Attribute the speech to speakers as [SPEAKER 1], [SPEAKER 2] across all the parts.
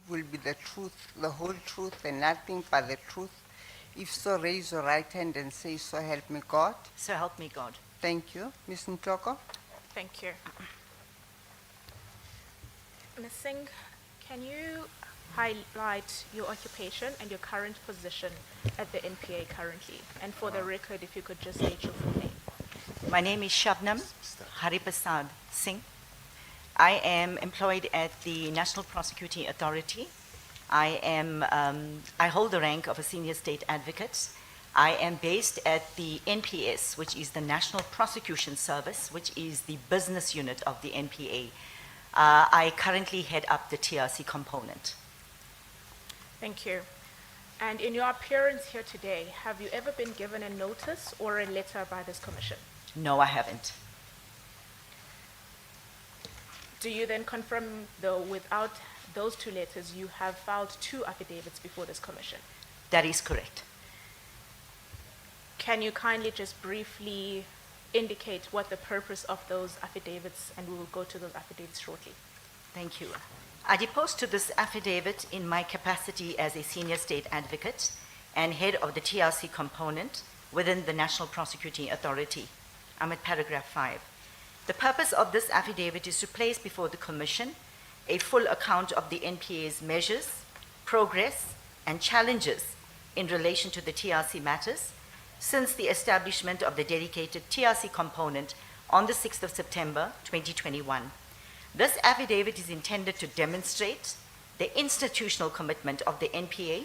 [SPEAKER 1] Will be the truth, the whole truth, and nothing but the truth? If so, raise your right hand and say, so help me God.
[SPEAKER 2] So help me God.
[SPEAKER 1] Thank you. Ms. Ntoko?
[SPEAKER 3] Thank you. Ms. Singh, can you highlight your occupation and your current position at the NPA currently? And for the record, if you could just state your full name.
[SPEAKER 2] My name is Shabnam Haripasad Singh. I am employed at the National Prosecuting Authority. I hold the rank of a senior state advocate. I am based at the NPS, which is the National Prosecution Service, which is the business unit of the NPA. I currently head up the TRC component.
[SPEAKER 3] Thank you. And in your appearance here today, have you ever been given a notice or a letter by this commission?
[SPEAKER 2] No, I haven't.
[SPEAKER 3] Do you then confirm, though, without those two letters, you have filed 2 affidavits before this commission?
[SPEAKER 2] That is correct.
[SPEAKER 3] Can you kindly just briefly indicate what the purpose of those affidavits, and we will go to those affidavits shortly.
[SPEAKER 2] Thank you. I deposed to this affidavit in my capacity as a senior state advocate and head of the TRC component within the National Prosecuting Authority. I'm at paragraph 5. The purpose of this affidavit is to place before the Commission a full account of the NPA's measures, progress, and challenges in relation to the TRC matters since the establishment of the dedicated TRC component on the 6th of September 2021. This affidavit is intended to demonstrate the institutional commitment of the NPA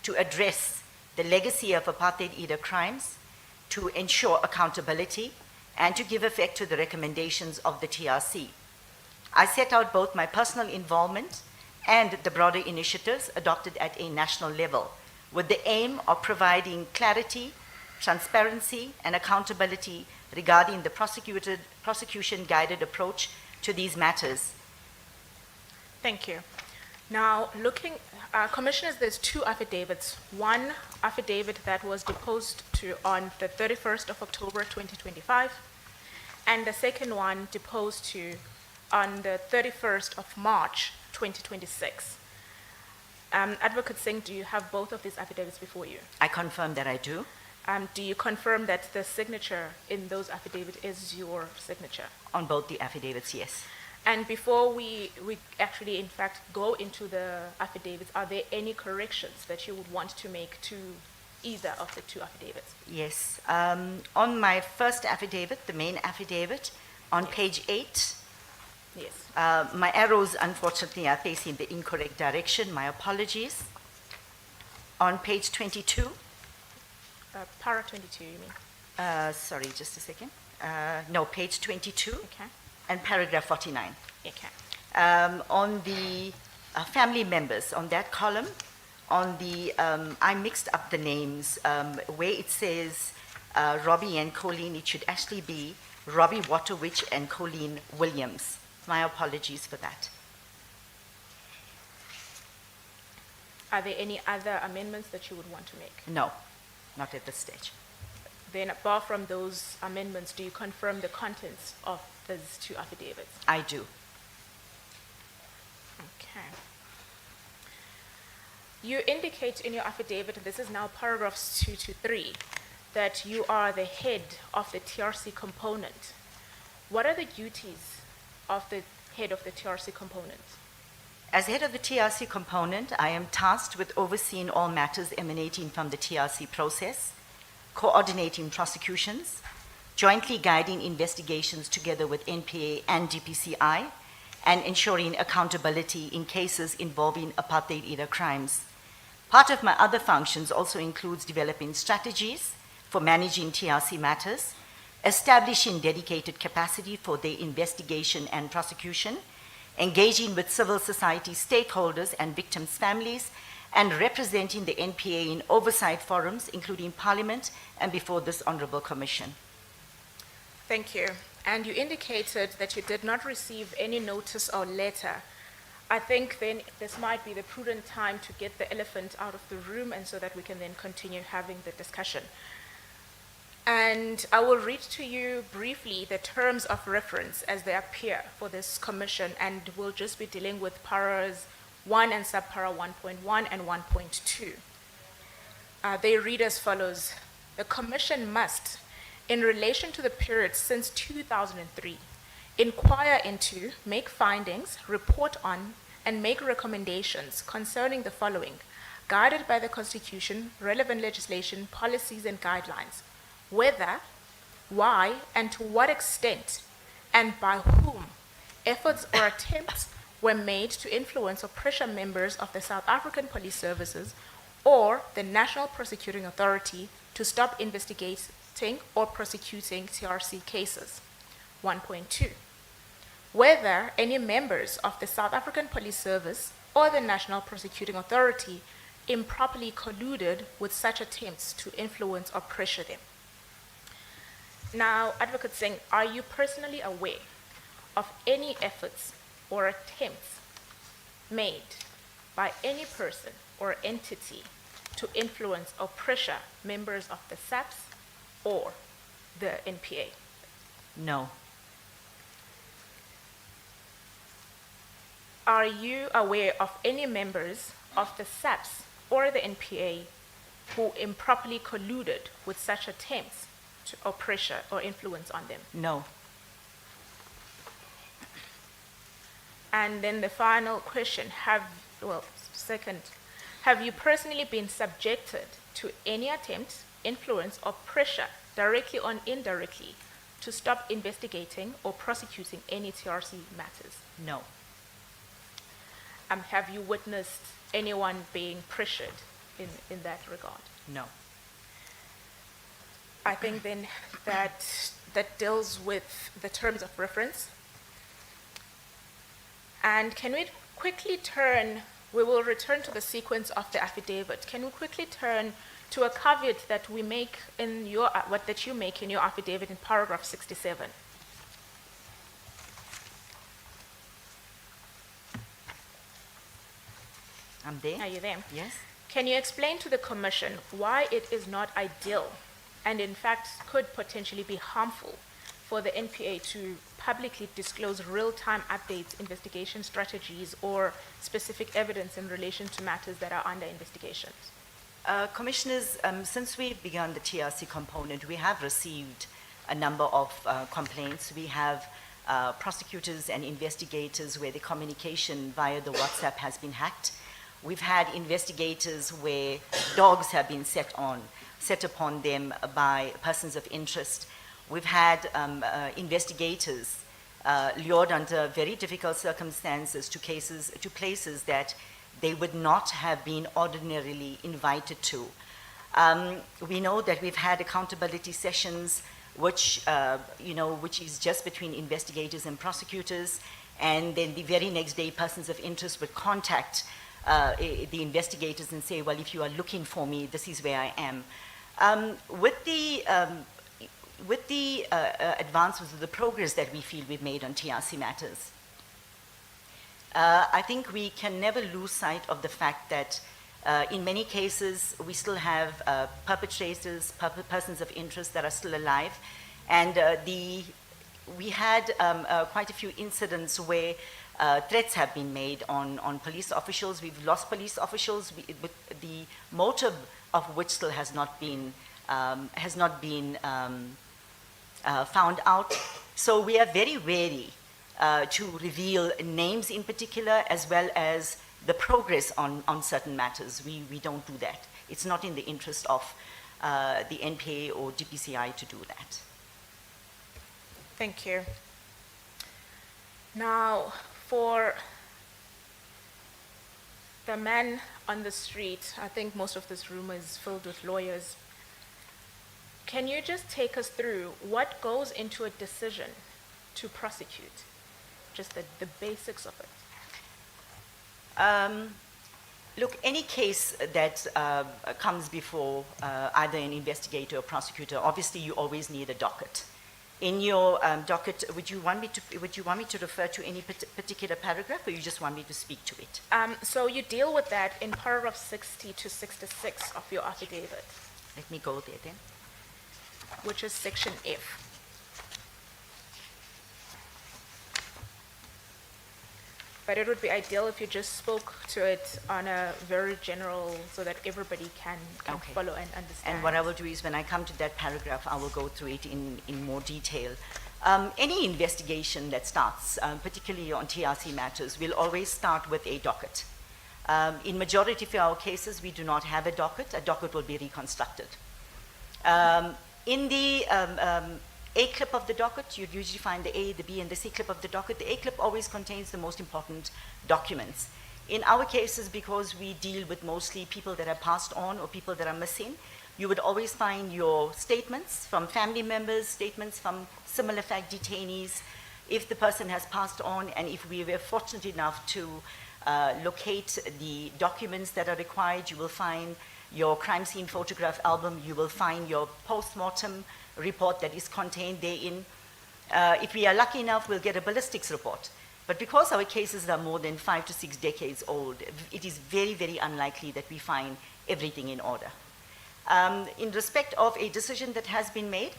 [SPEAKER 2] to address the legacy of apartheid-era crimes, to ensure accountability, and to give effect to the recommendations of the TRC. I set out both my personal involvement and the broader initiatives adopted at a national level with the aim of providing clarity, transparency, and accountability regarding the prosecution-guided approach to these matters.
[SPEAKER 3] Thank you. Now, Commissioners, there's 2 affidavits. One affidavit that was deposed to on the 31st of October 2025, and the second one deposed to on the 31st of March 2026. Advocate Singh, do you have both of these affidavits before you?
[SPEAKER 2] I confirm that I do.
[SPEAKER 3] Do you confirm that the signature in those affidavits is your signature?
[SPEAKER 2] On both the affidavits, yes.
[SPEAKER 3] And before we actually, in fact, go into the affidavits, are there any corrections that you would want to make to either of the 2 affidavits?
[SPEAKER 2] Yes. On my first affidavit, the main affidavit, on page 8,
[SPEAKER 3] yes.
[SPEAKER 2] my arrows, unfortunately, are facing the incorrect direction. My apologies. On page 22.
[SPEAKER 3] Para 22, you mean?
[SPEAKER 2] Sorry, just a second. No, page 22.
[SPEAKER 3] Okay.
[SPEAKER 2] And paragraph 49.
[SPEAKER 3] Okay.
[SPEAKER 2] On the family members, on that column, on the, I mixed up the names. Where it says Robbie and Colleen, it should actually be Robbie Waterwich and Colleen Williams. My apologies for that.
[SPEAKER 3] Are there any other amendments that you would want to make?
[SPEAKER 2] No, not at this stage.
[SPEAKER 3] Then apart from those amendments, do you confirm the contents of these 2 affidavits?
[SPEAKER 2] I do.
[SPEAKER 3] Okay. You indicate in your affidavit, and this is now paragraphs 2 to 3, that you are the head of the TRC component. What are the duties of the head of the TRC component?
[SPEAKER 2] As head of the TRC component, I am tasked with overseeing all matters emanating from the TRC process, coordinating prosecutions, jointly guiding investigations together with NPA and DPCI, and ensuring accountability in cases involving apartheid-era crimes. Part of my other functions also includes developing strategies for managing TRC matters, establishing dedicated capacity for their investigation and prosecution, engaging with civil society stakeholders and victims' families, and representing the NPA in oversight forums, including Parliament and before this Honourable Commission.
[SPEAKER 3] Thank you. And you indicated that you did not receive any notice or letter. I think then this might be the prudent time to get the elephant out of the room, and so that we can then continue having the discussion. And I will read to you briefly the terms of reference as they appear for this commission, and we'll just be dealing with paras 1 and subpara 1.1 and 1.2. They read as follows. The Commission must, in relation to the period since 2003, inquire into, make findings, report on, and make recommendations concerning the following, guided by the Constitution, relevant legislation, policies, and guidelines, whether, why, and to what extent, and by whom, efforts or attempts were made to influence or pressure members of the South African Police Services or the National Prosecuting Authority to stop investigating or prosecuting TRC cases. 1.2. Whether any members of the South African Police Service or the National Prosecuting Authority improperly colluded with such attempts to influence or pressure them. Now, Advocate Singh, are you personally aware of any efforts or attempts made by any person or entity to influence or pressure members of the SAPS or the NPA?
[SPEAKER 2] No.
[SPEAKER 3] Are you aware of any members of the SAPS or the NPA who improperly colluded with such attempts or pressure or influence on them?
[SPEAKER 2] No.
[SPEAKER 3] And then the final question, have you personally been subjected to any attempt, influence, or pressure, directly or indirectly, to stop investigating or prosecuting any TRC matters?
[SPEAKER 2] No.
[SPEAKER 3] Have you witnessed anyone being pressured in that regard?
[SPEAKER 2] No.
[SPEAKER 3] I think then that deals with the terms of reference. And can we quickly turn, we will return to the sequence of the affidavit. Can we quickly turn to a caveat that we make in your, that you make in your affidavit in paragraph 67?
[SPEAKER 2] I'm there.
[SPEAKER 3] Are you there?
[SPEAKER 2] Yes.
[SPEAKER 3] Can you explain to the Commission why it is not ideal and in fact could potentially be harmful for the NPA to publicly disclose real-time updates, investigation strategies, or specific evidence in relation to matters that are under investigation?
[SPEAKER 2] Commissioners, since we've begun the TRC component, we have received a number of complaints. We have prosecutors and investigators where the communication via the WhatsApp has been hacked. We've had investigators where dogs have been set upon them by persons of interest. We've had investigators lured under very difficult circumstances to places that they would not have been ordinarily invited to. We know that we've had accountability sessions, which is just between investigators and prosecutors, and then the very next day, persons of interest would contact the investigators and say, well, if you are looking for me, this is where I am. With the advances of the progress that we feel we've made on TRC matters, I think we can never lose sight of the fact that in many cases we still have perpetrators, persons of interest that are still alive, and we had quite a few incidents where threats have been made on police officials. We've lost police officials, with the motive of which still has not been found out. So we are very wary to reveal names in particular, as well as the progress on certain matters. We don't do that. It's not in the interest of the NPA or DPCI to do that.
[SPEAKER 3] Thank you. Now, for the man on the street, I think most of this room is filled with lawyers. Can you just take us through what goes into a decision to prosecute? Just the basics of it.
[SPEAKER 2] Look, any case that comes before either an investigator or prosecutor, obviously you always need a docket. In your docket, would you want me to refer to any particular paragraph, or you just want me to speak to it?
[SPEAKER 3] So you deal with that in paragraph 60 to 66 of your affidavit.
[SPEAKER 2] Let me go there then.
[SPEAKER 3] Which is section F. But it would be ideal if you just spoke to it on a very general, so that everybody can
[SPEAKER 2] Okay.
[SPEAKER 3] follow and understand.
[SPEAKER 2] And what I will do is when I come to that paragraph, I will go through it in more detail. Any investigation that starts, particularly on TRC matters, will always start with a docket. In majority of our cases, we do not have a docket. A docket will be reconstructed. In the A clip of the docket, you'd usually find the A, the B, and the C clip of the docket. The A clip always contains the most important documents. In our cases, because we deal with mostly people that are passed on or people that are missing, you would always find your statements from family members, statements from similar fact detainees, if the person has passed on, and if we were fortunate enough to locate the documents that are required, you will find your crime scene photograph album, you will find your post-mortem report that is contained therein. If we are lucky enough, we'll get a ballistics report. But because our cases are more than 5 to 6 decades old, it is very, very unlikely that we find everything in order. In respect of a decision that has been made,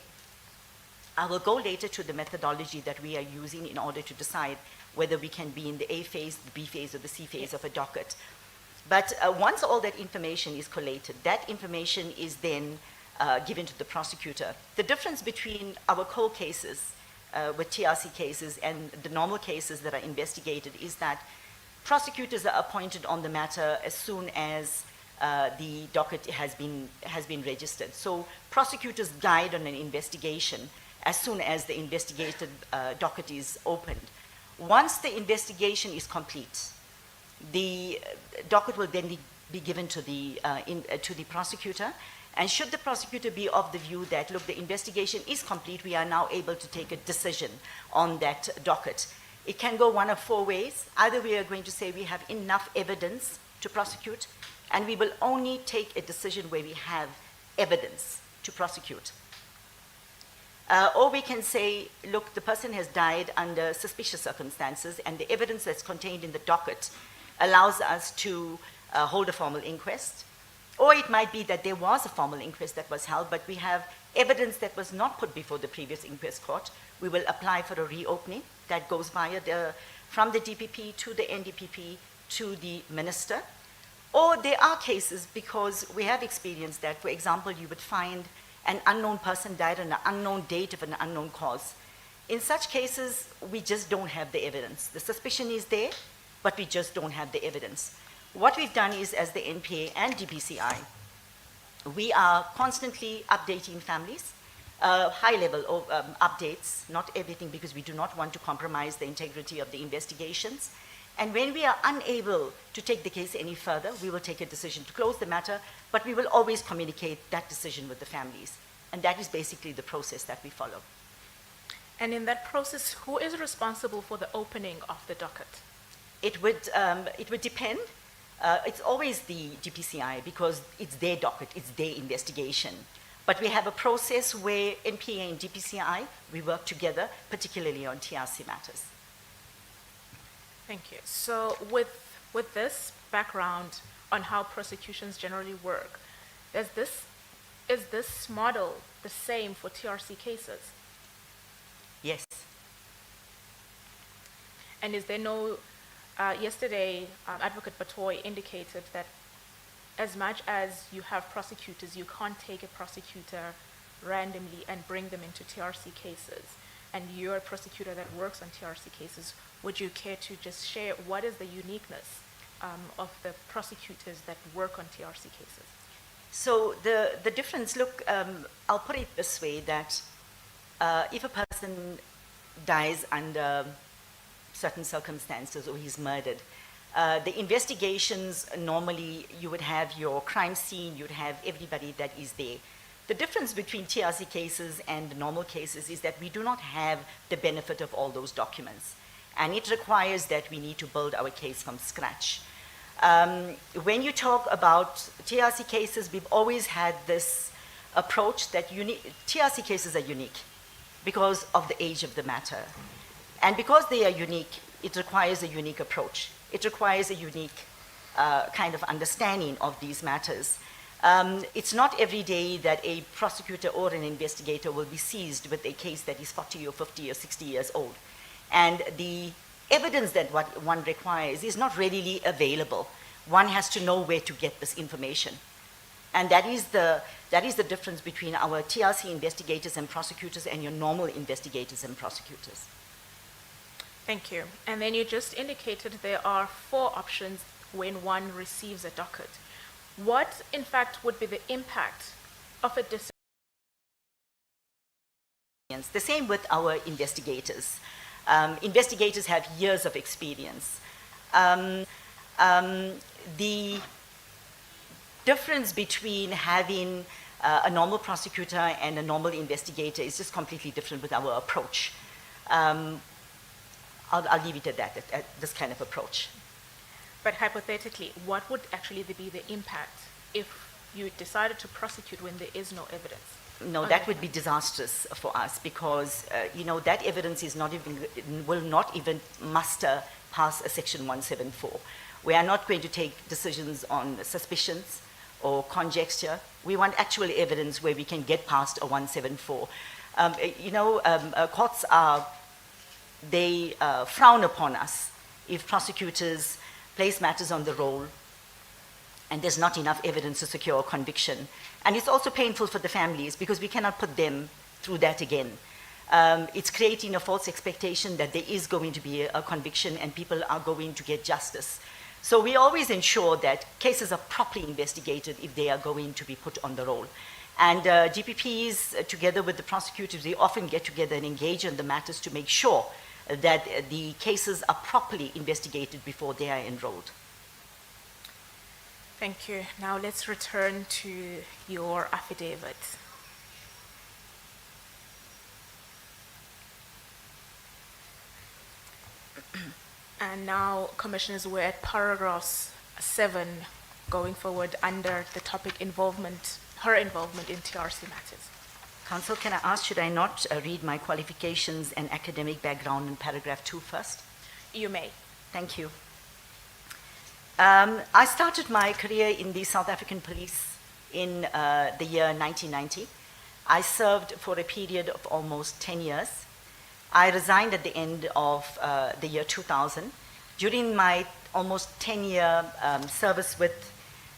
[SPEAKER 2] I will go later to the methodology that we are using in order to decide whether we can be in the A phase, the B phase, or the C phase of a docket. But once all that information is collated, that information is then given to the prosecutor. The difference between our cold cases with TRC cases and the normal cases that are investigated is that prosecutors are appointed on the matter as soon as the docket has been registered. So prosecutors guide on an investigation as soon as the investigated docket is opened. Once the investigation is complete, the docket will then be given to the prosecutor. And should the prosecutor be of the view that, look, the investigation is complete, we are now able to take a decision on that docket. It can go one of 4 ways. Either we are going to say we have enough evidence to prosecute, and we will only take a decision where we have evidence to prosecute. Or we can say, look, the person has died under suspicious circumstances, and the evidence that's contained in the docket allows us to hold a formal inquest. Or it might be that there was a formal inquest that was held, but we have evidence that was not put before the previous inquest court. We will apply for a reopening that goes from the DPP to the NDPP to the minister. Or there are cases, because we have experienced that, for example, you would find an unknown person died on an unknown date of an unknown cause. In such cases, we just don't have the evidence. The suspicion is there, but we just don't have the evidence. What we've done is, as the NPA and DPCI, we are constantly updating families, high-level updates, not everything, because we do not want to compromise the integrity of the investigations. And when we are unable to take the case any further, we will take a decision to close the matter, but we will always communicate that decision with the families. And that is basically the process that we follow.
[SPEAKER 3] And in that process, who is responsible for the opening of the docket?
[SPEAKER 2] It would depend. It's always the DPCI, because it's their docket, it's their investigation. But we have a process where NPA and DPCI, we work together, particularly on TRC matters.
[SPEAKER 3] Thank you. So with this background on how prosecutions generally work, is this model the same for TRC cases?
[SPEAKER 2] Yes.
[SPEAKER 3] And is there no, yesterday Advocate Batoy indicated that as much as you have prosecutors, you can't take a prosecutor randomly and bring them into TRC cases. And you're a prosecutor that works on TRC cases. Would you care to just share what is the uniqueness of the prosecutors that work on TRC cases?
[SPEAKER 2] So the difference, look, I'll put it this way, that if a person dies under certain circumstances or he's murdered, the investigations, normally you would have your crime scene, you'd have everybody that is there. The difference between TRC cases and normal cases is that we do not have the benefit of all those documents. And it requires that we need to build our case from scratch. When you talk about TRC cases, we've always had this approach that TRC cases are unique because of the age of the matter. And because they are unique, it requires a unique approach. It requires a unique kind of understanding of these matters. It's not every day that a prosecutor or an investigator will be seized with a case that is 40 or 50 or 60 years old. And the evidence that what one requires is not readily available. One has to know where to get this information. And that is the difference between our TRC investigators and prosecutors and your normal investigators and prosecutors.
[SPEAKER 3] Thank you. And then you just indicated there are 4 options when one receives a docket. What, in fact, would be the impact of a decision?
[SPEAKER 2] The same with our investigators. Investigators have years of experience. The difference between having a normal prosecutor and a normal investigator is just completely different with our approach. I'll leave it at that, at this kind of approach.
[SPEAKER 3] But hypothetically, what would actually be the impact if you decided to prosecute when there is no evidence?
[SPEAKER 2] No, that would be disastrous for us because, that evidence is not even, will not even muster past a Section 174. We are not going to take decisions on suspicions or conjecture. We want actual evidence where we can get past a 174. Courts they frown upon us if prosecutors place matters on the roll and there's not enough evidence to secure a conviction. And it's also painful for the families because we cannot put them through that again. It's creating a false expectation that there is going to be a conviction and people are going to get justice. So we always ensure that cases are properly investigated if they are going to be put on the roll. And DPPs, together with the prosecutors, they often get together and engage on the matters to make sure that the cases are properly investigated before they are enrolled.
[SPEAKER 3] Thank you. Now let's return to your affidavit. And now, Commissioners, we're at paragraphs 7 going forward under the topic involvement, her involvement in TRC matters.
[SPEAKER 2] Counsel, can I ask, should I not read my qualifications and academic background in paragraph 2 first?
[SPEAKER 3] You may.
[SPEAKER 2] Thank you. I started my career in the South African police in the year 1990. I served for a period of almost 10 years. I resigned at the end of the year 2000. During my almost 10-year service with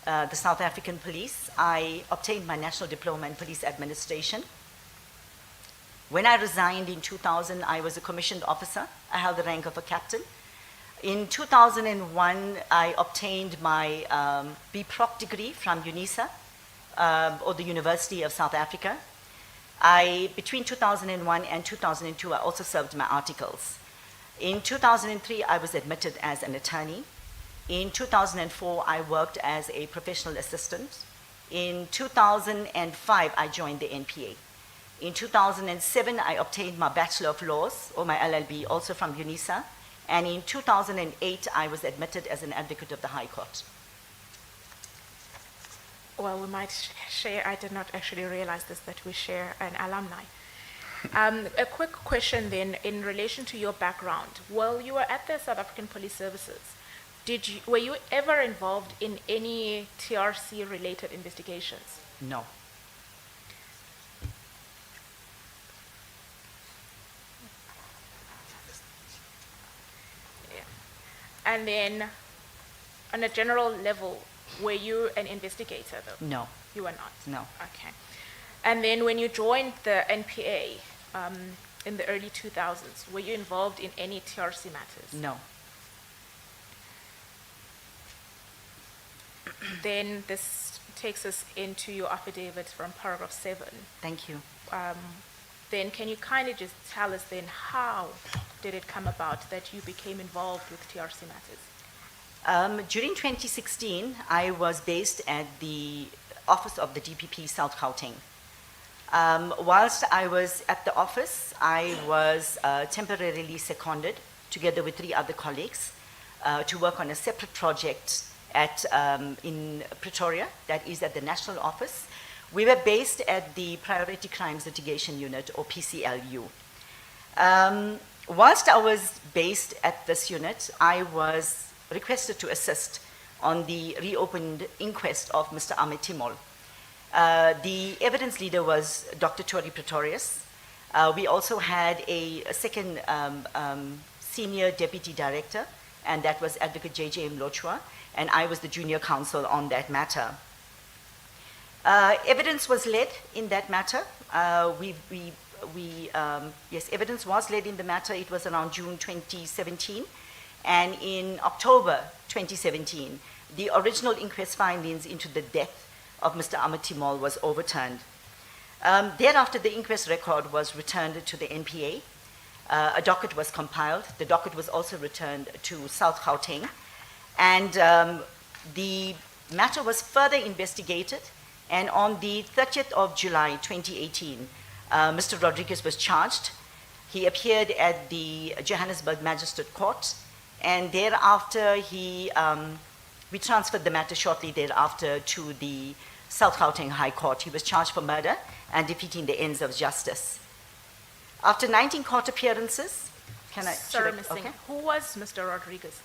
[SPEAKER 2] the South African police, I obtained my National Diploma in Police Administration. When I resigned in 2000, I was a commissioned officer. I held the rank of a captain. In 2001, I obtained my BProc degree from UNISA, or the University of South Africa. Between 2001 and 2002, I also served my articles. In 2003, I was admitted as an attorney. In 2004, I worked as a professional assistant. In 2005, I joined the NPA. In 2007, I obtained my Bachelor of Laws, or my LLB, also from UNISA. And in 2008, I was admitted as an advocate of the High Court.
[SPEAKER 3] Well, we might share, I did not actually realize this, that we share an alumni. A quick question then, in relation to your background. While you were at the South African Police Services, were you ever involved in any TRC-related investigations?
[SPEAKER 2] No.
[SPEAKER 3] Yeah. And then, on a general level, were you an investigator, though?
[SPEAKER 2] No.
[SPEAKER 3] You were not?
[SPEAKER 2] No.
[SPEAKER 3] Okay. And then when you joined the NPA in the early 2000s, were you involved in any TRC matters?
[SPEAKER 2] No.
[SPEAKER 3] Then this takes us into your affidavit from paragraph 7.
[SPEAKER 2] Thank you.
[SPEAKER 3] Then can you kindly just tell us then how did it come about that you became involved with TRC matters?
[SPEAKER 2] During 2016, I was based at the office of the DPP South Gauteng. Whilst I was at the office, I was temporarily seconded, together with 3 other colleagues, to work on a separate project in Pretoria, that is at the national office. We were based at the Priority Crimes Litigation Unit, or PCLU. Whilst I was based at this unit, I was requested to assist on the reopened inquest of Mr. Ahmed Timol. The evidence leader was Dr. Tori Pretorius. We also had a second Senior Deputy Director, and that was Advocate J.J. Mlochwa, and I was the junior counsel on that matter. Evidence was led in that matter. Yes, evidence was led in the matter. It was around June 2017, and in October 2017, the original inquest findings into the death of Mr. Ahmed Timol was overturned. Thereafter, the inquest record was returned to the NPA. A docket was compiled. The docket was also returned to South Gauteng. And the matter was further investigated. And on the 30th of July 2018, Mr. Rodriguez was charged. He appeared at the Johannesburg Magistrate Court. And thereafter, we transferred the matter shortly thereafter to the South Gauteng High Court. He was charged for murder and defeating the ends of justice. After 19 court appearances,
[SPEAKER 3] Who was Mr. Rodriguez?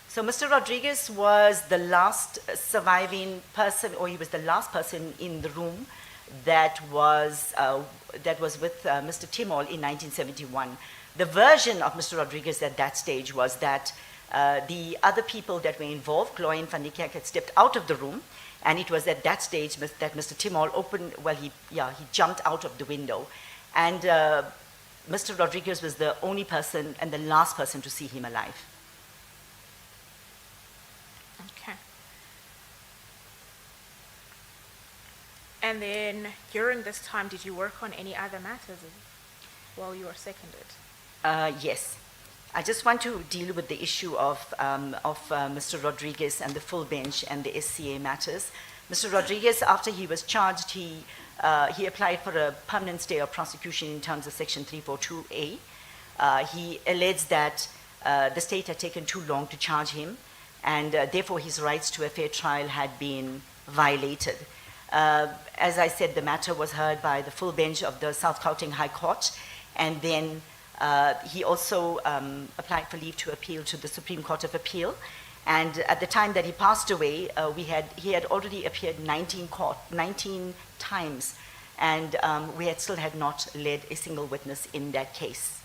[SPEAKER 2] So Mr. Rodriguez was the last surviving person, or he was the last person in the room that was with Mr. Timol in 1971. The version of Mr. Rodriguez at that stage was that the other people that were involved, Chloe and Van Niekerk, had stepped out of the room, and it was at that stage that Mr. Timol he jumped out of the window. And Mr. Rodriguez was the only person and the last person to see him alive.
[SPEAKER 3] Okay. And then during this time, did you work on any other matters while you were seconded?
[SPEAKER 2] Yes. I just want to deal with the issue of Mr. Rodriguez and the full bench and the SCA matters. Mr. Rodriguez, after he was charged, he applied for a permanent stay of prosecution in terms of Section 342A. He alleged that the state had taken too long to charge him, and therefore his rights to a fair trial had been violated. As I said, the matter was heard by the full bench of the South Gauteng High Court, and then he also applied for leave to appeal to the Supreme Court of Appeal. And at the time that he passed away, he had already appeared 19 times, and we still had not led a single witness in that case.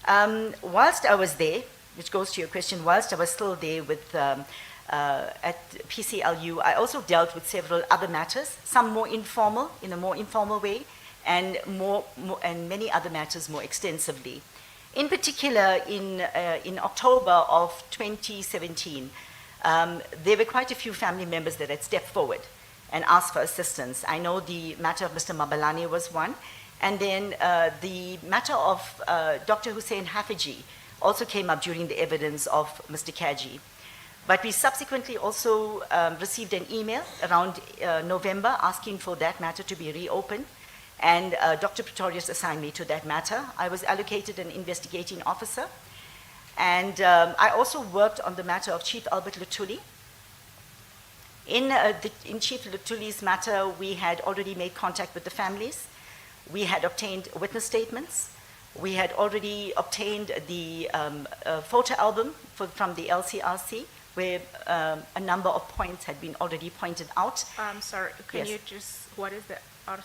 [SPEAKER 2] Whilst I was there, which goes to your question, whilst I was still there with at PCLU, I also dealt with several other matters, some more informal, in a more informal way, and many other matters more extensively. In particular, in October of 2017, there were quite a few family members that had stepped forward and asked for assistance. I know the matter of Mr. Mabalani was one, and then the matter of Dr. Hussein Hafiji also came up during the evidence of Mr. Kaji. But we subsequently also received an email around November asking for that matter to be reopened. And Dr. Pretorius assigned me to that matter. I was allocated an investigating officer. And I also worked on the matter of Chief Albert Luthuli. In Chief Luthuli's matter, we had already made contact with the families. We had obtained witness statements. We had already obtained the photo album from the LCRC, where a number of points had been already pointed out.
[SPEAKER 3] Sorry,
[SPEAKER 2] Yes.
[SPEAKER 3] you just, what is the RC?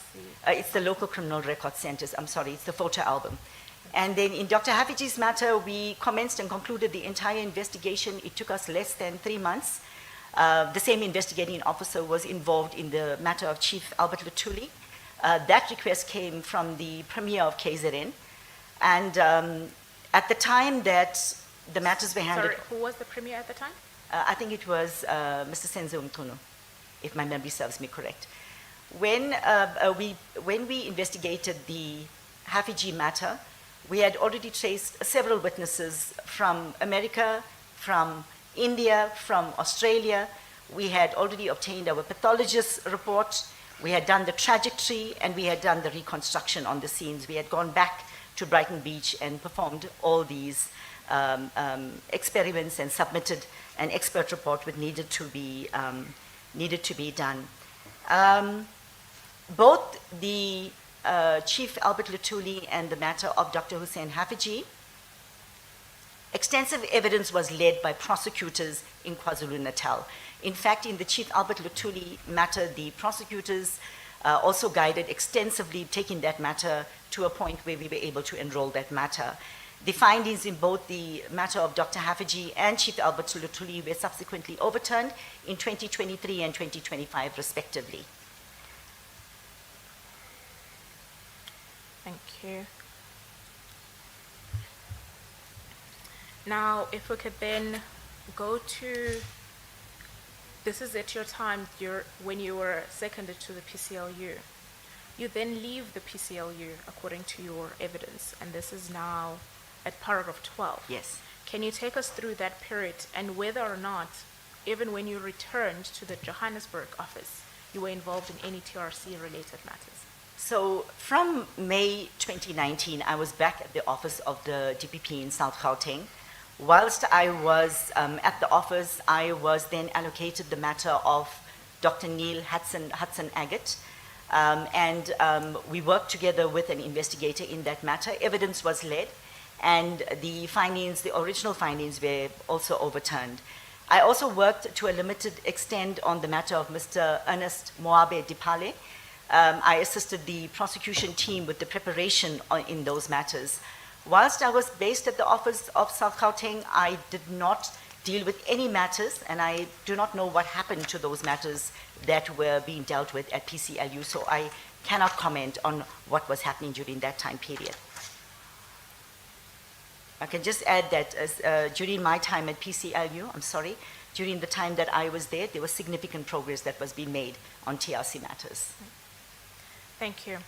[SPEAKER 2] It's the local criminal record centers. I'm sorry, it's the photo album. And then in Dr. Hafiji's matter, we commenced and concluded the entire investigation. It took us less than 3 months. The same investigating officer was involved in the matter of Chief Albert Luthuli. That request came from the Premier of KZN. And at the time that the matters were handed...
[SPEAKER 3] Sorry, who was the Premier at the time?
[SPEAKER 2] I think it was Mr. Senzo Mkuno, if my memory serves me correct. When we investigated the Hafiji matter, we had already traced several witnesses from America, from India, from Australia. We had already obtained our pathologist's report. We had done the trajectory, and we had done the reconstruction on the scenes. We had gone back to Brighton Beach and performed all these experiments and submitted an expert report which needed to be done. Both the Chief Albert Luthuli and the matter of Dr. Hussein Hafiji, extensive evidence was led by prosecutors in KwaZulu-Natal. In fact, in the Chief Albert Luthuli matter, the prosecutors also guided extensively, taking that matter to a point where we were able to enroll that matter. The findings in both the matter of Dr. Haffiji and Chief Albert Lutuli were subsequently overturned in 2023 and 2025, respectively.
[SPEAKER 3] Thank you. Now, if we could then go to, this is at your time when you were seconded to the PCLU. You then leave the PCLU according to your evidence, and this is now at paragraph 12.
[SPEAKER 2] Yes.
[SPEAKER 3] Can you take us through that period and whether or not, even when you returned to the Johannesburg office, you were involved in any TRC-related matters?
[SPEAKER 2] So from May 2019, I was back at the office of the DPP in South Gauteng. Whilst I was at the office, I was then allocated the matter of Dr. Neil Hudson Agate, and we worked together with an investigator in that matter. Evidence was led, and the original findings were also overturned. I also worked to a limited extent on the matter of Mr. Ernest Moabe Dipale. I assisted the prosecution team with the preparation in those matters. Whilst I was based at the office of South Gauteng, I did not deal with any matters, and I do not know what happened to those matters that were being dealt with at PCLU, so I cannot comment on what was happening during that time period. I can just add that during my time at PCLU, during the time that I was there was significant progress that was being made on TRC matters.
[SPEAKER 3] Thank you.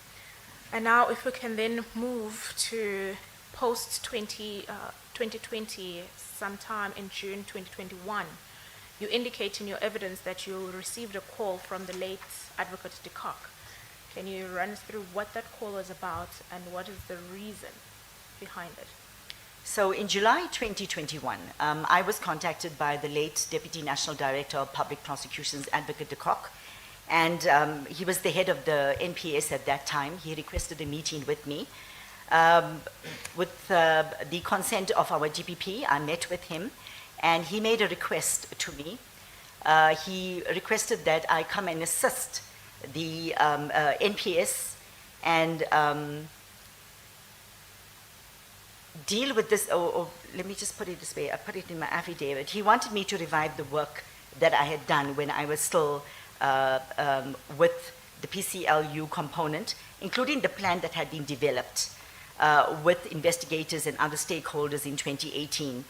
[SPEAKER 3] And now if we can then move to post-2020, sometime in June 2021, you indicate in your evidence that you received a call from the late Advocate de Kock. Can you run us through what that call was about and what is the reason behind it?
[SPEAKER 2] So in July 2021, I was contacted by the late Deputy National Director of Public Prosecutions, Advocate de Kock, and he was the head of the NPS at that time. He requested a meeting with me. With the consent of our DPP, I met with him, and he made a request to me. He requested that I come and assist the NPS and deal with this, or let me just put it this way, I put it in my affidavit. He wanted me to revive the work that I had done when I was still with the PCLU component, including the plan that had been developed with investigators and other stakeholders in 2018.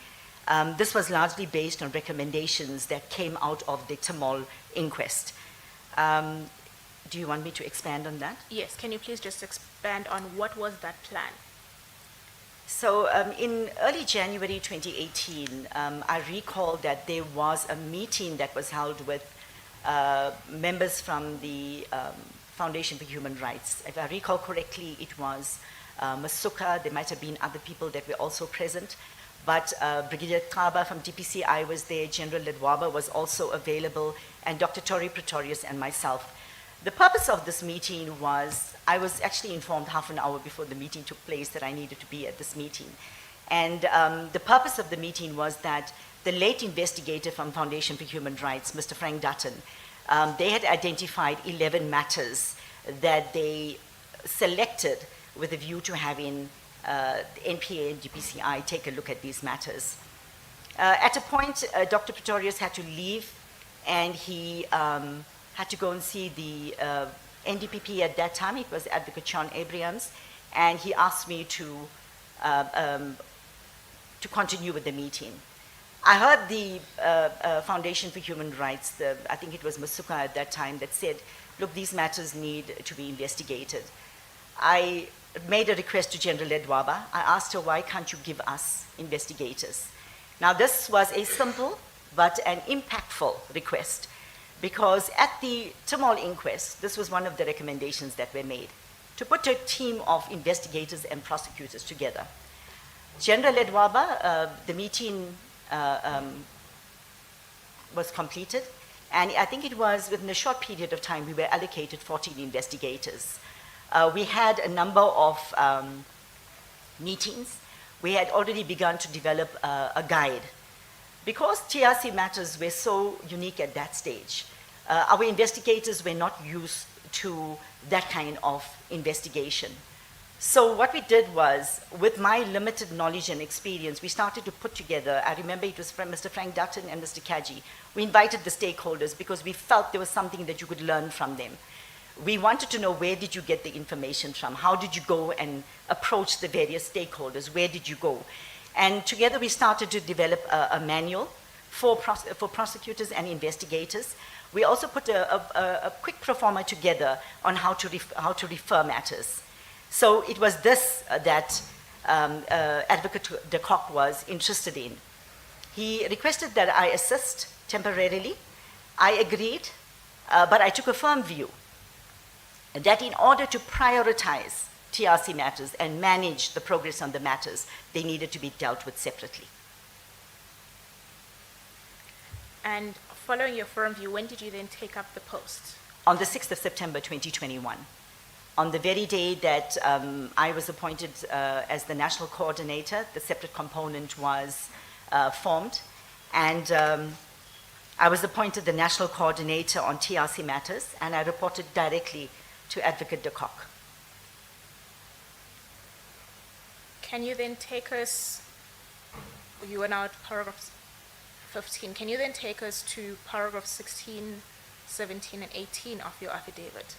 [SPEAKER 2] This was largely based on recommendations that came out of the Timol inquest. Do you want me to expand on that?
[SPEAKER 3] Yes, can you please just expand on what was that plan?
[SPEAKER 2] So in early January 2018, I recall that there was a meeting that was held with members from the Foundation for Human Rights. If I recall correctly, it was Masuka, there might have been other people that were also present, but Brigadier Kaba from DPCI was there, General Ledwaba was also available, and Dr. Tori Pretorius and myself. The purpose of this meeting was, I was actually informed half an hour before the meeting took place that I needed to be at this meeting. And the purpose of the meeting was that the late investigator from Foundation for Human Rights, Mr. Frank Dutton, they had identified 11 matters that they selected with a view to having the NPA and DPCI take a look at these matters. At a point, Dr. Pretorius had to leave, and he had to go and see the NDPP at that time. It was Advocate Sean Abrahams, and he asked me to continue with the meeting. I heard the Foundation for Human Rights, I think it was Masuka at that time, that said, look, these matters need to be investigated. I made a request to General Ledwaba. I asked her, why can't you give us investigators? Now, this was a simple but an impactful request, because at the Timol inquest, this was one of the recommendations that were made, to put a team of investigators and prosecutors together. General Ledwaba, the meeting was completed, and I think it was within a short period of time we were allocated 14 investigators. We had a number of meetings. We had already begun to develop a guide. Because TRC matters were so unique at that stage, our investigators were not used to that kind of investigation. So what we did was, with my limited knowledge and experience, we started to put together, I remember it was from Mr. Frank Dutton and Mr. Kaji. We invited the stakeholders because we felt there was something that you could learn from them. We wanted to know, where did you get the information from? How did you go and approach the various stakeholders? Where did you go? And together we started to develop a manual for prosecutors and investigators. We also put a quick pro forma together on how to refer matters. So it was this that Advocate de Kock was interested in. He requested that I assist temporarily. I agreed, but I took a firm view that in order to prioritize TRC matters and manage the progress on the matters, they needed to be dealt with separately.
[SPEAKER 3] And following your firm view, when did you then take up the post?
[SPEAKER 2] On the 6th of September 2021. On the very day that I was appointed as the national coordinator, the separate component was formed, and I was appointed the national coordinator on TRC matters, and I reported directly to Advocate de Kock.
[SPEAKER 3] Can you then take us, you are now at paragraph 15, can you then take us to paragraph 16, 17, and 18 of your affidavit?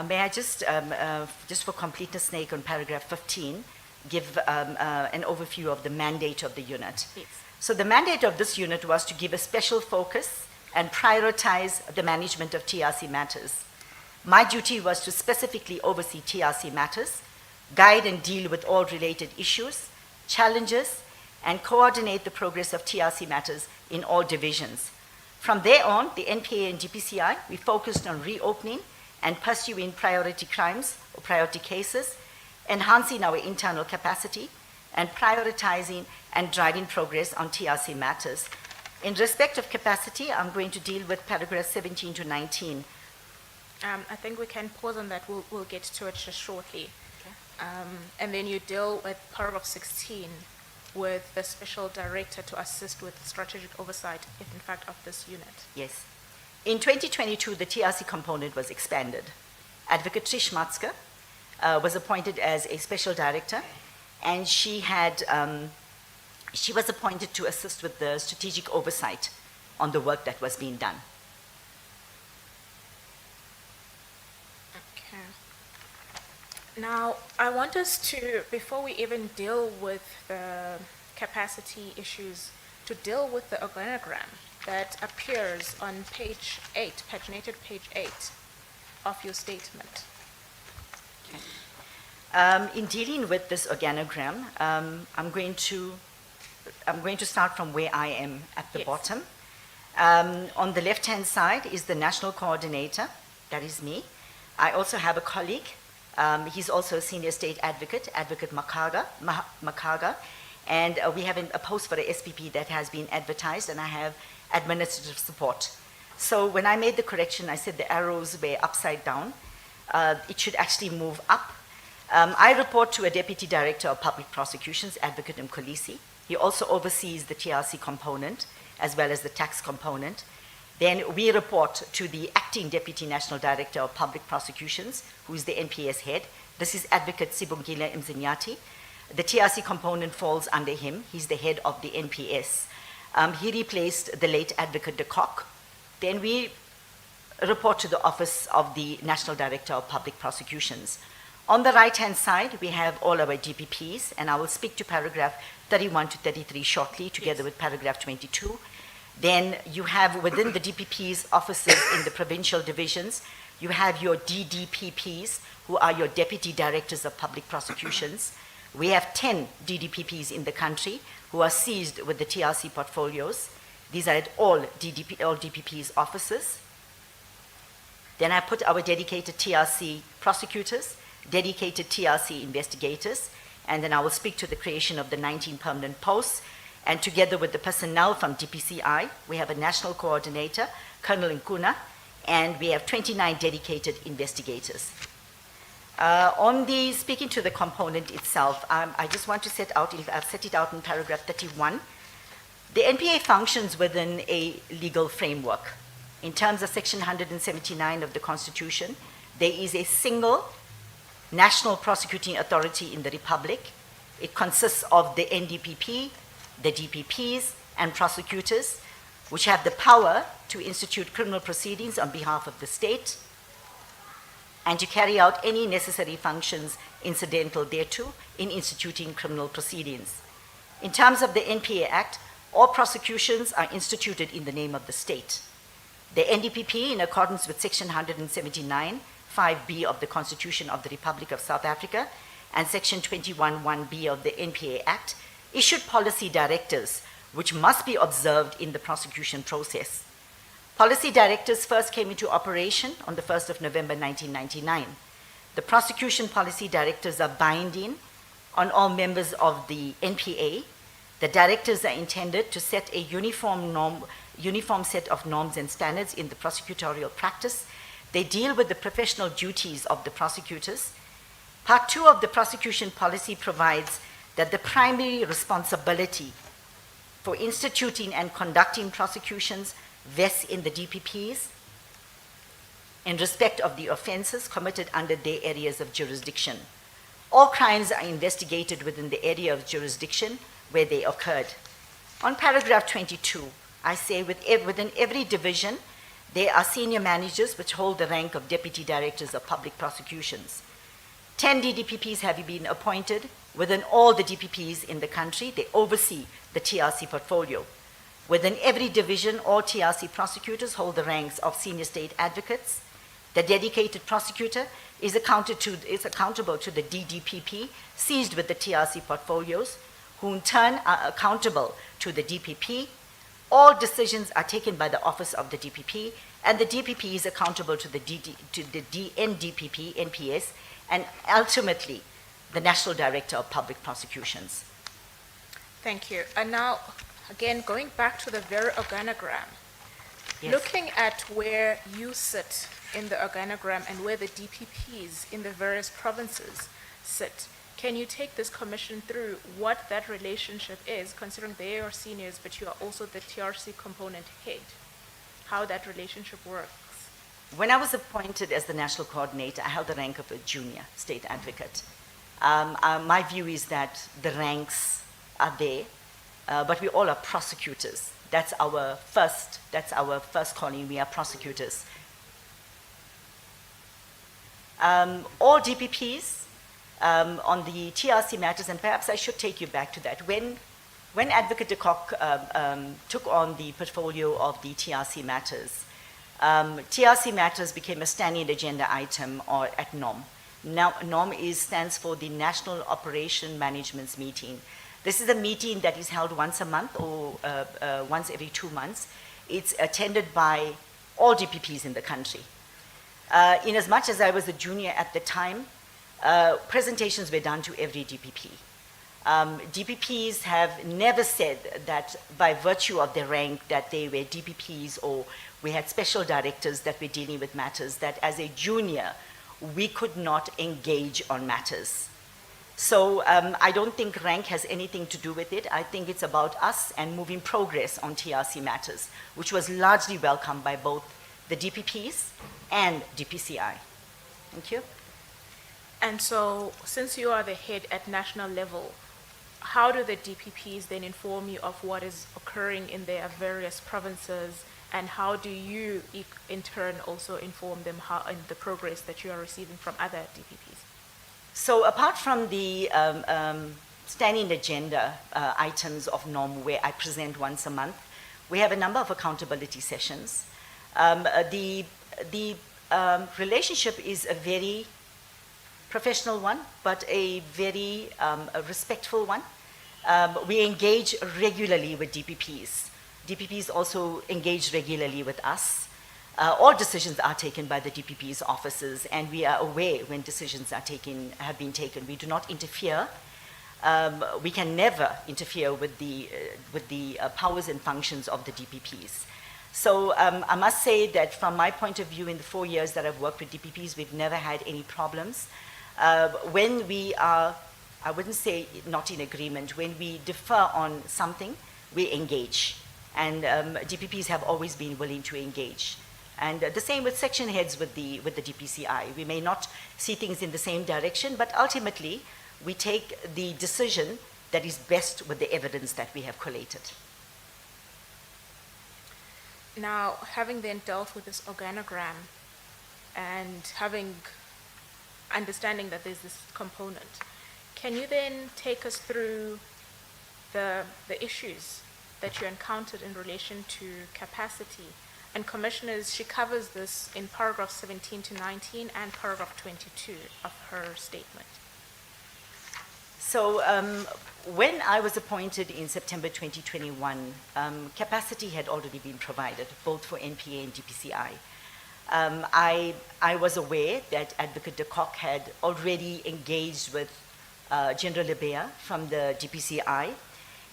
[SPEAKER 2] May I just for completeness sake on paragraph 15, give an overview of the mandate of the unit.
[SPEAKER 3] Yes.
[SPEAKER 2] So the mandate of this unit was to give a special focus and prioritize the management of TRC matters. My duty was to specifically oversee TRC matters, guide and deal with all related issues, challenges, and coordinate the progress of TRC matters in all divisions. From there on, the NPA and DPCI, we focused on reopening and pursuing priority crimes or priority cases, enhancing our internal capacity, and prioritizing and driving progress on TRC matters. In respect of capacity, I'm going to deal with paragraphs 17 to 19.
[SPEAKER 3] I think we can pause on that. We'll get to it just shortly.
[SPEAKER 2] Okay.
[SPEAKER 3] And then you deal with paragraph 16 with the special director to assist with strategic oversight, if in fact, of this unit.
[SPEAKER 2] Yes. In 2022, the TRC component was expanded. Advocate Trish Matske was appointed as a special director, and she was appointed to assist with the strategic oversight on the work that was being done.
[SPEAKER 3] Okay. Now, I want us to, before we even deal with the capacity issues, to deal with the organogram that appears on page 8, paginated page 8 of your statement.
[SPEAKER 2] In dealing with this organogram, I'm going to start from where I am at the
[SPEAKER 3] Yes.
[SPEAKER 2] bottom. On the left-hand side is the national coordinator, that is me. I also have a colleague. He's also a senior state advocate, Advocate Makaga, and we have a post for the SPP that has been advertised, and I have administrative support. So when I made the correction, I said the arrows were upside down. It should actually move up. I report to a Deputy Director of Public Prosecutions, Advocate Mkolisi. He also oversees the TRC component as well as the tax component. Then we report to the Acting Deputy National Director of Public Prosecutions, who is the NPS head. This is Advocate Sibongile Mzinyati. The TRC component falls under him. He's the head of the NPS. He replaced the late Advocate de Kock. Then we report to the Office of the National Director of Public Prosecutions. On the right-hand side, we have all our DPPs, and I will speak to paragraph 31 to 33 shortly, together with paragraph 22. Then you have within the DPPs offices in the provincial divisions, you have your DDPPs, who are your Deputy Directors of Public Prosecutions. We have 10 DDPPs in the country who are seized with the TRC portfolios. These are at all DPPs offices. Then I put our dedicated TRC prosecutors, dedicated TRC investigators, and then I will speak to the creation of the 19 permanent posts. And together with the personnel from DPCI, we have a national coordinator, Colonel Nkuna, and we have 29 dedicated investigators. Speaking to the component itself, I just want to I've set it out in paragraph 31. The NPA functions within a legal framework. In terms of section 179 of the Constitution, there is a single national prosecuting authority in the Republic. It consists of the NDPP, the DPPs, and prosecutors, which have the power to institute criminal proceedings on behalf of the state and to carry out any necessary functions incidental thereto in instituting criminal proceedings. In terms of the NPA Act, all prosecutions are instituted in the name of the state. The NDPP, in accordance with Section 179, 5B of the Constitution of the Republic of South Africa, and Section 21(1)B of the NPA Act, issued policy directives which must be observed in the prosecution process. Policy directives first came into operation on the 1st of November 1999. The prosecution policy directives are binding on all members of the NPA. The directives are intended to set a uniform set of norms and standards in the prosecutorial practice. They deal with the professional duties of the prosecutors. Part 2 of the prosecution policy provides that the primary responsibility for instituting and conducting prosecutions vests in the DPPs in respect of the offenses committed under their areas of jurisdiction. All crimes are investigated within the area of jurisdiction where they occurred. On paragraph 22, I say within every division, there are senior managers which hold the rank of deputy directors of public prosecutions. 10 DDPPs have been appointed. Within all the DPPs in the country, they oversee the TRC portfolio. Within every division, all TRC prosecutors hold the ranks of senior state advocates. The dedicated prosecutor is accountable to the DDPP seized with the TRC portfolios, who in turn are accountable to the DPP. All decisions are taken by the office of the DPP, and the DPP is accountable to the NDPP, NPS, and ultimately the National Director of Public Prosecutions.
[SPEAKER 3] Thank you. And now, again, going back to the very organogram,
[SPEAKER 2] Yes.
[SPEAKER 3] looking at where you sit in the organogram and where the DPPs in the various provinces sit, can you take this commission through what that relationship is, considering they are seniors, but you are also the TRC component head, how that relationship works?
[SPEAKER 2] When I was appointed as the national coordinator, I held the rank of a junior state advocate. My view is that the ranks are there, but we all are prosecutors. That's our first calling. We are prosecutors. All DPPs on the TRC matters, and perhaps I should take you back to that. When Advocate de Kock took on the portfolio of the TRC matters, TRC matters became a standing agenda item at NOM. Now, NOM stands for the National Operation Management's Meeting. This is a meeting that is held once a month or once every 2 months. It's attended by all DPPs in the country. In as much as I was a junior at the time, presentations were done to every DPP. DPPs have never said that by virtue of their rank that they were DPPs or we had special directors that were dealing with matters, that as a junior, we could not engage on matters. So I don't think rank has anything to do with it. I think it's about us and moving progress on TRC matters, which was largely welcomed by both the DPPs and DPCI. Thank you.
[SPEAKER 3] And so, since you are the head at national level, how do the DPPs then inform you of what is occurring in their various provinces, and how do you in turn also inform them in the progress that you are receiving from other DPPs?
[SPEAKER 2] So apart from the standing agenda items of NOM where I present once a month, we have a number of accountability sessions. The relationship is a very professional one, but a very respectful one. We engage regularly with DPPs. DPPs also engage regularly with us. All decisions are taken by the DPP's offices, and we are aware when decisions have been taken. We do not interfere. We can never interfere with the powers and functions of the DPPs. So I must say that from my point of view, in the 4 years that I've worked with DPPs, we've never had any problems. When we are, I wouldn't say not in agreement, when we differ on something, we engage. And DPPs have always been willing to engage. And the same with section heads with the DPCI. We may not see things in the same direction, but ultimately we take the decision that is best with the evidence that we have collated.
[SPEAKER 3] Now, having then dealt with this organogram and understanding that there's this component, can you then take us through the issues that you encountered in relation to capacity? And Commissioners, she covers this in paragraph 17 to 19 and paragraph 22 of her statement.
[SPEAKER 2] So when I was appointed in September 2021, capacity had already been provided, both for NPA and DPCI. I was aware that Advocate de Kock had already engaged with General Lebea from the DPCI,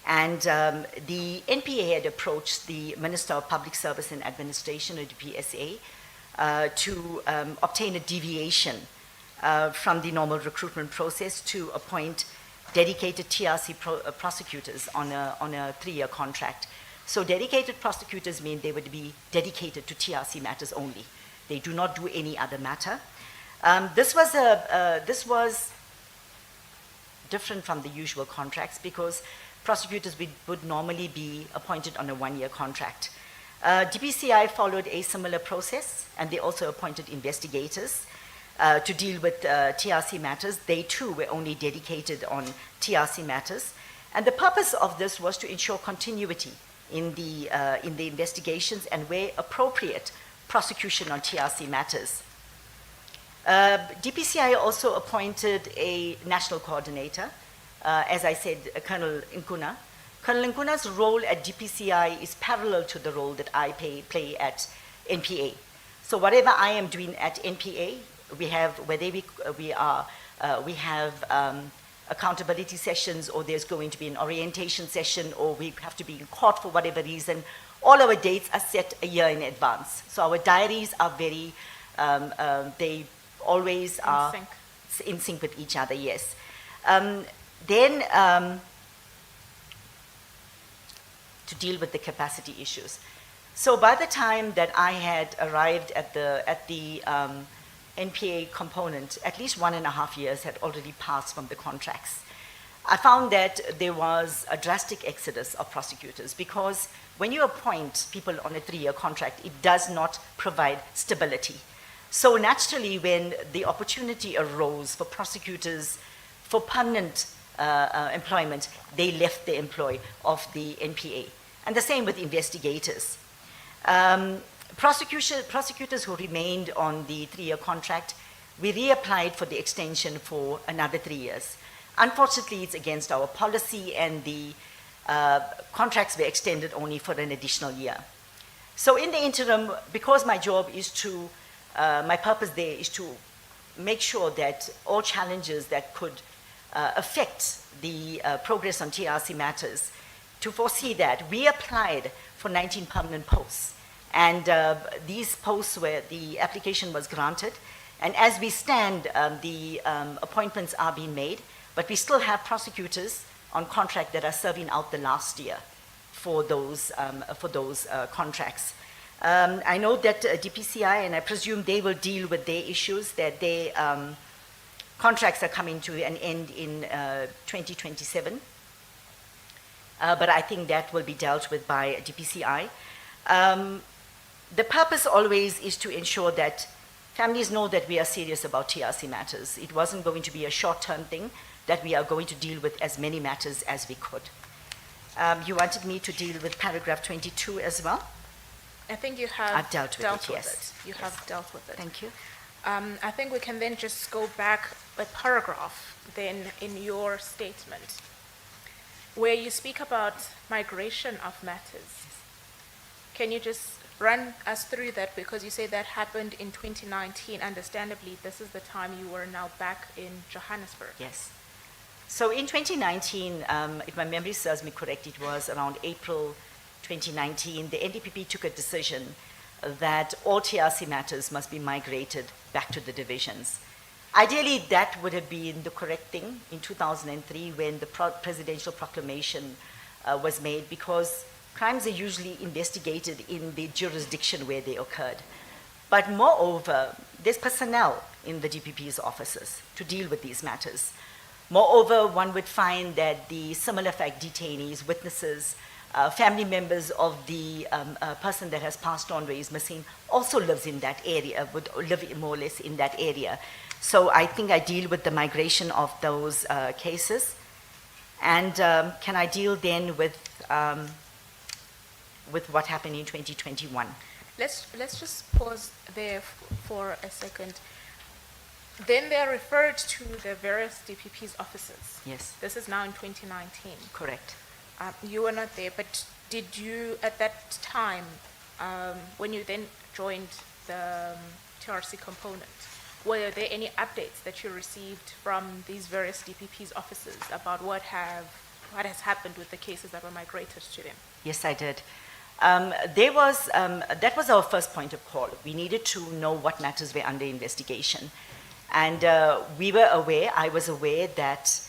[SPEAKER 2] and the NPA had approached the Minister of Public Service and Administration, or DPSA, to obtain a deviation from the normal recruitment process to appoint dedicated TRC prosecutors on a 3-year contract. So dedicated prosecutors mean they would be dedicated to TRC matters only. They do not do any other matter. This was different from the usual contracts because prosecutors would normally be appointed on a 1-year contract. DPCI followed a similar process, and they also appointed investigators to deal with TRC matters. They too were only dedicated on TRC matters. And the purpose of this was to ensure continuity in the investigations and, where appropriate, prosecution on TRC matters. DPCI also appointed a national coordinator, as I said, Colonel Nkuna. Colonel Nkuna's role at DPCI is parallel to the role that I play at NPA. So whatever I am doing at NPA, we have accountability sessions, or there's going to be an orientation session, or we have to be in court for whatever reason. All our dates are set a year in advance. So our diaries are very, they always are in sync with each other, yes. Then to deal with the capacity issues. So by the time that I had arrived at the NPA component, at least 1.5 years had already passed from the contracts. I found that there was a drastic exodus of prosecutors, because when you appoint people on a 3-year contract, it does not provide stability. So naturally, when the opportunity arose for prosecutors for permanent employment, they left the employ of the NPA. And the same with investigators. Prosecutors who remained on the 3-year contract, we reapplied for the extension for another 3 years. Unfortunately, it's against our policy, and the contracts were extended only for an additional year. So in the interim, because my job is to, my purpose there is to make sure that all challenges that could affect the progress on TRC matters, to foresee that, we applied for 19 permanent posts. And these posts where the application was granted. And as we stand, the appointments are being made, but we still have prosecutors on contract that are serving out the last year for those contracts. I know that DPCI, and I presume they will deal with their issues, that their contracts are coming to an end in 2027. But I think that will be dealt with by DPCI. The purpose always is to ensure that families know that we are serious about TRC matters. It wasn't going to be a short-term thing, that we are going to deal with as many matters as we could. You wanted me to deal with paragraph 22 as well?
[SPEAKER 3] I think you have
[SPEAKER 2] I've dealt with it, yes.
[SPEAKER 3] You have dealt with it.
[SPEAKER 2] Thank you.
[SPEAKER 3] I think we can then just go back a paragraph then in your statement, where you speak about migration of matters. Can you just run us through that, because you say that happened in 2019. Understandably, this is the time you were now back in Johannesburg.
[SPEAKER 2] Yes. So in 2019, if my memory serves me correct, it was around April 2019, the NDPP took a decision that all TRC matters must be migrated back to the divisions. Ideally, that would have been the correct thing in 2003 when the presidential proclamation was made, because crimes are usually investigated in the jurisdiction where they occurred. But moreover, there's personnel in the DPP's offices to deal with these matters. Moreover, one would find that the similar fact detainees, witnesses, family members of the person that has passed on or is missing also lives in that area, would live more or less in that area. So I think I deal with the migration of those cases. And can I deal then with what happened in 2021?
[SPEAKER 3] Let's just pause there for a second. Then they are referred to the various DPP's offices.
[SPEAKER 2] Yes,
[SPEAKER 3] This is now in 2019.
[SPEAKER 2] correct.
[SPEAKER 3] You were not there, but did you, at that time, when you then joined the TRC component, were there any updates that you received from these various DPP's offices about what has happened with the cases that were migrated to them?
[SPEAKER 2] Yes, I did. That was our first point of call. We needed to know what matters were under investigation. And I was aware that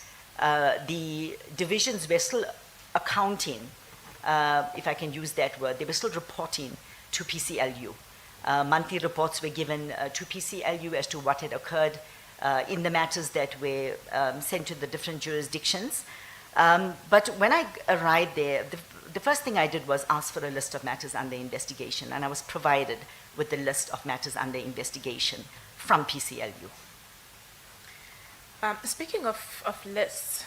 [SPEAKER 2] the divisions were still accounting, if I can use that word, they were still reporting to PCLU. Monthly reports were given to PCLU as to what had occurred in the matters that were sent to the different jurisdictions. But when I arrived there, the first thing I did was ask for a list of matters under investigation, and I was provided with the list of matters under investigation from PCLU.
[SPEAKER 3] Speaking of lists,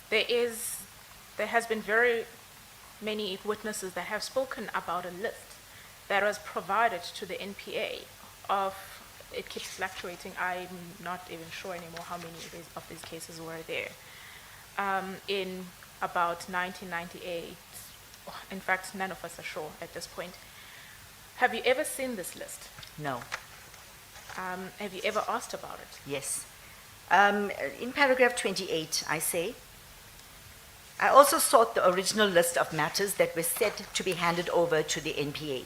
[SPEAKER 3] there has been very many witnesses that have spoken about a list that was provided to the NPA of, it keeps fluctuating, I'm not even sure anymore how many of these cases were there. In about 1998, in fact, none of us are sure at this point. Have you ever seen this list?
[SPEAKER 2] No.
[SPEAKER 3] Have you ever asked about it?
[SPEAKER 2] Yes. In paragraph 28, I say, I also sought the original list of matters that were set to be handed over to the NPA.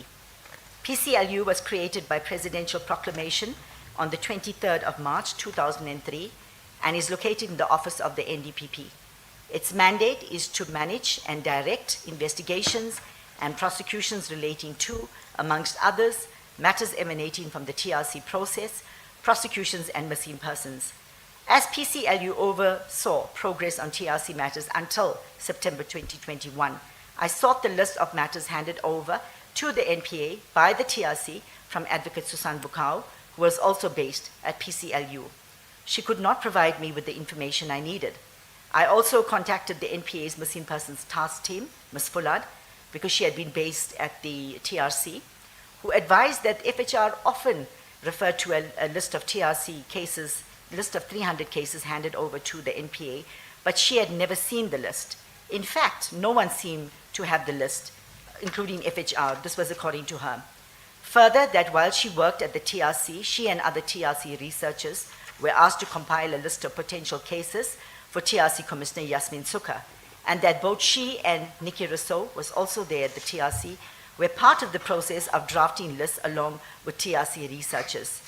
[SPEAKER 2] PCLU was created by presidential proclamation on the 23rd of March 2003 and is located in the office of the NDPP. Its mandate is to manage and direct investigations and prosecutions relating to, amongst others, matters emanating from the TRC process, prosecutions and missing persons. As PCLU oversaw progress on TRC matters until September 2021, I sought the list of matters handed over to the NPA by the TRC from Advocate Susan Bukau, who was also based at PCLU. She could not provide me with the information I needed. I also contacted the NPA's Missing Persons Task Team, Ms. Fullard, because she had been based at the TRC, who advised that FHR often referred to a list of TRC cases, list of 300 cases handed over to the NPA, but she had never seen the list. In fact, no one seemed to have the list, including FHR. This was according to her. Further, that while she worked at the TRC, she and other TRC researchers were asked to compile a list of potential cases for TRC Commissioner Yasmin Sukha, and that both she and Nikki Rousseau was also there at the TRC, were part of the process of drafting lists along with TRC researchers.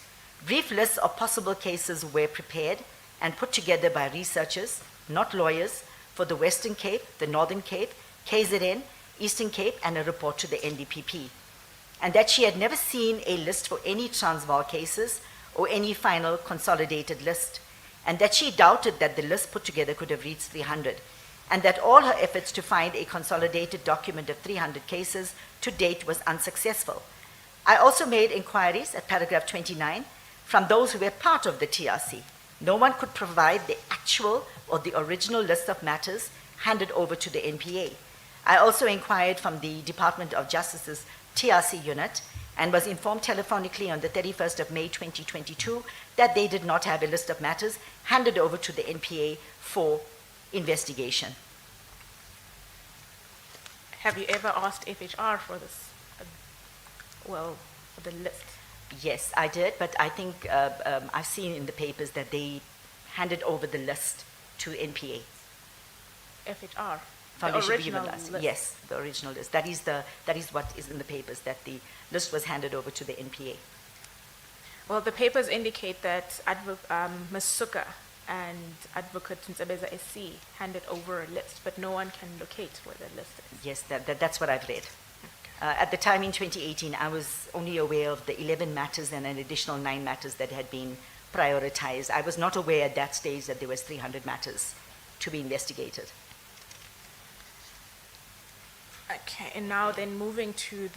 [SPEAKER 2] Brief lists of possible cases were prepared and put together by researchers, not lawyers, for the Western Cape, the Northern Cape, KZN, Eastern Cape, and a report to the NDPP. And that she had never seen a list for any Transvaal cases or any final consolidated list, and that she doubted that the list put together could have reached 300, and that all her efforts to find a consolidated document of 300 cases to date was unsuccessful. I also made inquiries at paragraph 29 from those who were part of the TRC. No one could provide the actual or the original list of matters handed over to the NPA. I also inquired from the Department of Justice's TRC unit and was informed telephonically on the 31st of May 2022 that they did not have a list of matters handed over to the NPA for investigation.
[SPEAKER 3] Have you ever asked FHR for this, for the list?
[SPEAKER 2] Yes, I did, but I think I've seen in the papers that they handed over the list to NPA.
[SPEAKER 3] FHR?
[SPEAKER 2] The
[SPEAKER 3] original list?
[SPEAKER 2] Yes, the original list. That is what is in the papers, that the list was handed over to the NPA.
[SPEAKER 3] Well, the papers indicate that Ms. Sukha and Advocate Ntsebeza SC handed over a list, but no one can locate where the list is.
[SPEAKER 2] Yes, that's what I've read.
[SPEAKER 3] Okay.
[SPEAKER 2] At the time in 2018, I was only aware of the 11 matters and an additional 9 matters that had been prioritized. I was not aware at that stage that there was 300 matters to be investigated.
[SPEAKER 3] Okay, and now then moving to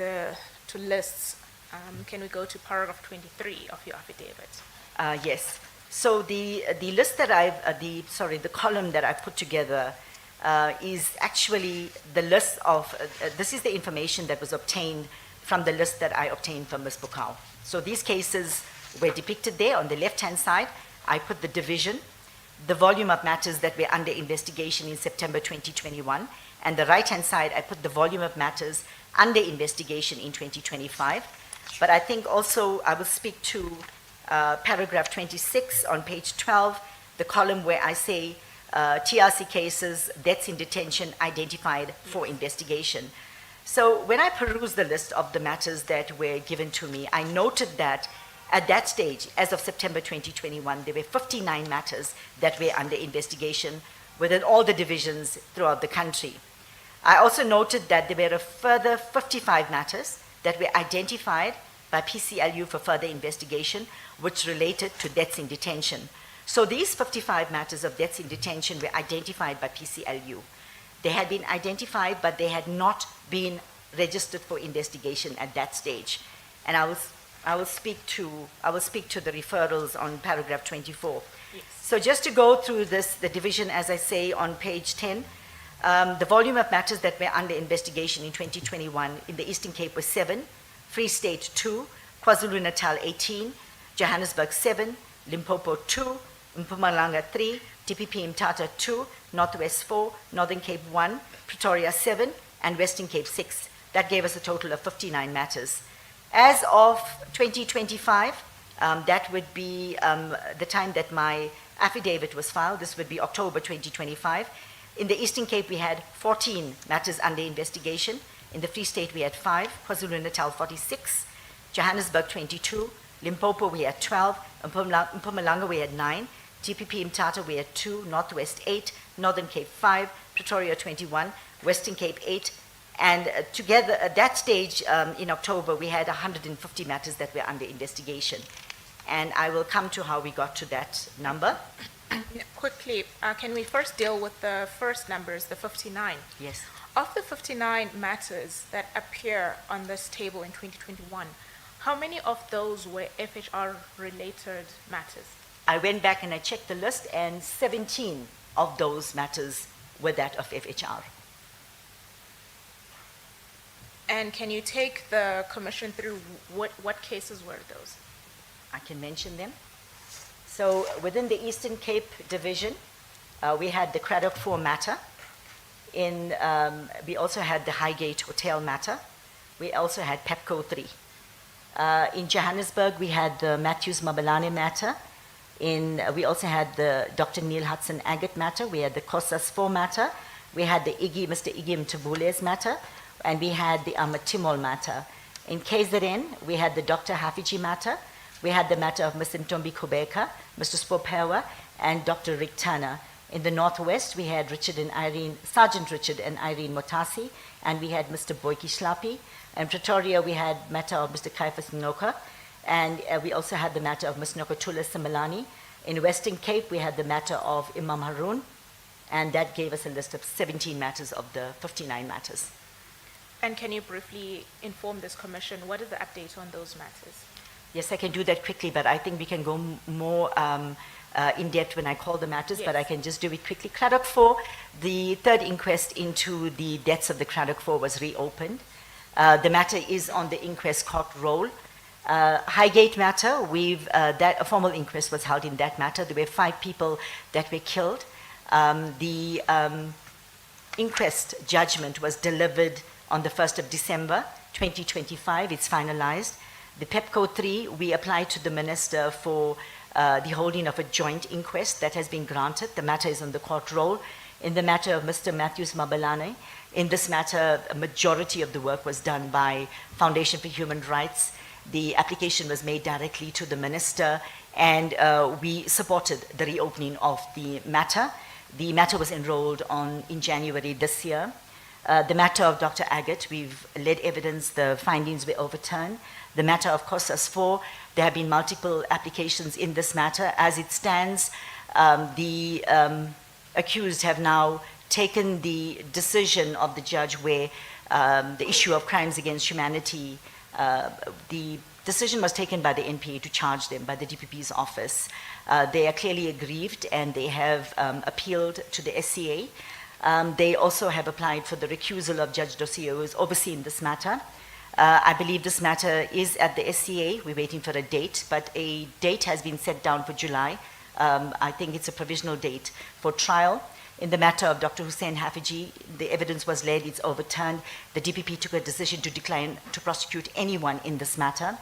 [SPEAKER 3] lists, can we go to paragraph 23 of your affidavit?
[SPEAKER 2] Yes. So the list that the column that I put together is actually the list of, this is the information that was obtained from the list that I obtained from Ms. Bukau. So these cases were depicted there. On the left-hand side, I put the division, the volume of matters that were under investigation in September 2021, and the right-hand side, I put the volume of matters under investigation in 2025. But I think also I will speak to paragraph 26 on page 12, the column where I say TRC cases, deaths in detention identified for investigation. So when I perused the list of the matters that were given to me, I noted that at that stage, as of September 2021, there were 59 matters that were under investigation within all the divisions throughout the country. I also noted that there were a further 55 matters that were identified by PCLU for further investigation, which related to deaths in detention. So these 55 matters of deaths in detention were identified by PCLU. They had been identified, but they had not been registered for investigation at that stage. And I will speak to the referrals on paragraph 24.
[SPEAKER 3] Yes.
[SPEAKER 2] So just to go through this, the division, as I say on page 10, the volume of matters that were under investigation in 2021 in the Eastern Cape was 7, Free State 2, KwaZulu-Natal 18, Johannesburg 7, Limpopo 2, Mpumalanga 3, DPP Mthatha 2, Northwest 4, Northern Cape 1, Pretoria 7, and Western Cape 6. That gave us a total of 59 matters. As of 2025, that would be the time that my affidavit was filed. This would be October 2025. In the Eastern Cape, we had 14 matters under investigation. In the Free State, we had 5, KwaZulu-Natal 46, Johannesburg 22, Limpopo we had 12, Mpumalanga we had 9, DPP Mthatha we had 2, Northwest 8, Northern Cape 5, Pretoria 21, Western Cape 8, and together at that stage in October we had 150 matters that were under investigation. And I will come to how we got to that number.
[SPEAKER 3] Yeah, quickly, can we first deal with the first numbers, the 59?
[SPEAKER 2] Yes.
[SPEAKER 3] Of the 59 matters that appear on this table in 2021, how many of those were FHR-related matters?
[SPEAKER 2] I went back and I checked the list, and 17 of those matters were that of FHR.
[SPEAKER 3] And can you take the commission through what cases were those?
[SPEAKER 2] I can mention them. So within the Eastern Cape division, we had the Craddock 4 matter. We also had the Highgate Hotel matter. We also had Pepco 3. In Johannesburg, we had the Matthews Mabalane matter. We also had the Dr. Neil Hudson Agate matter. We had the Kosas 4 matter. We had the Mr. Iggy Mtabule's matter. And we had the Amatimol matter. In KZN, we had the Dr. Hafiji matter. We had the matter of Mr. Ntombi Kubeka, Mr. Spopewa, and Dr. Rick Turner. In the Northwest, we had Sergeant Richard and Irene Motasi, and we had Mr. Boyki Shlapi. In Pretoria, we had matter of Mr. Kaifas Noka, and we also had the matter of Ms. Nokotula Simalani. In Western Cape, we had the matter of Imam Haroon, and that gave us a list of 17 matters of the 59 matters.
[SPEAKER 3] And can you briefly inform this commission, what is the update on those matters?
[SPEAKER 2] Yes, I can do that quickly, but I think we can go more in depth when I call the matters,
[SPEAKER 3] Yes.
[SPEAKER 2] but I can just do it quickly. Craddock 4, the third inquest into the deaths of the Craddock 4 was reopened. The matter is on the inquest court roll. Highgate matter, a formal inquest was held in that matter. There were 5 people that were killed. The inquest judgment was delivered on the 1st of December 2025. It's finalized. The Pepco 3, we applied to the minister for the holding of a joint inquest that has been granted. The matter is on the court roll. In the matter of Mr. Matthews Mabalane, in this matter, a majority of the work was done by Foundation for Human Rights. The application was made directly to the minister, and we supported the reopening of the matter. The matter was enrolled in January this year. The matter of Dr. Agate, we've led evidence, the findings were overturned. The matter of COSAS 4, there have been multiple applications in this matter. As it stands, the accused have now taken the decision of the judge where the issue of crimes against humanity, the decision was taken by the NPA to charge them by the DPP's office. They are clearly aggrieved and they have appealed to the SCA. They also have applied for the recusal of Judge Dossier, who is overseeing this matter. I believe this matter is at the SCA. We're waiting for a date, but a date has been set down for July. I think it's a provisional date for trial. In the matter of Dr. Hussein Hafiji, the evidence was laid, it's overturned. The DPP took a decision to decline to prosecute anyone in this matter.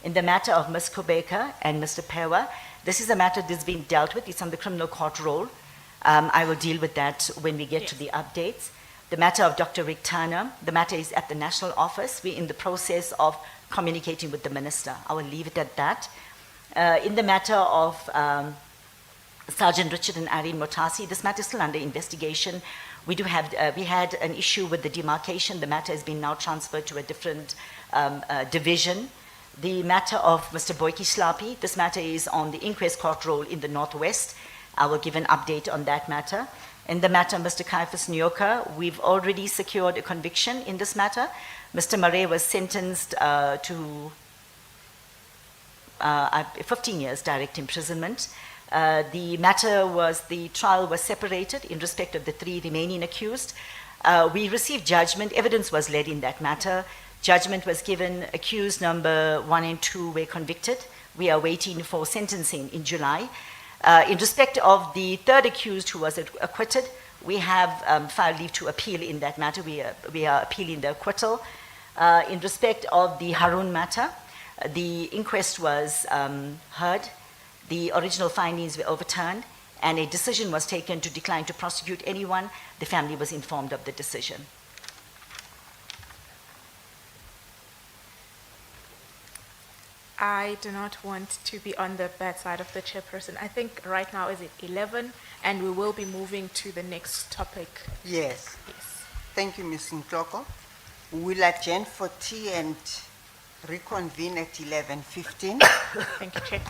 [SPEAKER 2] In the matter of Ms. Kobeka and Mr. Pewa, this is a matter that's being dealt with. It's on the criminal court roll. I will deal with that when we get to the updates. The matter of Dr. Rick Turner, the matter is at the national office. We're in the process of communicating with the minister. I will leave it at that. In the matter of Sergeant Richard and Irene Motasi, this matter is still under investigation. We had an issue with the demarcation. The matter has been now transferred to a different division. The matter of Mr. Boyki Slapi, this matter is on the inquest court roll in the Northwest. I will give an update on that matter. In the matter of Mr. Caiaphas Nyoka, we've already secured a conviction in this matter. Mr. Murray was sentenced to 15 years direct imprisonment. The trial was separated in respect of the 3 remaining accused. We received judgment. Evidence was led in that matter. Judgment was given. Accused number 1 and 2 were convicted. We are waiting for sentencing in July. In respect of the 3rd accused who was acquitted, we have filed leave to appeal in that matter. We are appealing the acquittal. In respect of the Harun matter, the inquest was heard. The original findings were overturned, and a decision was taken to decline to prosecute anyone. The family was informed of the decision.
[SPEAKER 3] I do not want to be on the bad side of the chairperson. I think right now is at 11, and we will be moving to the next topic.
[SPEAKER 1] Yes.
[SPEAKER 3] Yes.
[SPEAKER 1] Thank you, Ms. Mtoko. We'll adjourn for tea and reconvene at 11:15.
[SPEAKER 3] Thank you, Chair.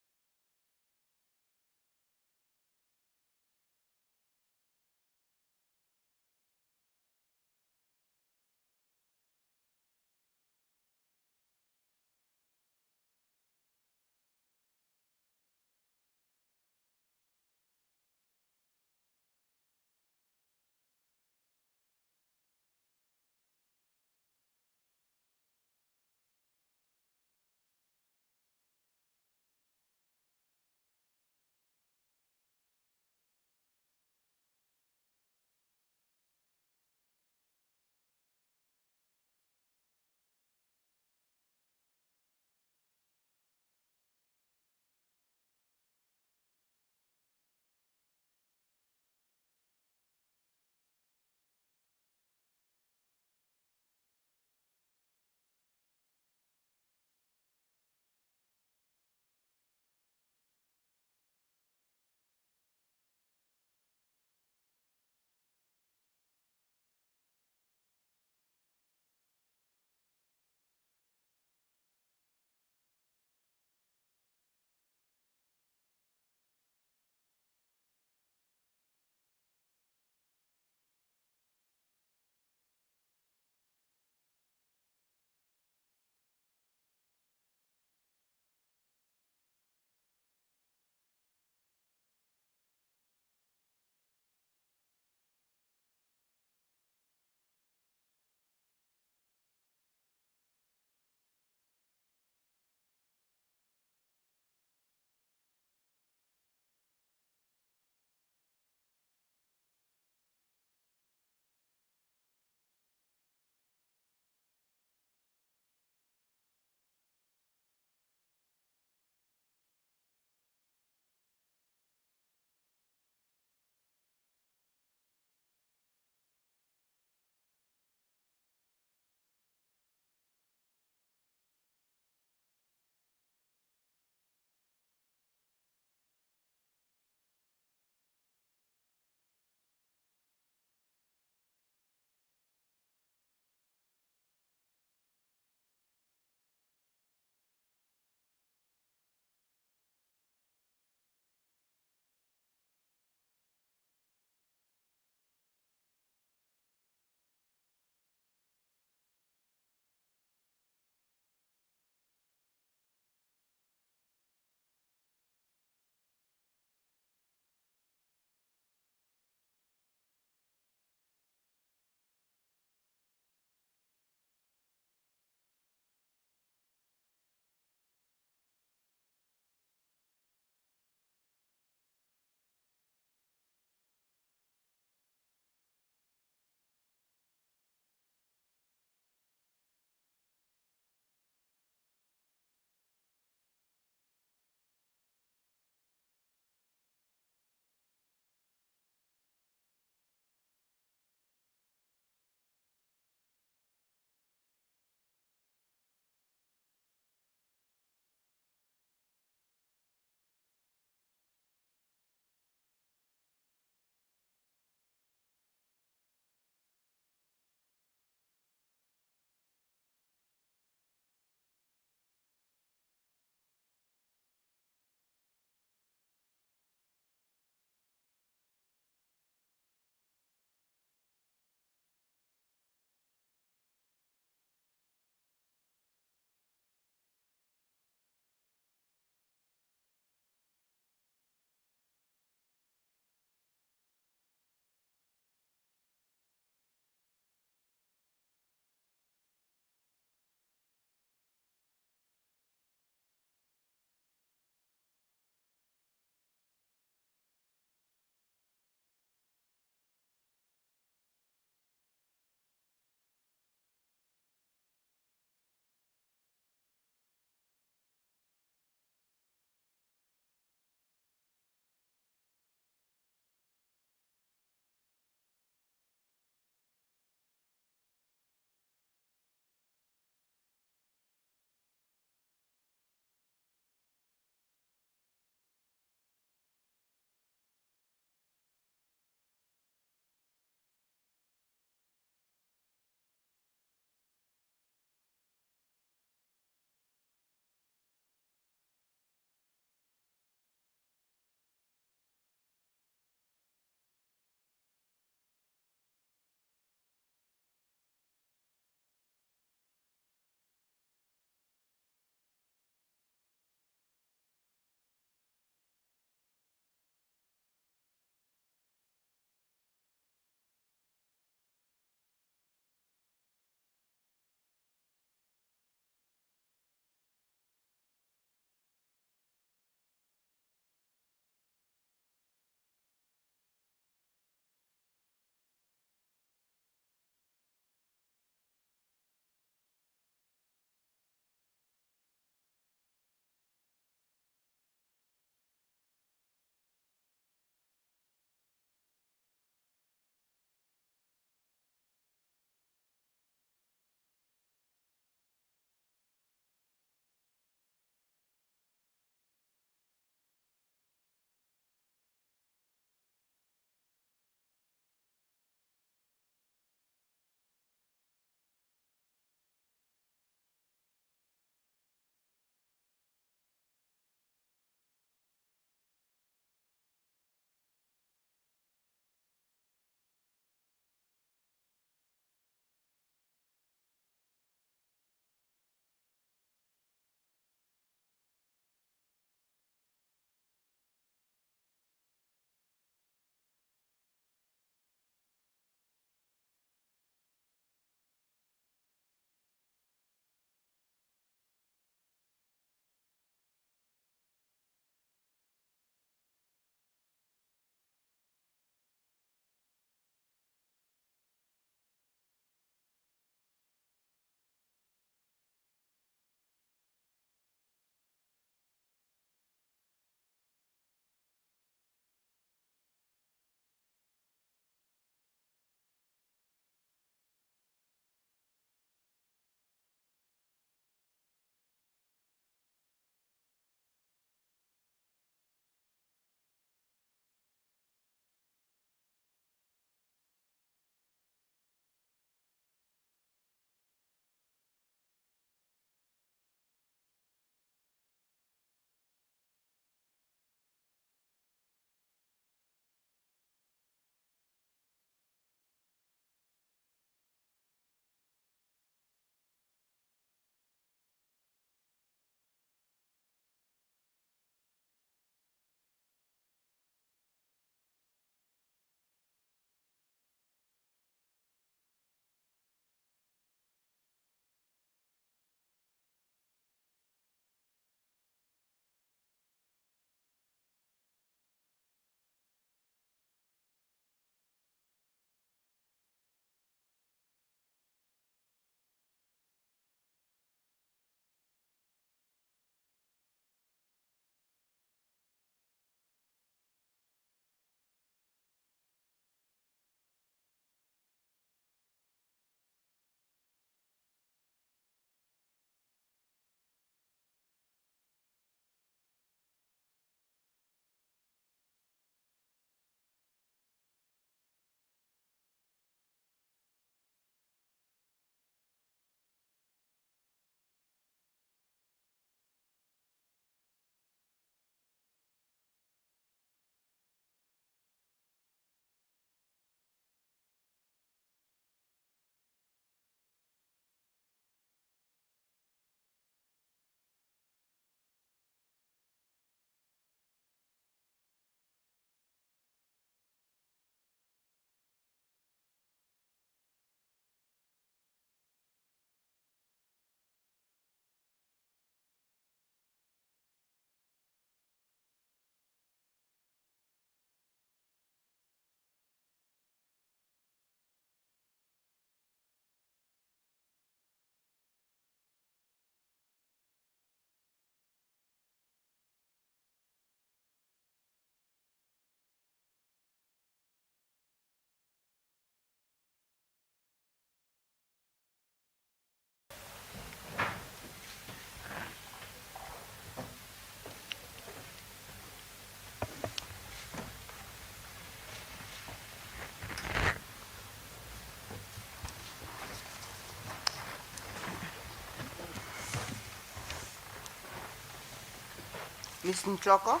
[SPEAKER 1] Ms. Ntloko?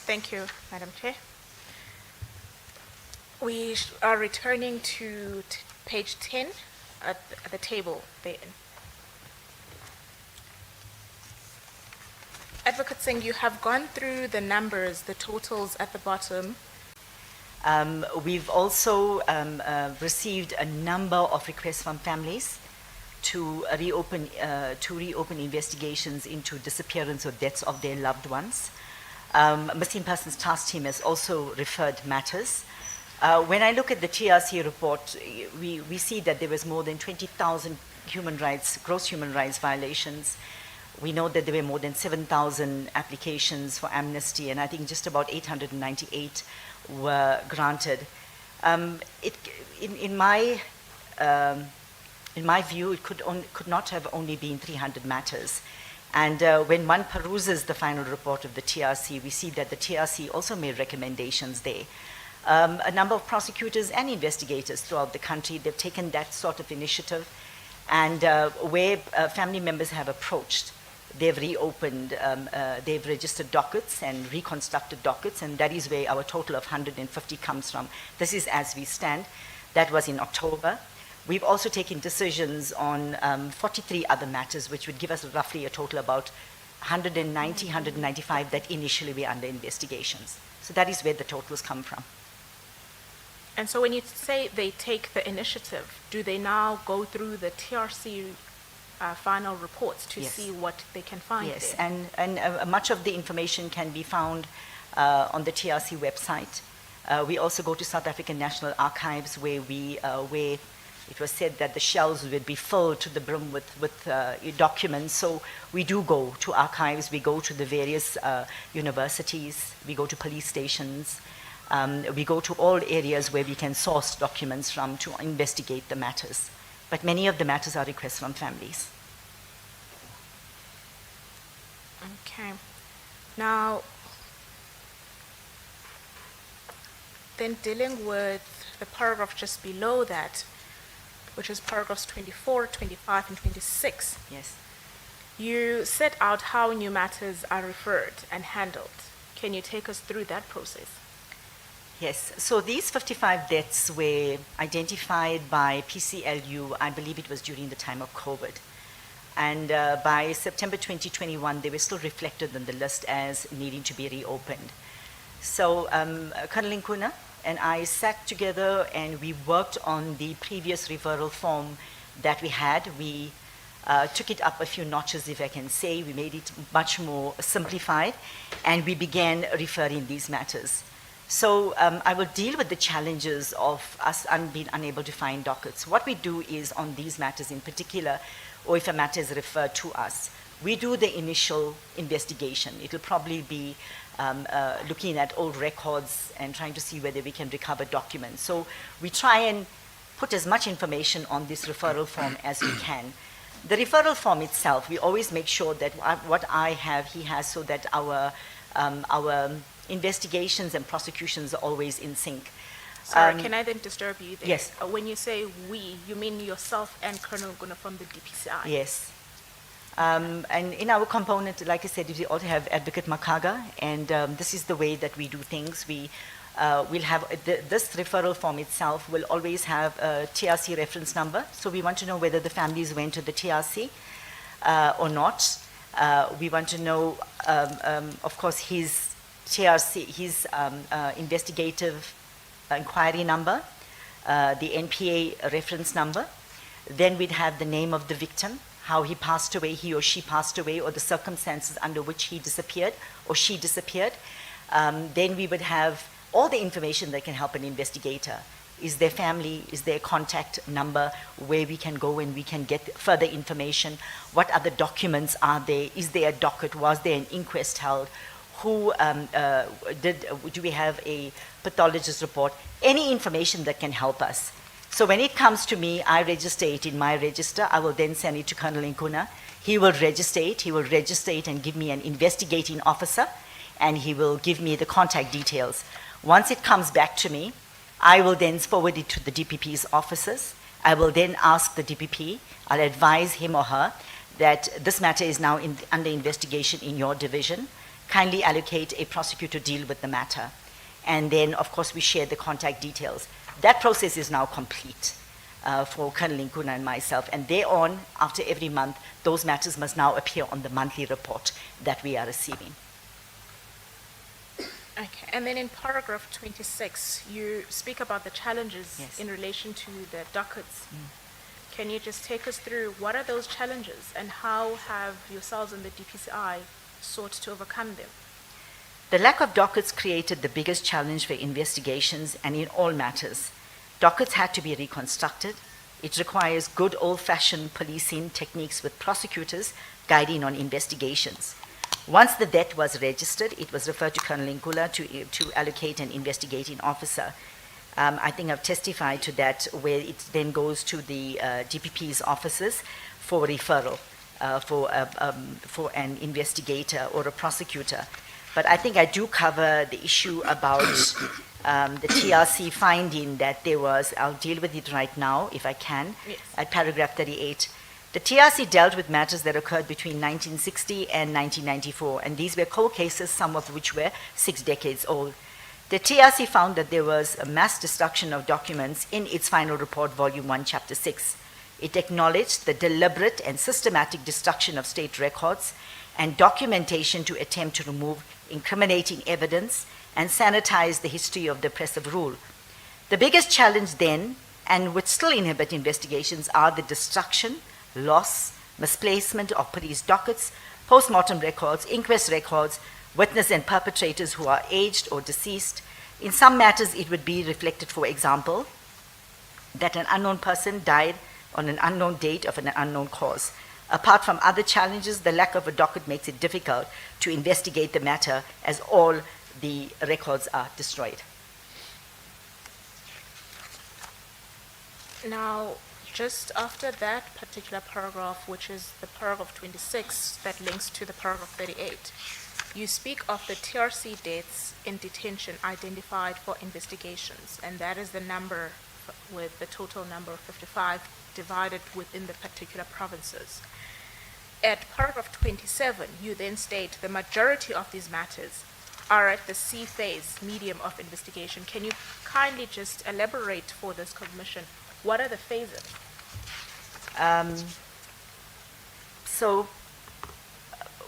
[SPEAKER 3] Thank you, Madam Chair. We are returning to page 10 at the table there. Advocate Singh, you have gone through the numbers, the totals at the bottom.
[SPEAKER 2] We've also received a number of requests from families to reopen investigations into disappearance or deaths of their loved ones. Missing Persons Task Team has also referred matters. When I look at the TRC report, we see that there was more than 20,000 gross human rights violations. We know that there were more than 7,000 applications for amnesty, and I think just about 898 were granted. In my view, it could not have only been 300 matters. And when one peruses the final report of the TRC, we see that the TRC also made recommendations there. A number of prosecutors and investigators throughout the country, they've taken that sort of initiative, and where family members have approached, they've reopened, they've registered dockets and reconstructed dockets, and that is where our total of 150 comes from. This is as we stand. That was in October. We've also taken decisions on 43 other matters, which would give us roughly a total about 190, 195 that initially were under investigations. So that is where the totals come from.
[SPEAKER 3] And so when you say they take the initiative, do they now go through the TRC final reports to
[SPEAKER 2] Yes.
[SPEAKER 3] see what they can find
[SPEAKER 2] Yes,
[SPEAKER 3] there?
[SPEAKER 2] and much of the information can be found on the TRC website. We also go to South African National Archives, where it was said that the shelves would be filled to the brim with documents. So we do go to archives, we go to the various universities, we go to police stations, we go to all areas where we can source documents from to investigate the matters. But many of the matters are requests from families.
[SPEAKER 3] Okay. Now, then dealing with the paragraph just below that, which is paragraphs 24, 25, and 26,
[SPEAKER 2] Yes.
[SPEAKER 3] you set out how new matters are referred and handled. Can you take us through that process?
[SPEAKER 2] Yes, so these 55 deaths were identified by PCLU, I believe it was during the time of COVID. And by September 2021, they were still reflected on the list as needing to be reopened. So Colonel Nkuna and I sat together and we worked on the previous referral form that we had. We took it up a few notches, if I can say. We made it much more simplified, and we began referring these matters. So I will deal with the challenges of us being unable to find dockets. What we do is on these matters in particular, or if a matter is referred to us, we do the initial investigation. It'll probably be looking at old records and trying to see whether we can recover documents. So we try and put as much information on this referral form as we can. The referral form itself, we always make sure that what I have, he has, so that our investigations and prosecutions are always in sync.
[SPEAKER 3] Sorry, can I then disturb you there?
[SPEAKER 2] Yes.
[SPEAKER 3] When you say we, you mean yourself and Colonel Nkuna from the DPCI?
[SPEAKER 2] Yes. And in our component, like I said, we also have Advocate Makaga, and this is the way that we do things. We'll have this referral form itself will always have a TRC reference number. So we want to know whether the families went to the TRC or not. We want to know, of course, his TRC, his investigative inquiry number, the NPA reference number. Then we'd have the name of the victim, how he passed away, he or she passed away, or the circumstances under which he disappeared or she disappeared. Then we would have all the information that can help an investigator. Is there family, is there a contact number where we can go and we can get further information? What other documents are there? Is there a docket? Was there an inquest held? Do we have a pathologist report? Any information that can help us. So when it comes to me, I register it in my register. I will then send it to Colonel Nkuna. He will register it and give me an investigating officer, and he will give me the contact details. Once it comes back to me, I will then forward it to the DPP's officers. I will then ask the DPP, I'll advise him or her that this matter is now under investigation in your division. kindly allocate a prosecutor deal with the matter. And then, of course, we share the contact details. That process is now complete for Colonel Nkuna and myself. And thereon, after every month, those matters must now appear on the monthly report that we are receiving.
[SPEAKER 3] Okay, and then in paragraph 26, you speak about the challenges
[SPEAKER 2] Yes.
[SPEAKER 3] in relation to the dockets. Can you just take us through what are those challenges and how have yourselves and the DPCI sought to overcome them?
[SPEAKER 2] The lack of dockets created the biggest challenge for investigations and in all matters. Dockets had to be reconstructed. It requires good old-fashioned policing techniques with prosecutors guiding on investigations. Once the debt was registered, it was referred to Colonel Nkula to allocate an investigating officer. I think I've testified to that, where it then goes to the DPP's offices for referral for an investigator or a prosecutor. But I think I do cover the issue about the TRC finding that there was, I'll deal with it right now if I can,
[SPEAKER 3] Yes.
[SPEAKER 2] at paragraph 38. The TRC dealt with matters that occurred between 1960 and 1994, and these were cold cases, some of which were 6 decades old. The TRC found that there was a mass destruction of documents in its final report, Volume 1, Chapter 6. It acknowledged the deliberate and systematic destruction of state records and documentation to attempt to remove incriminating evidence and sanitize the history of the oppressive rule. The biggest challenge then, and which still inhibit investigations, are the destruction, loss, misplacement of police dockets, post-mortem records, inquest records, witness and perpetrators who are aged or deceased. In some matters, it would be reflected, for example, that an unknown person died on an unknown date of an unknown cause. Apart from other challenges, the lack of a docket makes it difficult to investigate the matter as all the records are destroyed.
[SPEAKER 3] Now, just after that particular paragraph, which is the paragraph 26 that links to the paragraph 38, you speak of the TRC deaths in detention identified for investigations, and that is the number with the total number of 55 divided within the particular provinces. At paragraph 27, you then state the majority of these matters are at the C phase, medium of investigation. Can you kindly just elaborate for this commission, what are the phases?
[SPEAKER 2] So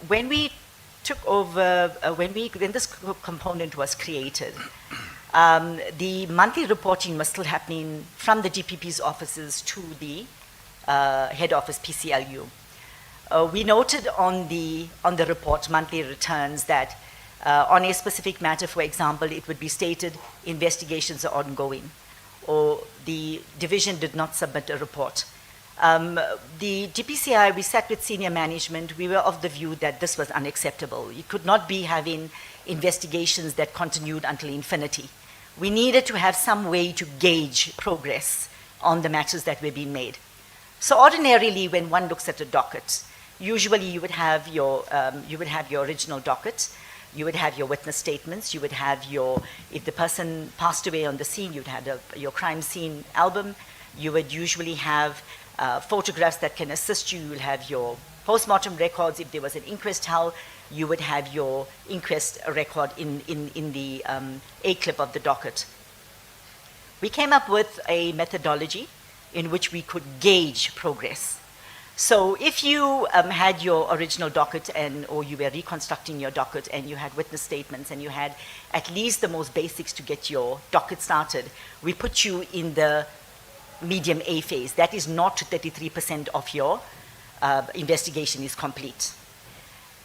[SPEAKER 2] when we took over, when this component was created, the monthly reporting was still happening from the DPP's offices to the head office PCLU. We noted on the report, monthly returns, that on a specific matter, for example, it would be stated investigations are ongoing, or the division did not submit a report. The DPCI, we sat with senior management, we were of the view that this was unacceptable. You could not be having investigations that continued until infinity. We needed to have some way to gauge progress on the matters that were being made. So ordinarily, when one looks at a docket, usually you would have your original docket, you would have your witness statements, you would have your, if the person passed away on the scene, you'd have your crime scene album, you would usually have photographs that can assist you, you'll have your post-mortem records, if there was an inquest held, you would have your inquest record in the A clip of the docket. We came up with a methodology in which we could gauge progress. So if you had your original docket or you were reconstructing your docket and you had witness statements and you had at least the most basics to get your docket started, we put you in the medium A phase. That is not 33% of your investigation is complete.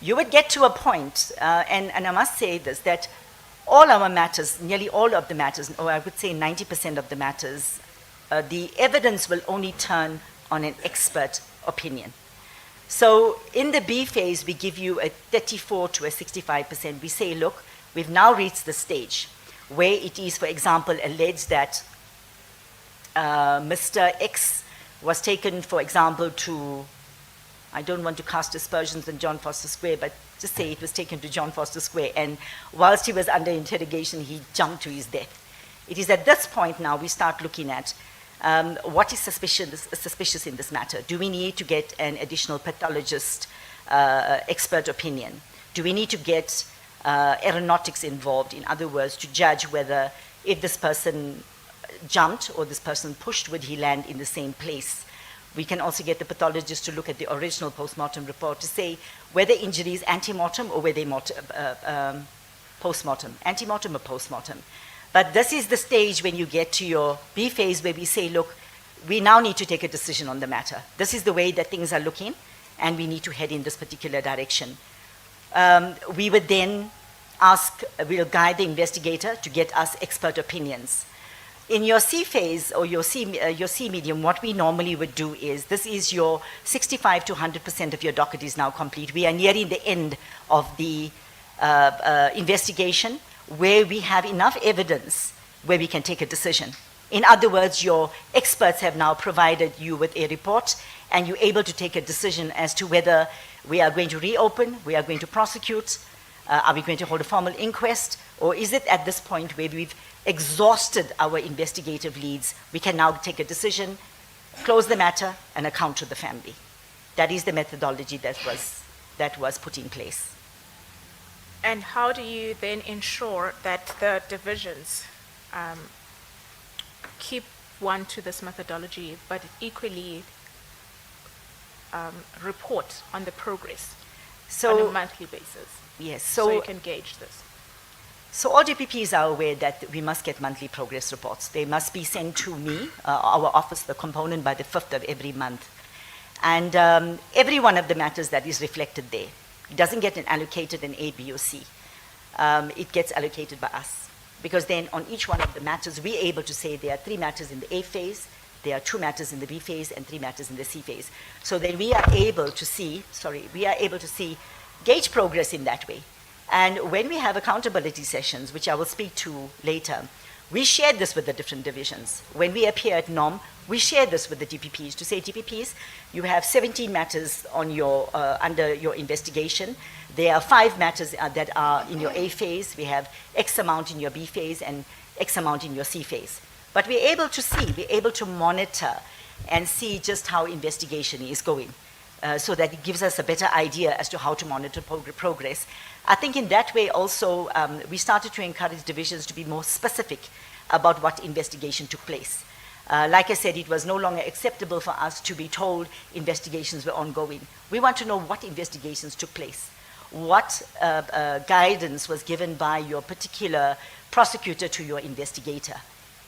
[SPEAKER 2] You would get to a point, and I must say this, that all our matters, nearly all of the matters, or I would say 90% of the matters, the evidence will only turn on an expert opinion. So in the B phase, we give you a 34 to a 65%. We say, look, we've now reached the stage where it is, for example, alleged that Mr. X was taken, for example, to, I don't want to cast aspersions on John Foster Square, but just say it was taken to John Foster Square, and whilst he was under interrogation, he jumped to his death. It is at this point now we start looking at what is suspicious in this matter. Do we need to get an additional pathologist expert opinion? Do we need to get aeronautics involved. In other words, to judge whether if this person jumped or this person pushed, would he land in the same place. We can also get the pathologist to look at the original postmortem report to say whether injury is antemortem or whether postmortem, antemortem or postmortem. But this is the stage when you get to your B phase where we say, look, we now need to take a decision on the matter. This is the way that things are looking, and we need to head in this particular direction. We would then we'll guide the investigator to get us expert opinions. In your C phase or your C medium, what we normally would do is, this is your 65 to 100% of your docket is now complete. We are nearing the end of the investigation where we have enough evidence where we can take a decision. In other words, your experts have now provided you with a report and you're able to take a decision as to whether we are going to reopen, we are going to prosecute, are we going to hold a formal inquest, or is it at this point where we've exhausted our investigative leads, we can now take a decision, close the matter, and account to the family. That is the methodology that was put in place.
[SPEAKER 3] And how do you then ensure that the divisions keep one to this methodology, but equally report on the progress on a monthly basis?
[SPEAKER 2] Yes.
[SPEAKER 3] So you can gauge this.
[SPEAKER 2] So all DPPs are aware that we must get monthly progress reports. They must be sent to me, our office, the component, by the 5th of every month. And every one of the matters that is reflected there, it doesn't get allocated in A, B, or C. It gets allocated by us. Because then on each one of the matters, we're able to say there are 3 matters in the A phase, there are 2 matters in the B phase, and 3 matters in the C phase. So then we are able to see, gauge progress in that way. And when we have accountability sessions, which I will speak to later, we share this with the different divisions. When we appear at NOM, we share this with the DPPs to say, DPPs, you have 17 matters on your, under your investigation. There are 5 matters that are in your A phase. We have X amount in your B phase and X amount in your C phase. But we're able to see, we're able to monitor and see just how investigation is going. So that it gives us a better idea as to how to monitor progress. I think in that way also, we started to encourage divisions to be more specific about what investigation took place. Like I said, it was no longer acceptable for us to be told investigations were ongoing. We want to know what investigations took place, what guidance was given by your particular prosecutor to your investigator.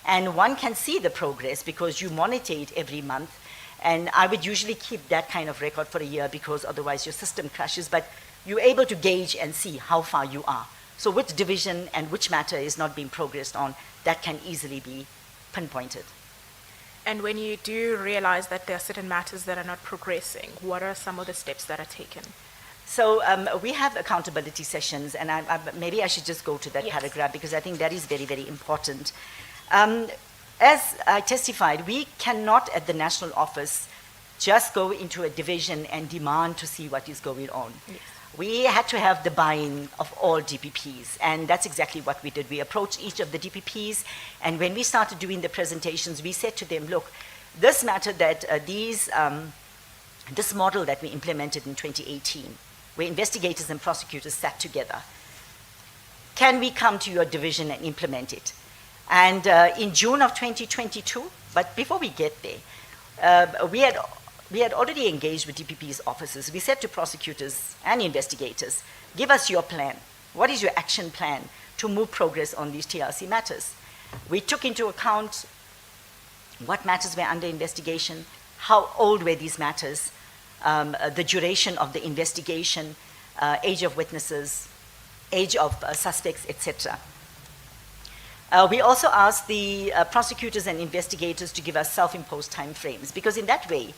[SPEAKER 2] And one can see the progress because you monitor it every month. And I would usually keep that kind of record for a year because otherwise your system crashes, but you're able to gauge and see how far you are. So which division and which matter is not being progressed on, that can easily be pinpointed.
[SPEAKER 3] And when you do realize that there are certain matters that are not progressing, what are some of the steps that are taken?
[SPEAKER 2] So we have accountability sessions, and maybe I should just go to that
[SPEAKER 3] Yes.
[SPEAKER 2] paragraph because I think that is very, very important. As I testified, we cannot at the national office just go into a division and demand to see what is going on.
[SPEAKER 3] Yes.
[SPEAKER 2] We had to have the buy-in of all DPPs, and that's exactly what we did. We approached each of the DPPs, and when we started doing the presentations, we said to them, look, this matter that this model that we implemented in 2018, where investigators and prosecutors sat together, can we come to your division and implement it? And in June of 2022, but before we get there, we had already engaged with DPP's offices. We said to prosecutors and investigators, give us your plan. What is your action plan to move progress on these TRC matters? We took into account what matters were under investigation, how old were these matters, the duration of the investigation, age of witnesses, age of suspects, etc. We also asked the prosecutors and investigators to give us self-imposed time frames, because in that way,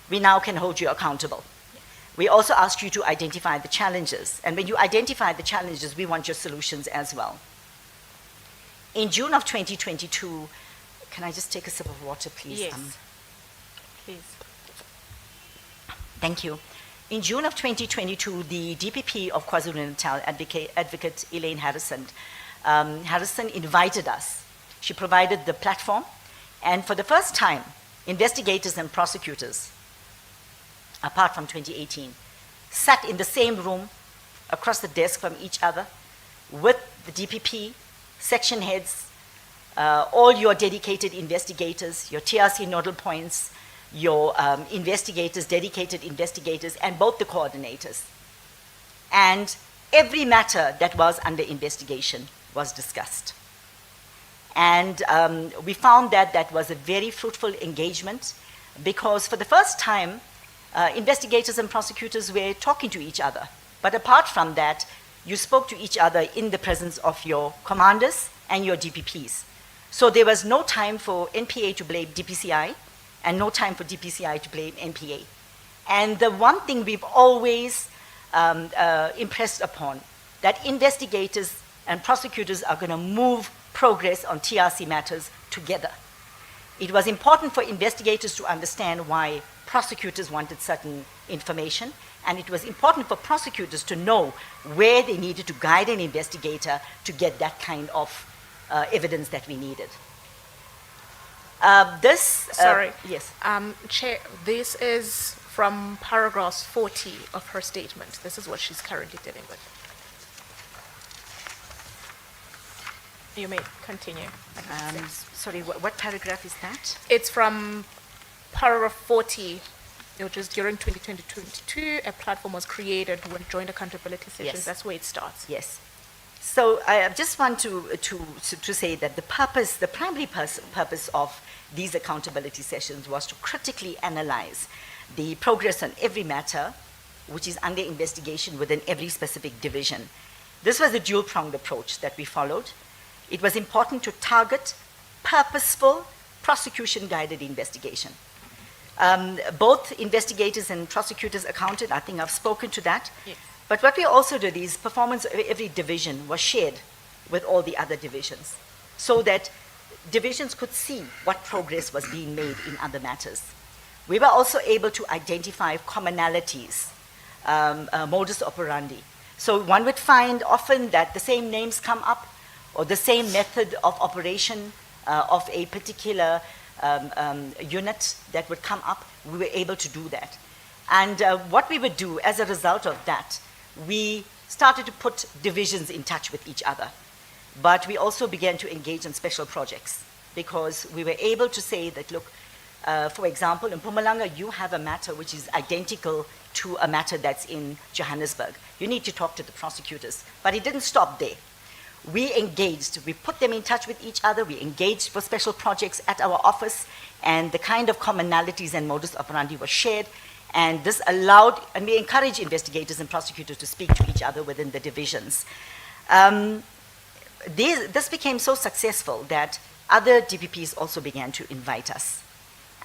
[SPEAKER 2] we now can hold you accountable. We also ask you to identify the challenges, and when you identify the challenges, we want your solutions as well. In June of 2022, can I just take a sip of water, please?
[SPEAKER 3] Yes. Please.
[SPEAKER 2] Thank you. In June of 2022, the DPP of KwaZulu-Natal, Advocate Elaine Harrison, invited us. She provided the platform, and for the first time, investigators and prosecutors, apart from 2018, sat in the same room, across the desk from each other, with the DPP, section heads, all your dedicated investigators, your TRC nodal points, your investigators, dedicated investigators, and both the coordinators. And every matter that was under investigation was discussed. And we found that that was a very fruitful engagement, because for the first time, investigators and prosecutors were talking to each other. But apart from that, you spoke to each other in the presence of your commanders and your DPPs. So there was no time for NPA to blame DPCI and no time for DPCI to blame NPA. And the one thing we've always impressed upon, that investigators and prosecutors are going to move progress on TRC matters together. It was important for investigators to understand why prosecutors wanted certain information, and it was important for prosecutors to know where they needed to guide an investigator to get that kind of evidence that we needed.
[SPEAKER 3] Sorry.
[SPEAKER 2] Yes.
[SPEAKER 3] Chair, this is from paragraph 40 of her statement. This is what she's currently dealing with. You may continue.
[SPEAKER 2] Sorry, what paragraph is that?
[SPEAKER 3] It's from paragraph 40, which is during 2022, a platform was created when joint accountability sessions.
[SPEAKER 2] Yes.
[SPEAKER 3] That's where it starts.
[SPEAKER 2] Yes. So I just want to say that the primary purpose of these accountability sessions was to critically analyze the progress on every matter which is under investigation within every specific division. This was a dual-pronged approach that we followed. It was important to target purposeful, prosecution-guided investigation. Both investigators and prosecutors accounted. I think I've spoken to that.
[SPEAKER 3] Yes.
[SPEAKER 2] But what we also did is performance of every division was shared with all the other divisions, so that divisions could see what progress was being made in other matters. We were also able to identify commonalities, modus operandi. So one would find often that the same names come up, or the same method of operation of a particular unit that would come up. We were able to do that. And what we would do as a result of that, we started to put divisions in touch with each other. But we also began to engage in special projects, because we were able to say that, look, for example, in Mpumalanga, you have a matter which is identical to a matter that's in Johannesburg. You need to talk to the prosecutors. But it didn't stop there. We engaged, we put them in touch with each other, we engaged for special projects at our office, and the kind of commonalities and modus operandi were shared, and this allowed, and we encouraged investigators and prosecutors to speak to each other within the divisions. This became so successful that other DPPs also began to invite us.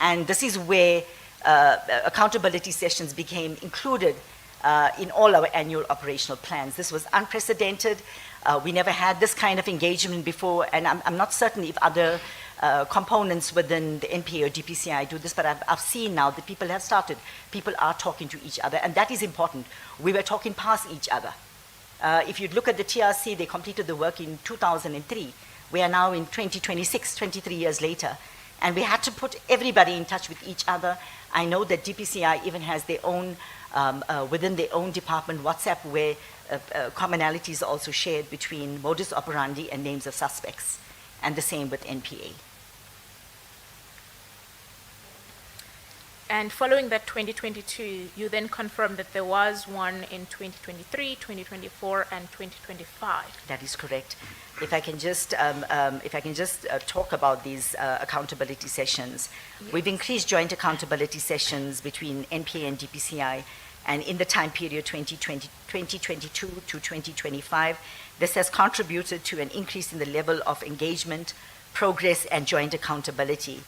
[SPEAKER 2] And this is where accountability sessions became included in all our annual operational plans. This was unprecedented. We never had this kind of engagement before, and I'm not certain if other components within the NPA or DPCI do this, but I've seen now that people have started. People are talking to each other, and that is important. We were talking past each other. If you look at the TRC, they completed the work in 2003. We are now in 2026, 23 years later, and we had to put everybody in touch with each other. I know that DPCI even has their own, within their own department, WhatsApp, where commonalities are also shared between modus operandi and names of suspects, and the same with NPA.
[SPEAKER 3] And following that 2022, you then confirmed that there was one in 2023, 2024, and 2025.
[SPEAKER 2] That is correct. If I can just talk about these accountability sessions. Yes. We've increased joint accountability sessions between NPA and DPCI, and in the time period 2022 to 2025, this has contributed to an increase in the level of engagement, progress, and joint accountability.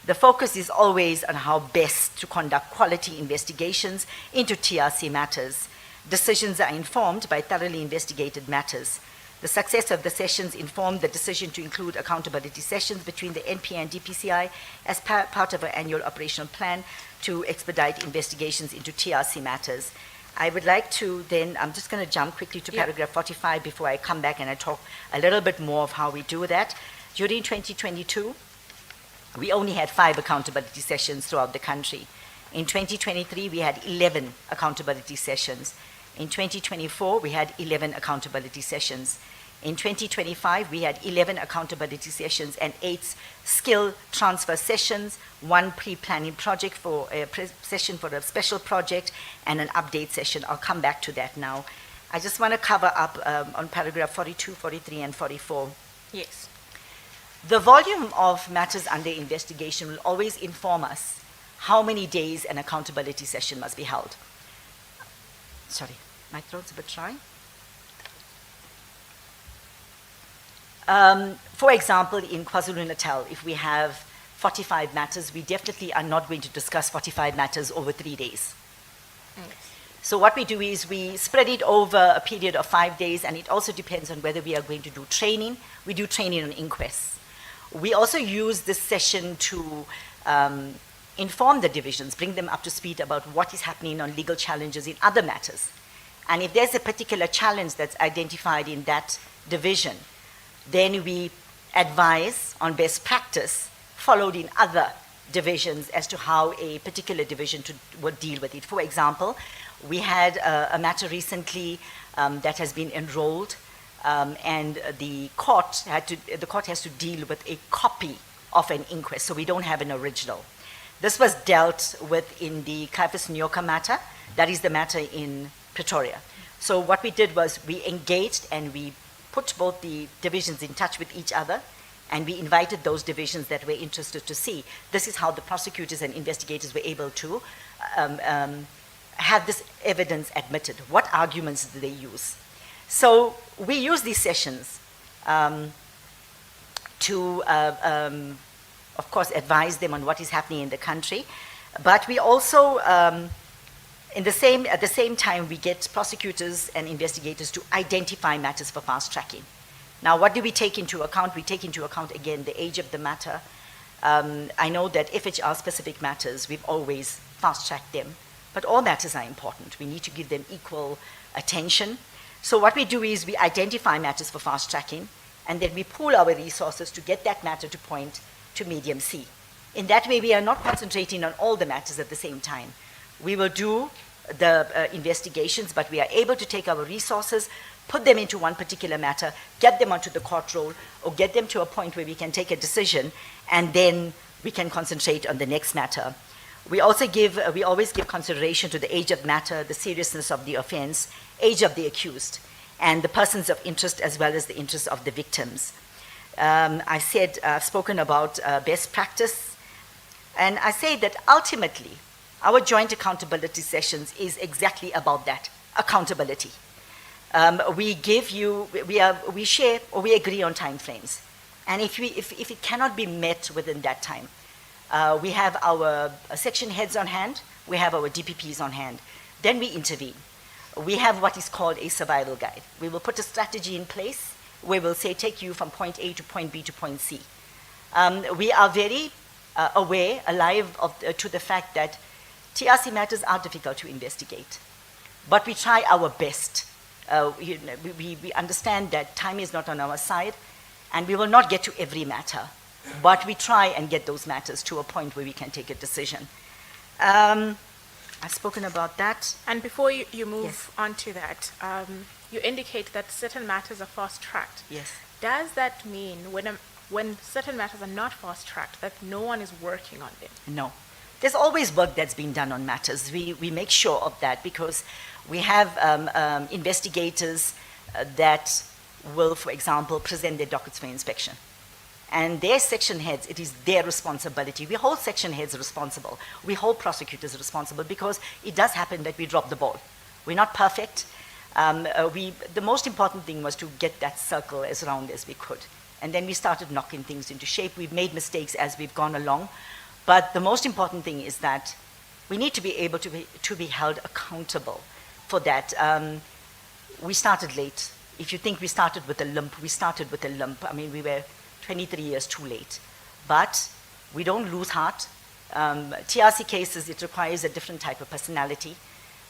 [SPEAKER 2] The focus is always on how best to conduct quality investigations into TRC matters. Decisions are informed by thoroughly investigated matters. The success of the sessions informed the decision to include accountability sessions between the NPA and DPCI as part of our annual operational plan to expedite investigations into TRC matters. I would like to then, I'm just going to jump quickly to paragraph 45 before I come back and I talk a little bit more of how we do that. During 2022, we only had 5 accountability sessions throughout the country. In 2023, we had 11 accountability sessions. In 2024, we had 11 accountability sessions. In 2025, we had 11 accountability sessions and 8 skill transfer sessions, 1 pre-planning project for a session for a special project, and an update session. I'll come back to that now. I just want to cover up on paragraph 42, 43, and 44.
[SPEAKER 3] Yes.
[SPEAKER 2] The volume of matters under investigation will always inform us how many days an accountability session must be held. Sorry, my throat's a bit dry. For example, in KwaZulu-Natal, if we have 45 matters, we definitely are not going to discuss 45 matters over 3 days. So what we do is we spread it over a period of 5 days, and it also depends on whether we are going to do training. We do training on inquests. We also use this session to inform the divisions, bring them up to speed about what is happening on legal challenges in other matters. And if there's a particular challenge that's identified in that division, then we advise on best practice followed in other divisions as to how a particular division would deal with it. For example, we had a matter recently that has been enrolled, and the court has to deal with a copy of an inquest, so we don't have an original. This was dealt with in the Caiaphas Nyoka matter. That is the matter in Pretoria. So what we did was we engaged and we put both the divisions in touch with each other, and we invited those divisions that were interested to see. This is how the prosecutors and investigators were able to have this evidence admitted. What arguments did they use? So we use these sessions to, of course, advise them on what is happening in the country, but we also, at the same time, we get prosecutors and investigators to identify matters for fast tracking. Now, what do we take into account? We take into account, again, the age of the matter. I know that FHR-specific matters, we've always fast-tracked them, but all matters are important. We need to give them equal attention. So what we do is we identify matters for fast-tracking, and then we pool our resources to get that matter to point to medium C. In that way, we are not concentrating on all the matters at the same time. We will do the investigations, but we are able to take our resources, put them into one particular matter, get them onto the court roll, or get them to a point where we can take a decision, and then we can concentrate on the next matter. We always give consideration to the age of matter, the seriousness of the offense, age of the accused, and the persons of interest as well as the interests of the victims. I've spoken about best practice, and I say that ultimately, our joint accountability sessions is exactly about that, accountability. We share or we agree on timeframes. And if it cannot be met within that time, we have our section heads on hand, we have our DPPs on hand, then we intervene. We have what is called a survival guide. We will put a strategy in place where we'll say, take you from point A to point B to point C. We are very alive to the fact that TRC matters are difficult to investigate, but we try our best. We understand that time is not on our side, and we will not get to every matter, but we try and get those matters to a point where we can take a decision. I've spoken about that.
[SPEAKER 3] And before you move
[SPEAKER 2] Yes.
[SPEAKER 3] on to that, you indicate that certain matters are fast-tracked.
[SPEAKER 2] Yes.
[SPEAKER 3] Does that mean when certain matters are not fast-tracked, that no one is working on them?
[SPEAKER 2] No. There's always work that's being done on matters. We make sure of that because we have investigators that will, for example, present their dockets for inspection. And their section heads, it is their responsibility. We hold section heads responsible. We hold prosecutors responsible because it does happen that we drop the ball. We're not perfect. The most important thing was to get that circle as round as we could. And then we started knocking things into shape. We've made mistakes as we've gone along. But the most important thing is that we need to be able to be held accountable for that. We started late. If you think we started with a limp, we started with a limp. I mean, we were 23 years too late. But we don't lose heart. TRC cases, it requires a different type of personality.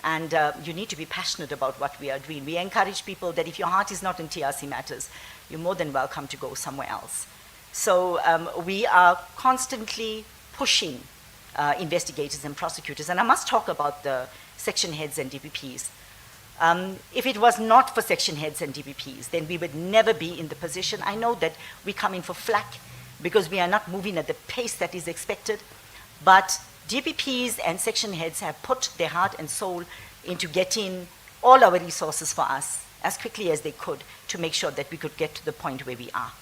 [SPEAKER 2] And you need to be passionate about what we are doing. We encourage people that if your heart is not in TRC matters, you're more than welcome to go somewhere else. So we are constantly pushing investigators and prosecutors. And I must talk about the section heads and DPPs. If it was not for section heads and DPPs, then we would never be in the position. I know that we come in for flack because we are not moving at the pace that is expected, but DPPs and section heads have put their heart and soul into getting all our resources for us as quickly as they could to make sure that we could get to the point where we are.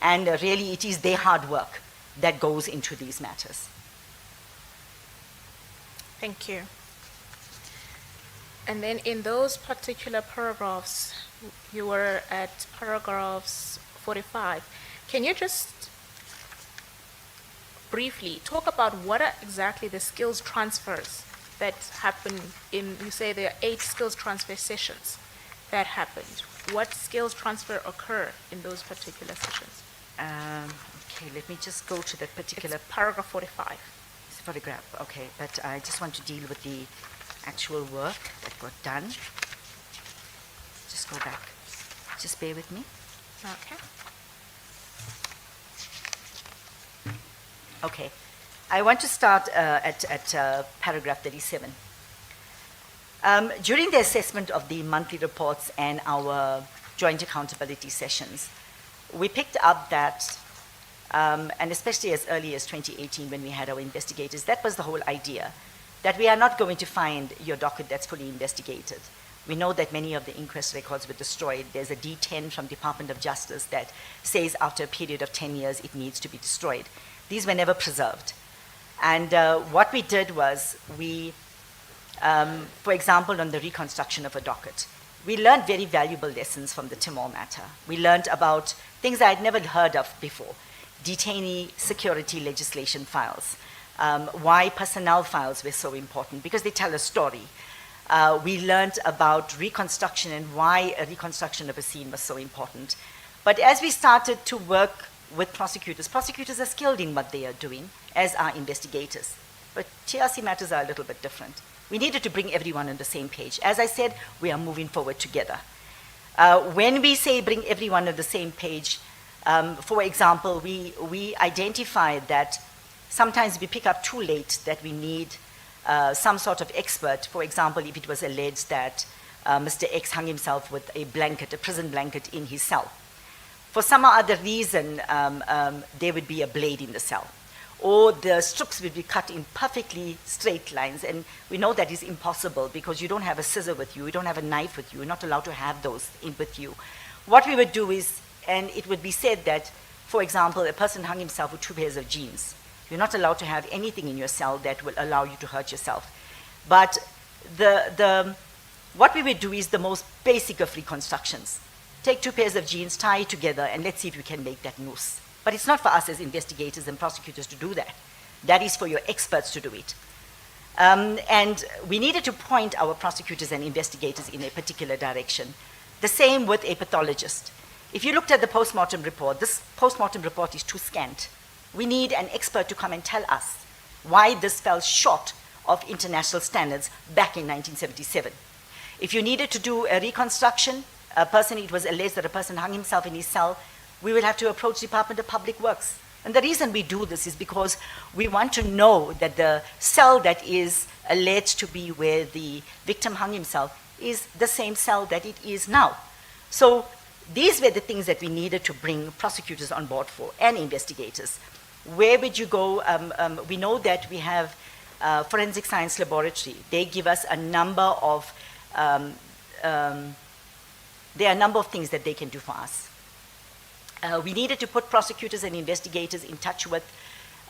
[SPEAKER 2] And really, it is their hard work that goes into these matters.
[SPEAKER 3] Thank you. And then in those particular paragraphs, you were at paragraphs 45. Can you just briefly talk about what are exactly the skills transfers that happen in, you say there are 8 skills transfer sessions that happened. What skills transfer occur in those particular sessions?
[SPEAKER 2] Okay, let me just go to that particular
[SPEAKER 3] It's paragraph 45.
[SPEAKER 2] photograph. Okay, but I just want to deal with the actual work that got done. Just go back. Just bear with me.
[SPEAKER 3] Okay.
[SPEAKER 2] Okay. I want to start at paragraph 37. During the assessment of the monthly reports and our joint accountability sessions, we picked up that, and especially as early as 2018 when we had our investigators, that was the whole idea, that we are not going to find your docket that's fully investigated. We know that many of the inquest records were destroyed. There's a D10 from Department of Justice that says after a period of 10 years it needs to be destroyed. These were never preserved. And what we did was we, for example, on the reconstruction of a docket, we learned very valuable lessons from the Timor matter. We learned about things I had never heard of before, detainee security legislation files, why personnel files were so important, because they tell a story. We learned about reconstruction and why a reconstruction of a scene was so important. But as we started to work with prosecutors are skilled in what they are doing, as are investigators. But TRC matters are a little bit different. We needed to bring everyone on the same page. As I said, we are moving forward together. When we say bring everyone on the same page, for example, we identified that sometimes we pick up too late that we need some sort of expert. For example, if it was alleged that Mr. X hung himself with a blanket, a prison blanket in his cell. For some other reason, there would be a blade in the cell, or the strips would be cut in perfectly straight lines. And we know that is impossible because you don't have a scissor with you, you don't have a knife with you, you're not allowed to have those with you. What we would do is, and it would be said that, for example, a person hung himself with 2 pairs of jeans. You're not allowed to have anything in your cell that will allow you to hurt yourself. But what we would do is the most basic of reconstructions. Take 2 pairs of jeans, tie it together, and let's see if we can make that noose. But it's not for us as investigators and prosecutors to do that. That is for your experts to do it. And we needed to point our prosecutors and investigators in a particular direction. The same with a pathologist. If you looked at the postmortem report, this postmortem report is too scant. We need an expert to come and tell us why this fell short of international standards back in 1977. If you needed to do a reconstruction, it was alleged that a person hung himself in his cell, we will have to approach Department of Public Works. And the reason we do this is because we want to know that the cell that is alleged to be where the victim hung himself is the same cell that it is now. So these were the things that we needed to bring prosecutors on board for, and investigators. Where would you go? We know that we have Forensic Science Laboratory. They give us a number of there are a number of things that they can do for us. We needed to put prosecutors and investigators in touch with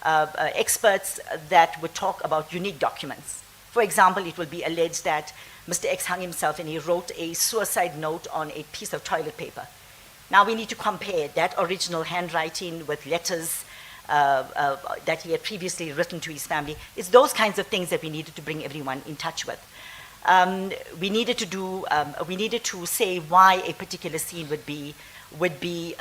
[SPEAKER 2] experts that would talk about unique documents. For example, it will be alleged that Mr. X hung himself and he wrote a suicide note on a piece of toilet paper. Now we need to compare that original handwriting with letters that he had previously written to his family. It's those kinds of things that we needed to bring everyone in touch with. We needed to say why a particular scene would be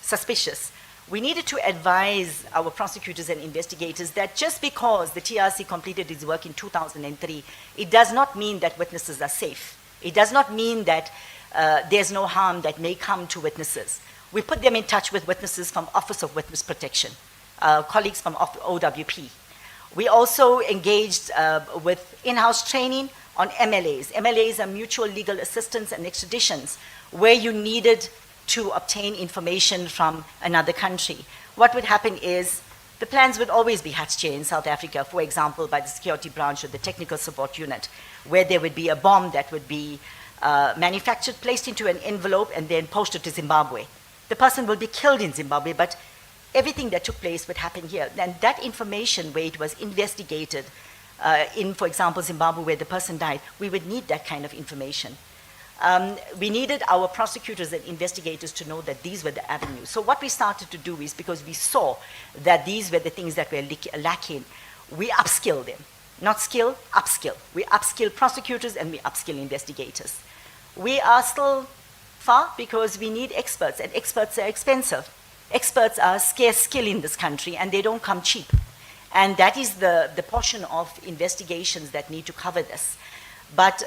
[SPEAKER 2] suspicious. We needed to advise our prosecutors and investigators that just because the TRC completed its work in 2003, it does not mean that witnesses are safe. It does not mean that there's no harm that may come to witnesses. We put them in touch with witnesses from Office of Witness Protection, colleagues from OWP. We also engaged with in-house training on MLAs. MLAs are mutual legal assistance and extraditions, where you needed to obtain information from another country. What would happen is the plans would always be hatched here in South Africa, for example, by the security branch or the technical support unit, where there would be a bomb that would be manufactured, placed into an envelope, and then posted to Zimbabwe. The person will be killed in Zimbabwe, but everything that took place would happen here. And that information, where it was investigated in, for example, Zimbabwe, where the person died, we would need that kind of information. We needed our prosecutors and investigators to know that these were the avenues. So what we started to do is, because we saw that these were the things that were lacking, we upskill them. Not skill, upskill. We upskill prosecutors and we upskill investigators. We are still far because we need experts, and experts are expensive. Experts are a scarce skill in this country, and they don't come cheap. And that is the portion of investigations that need to cover this. But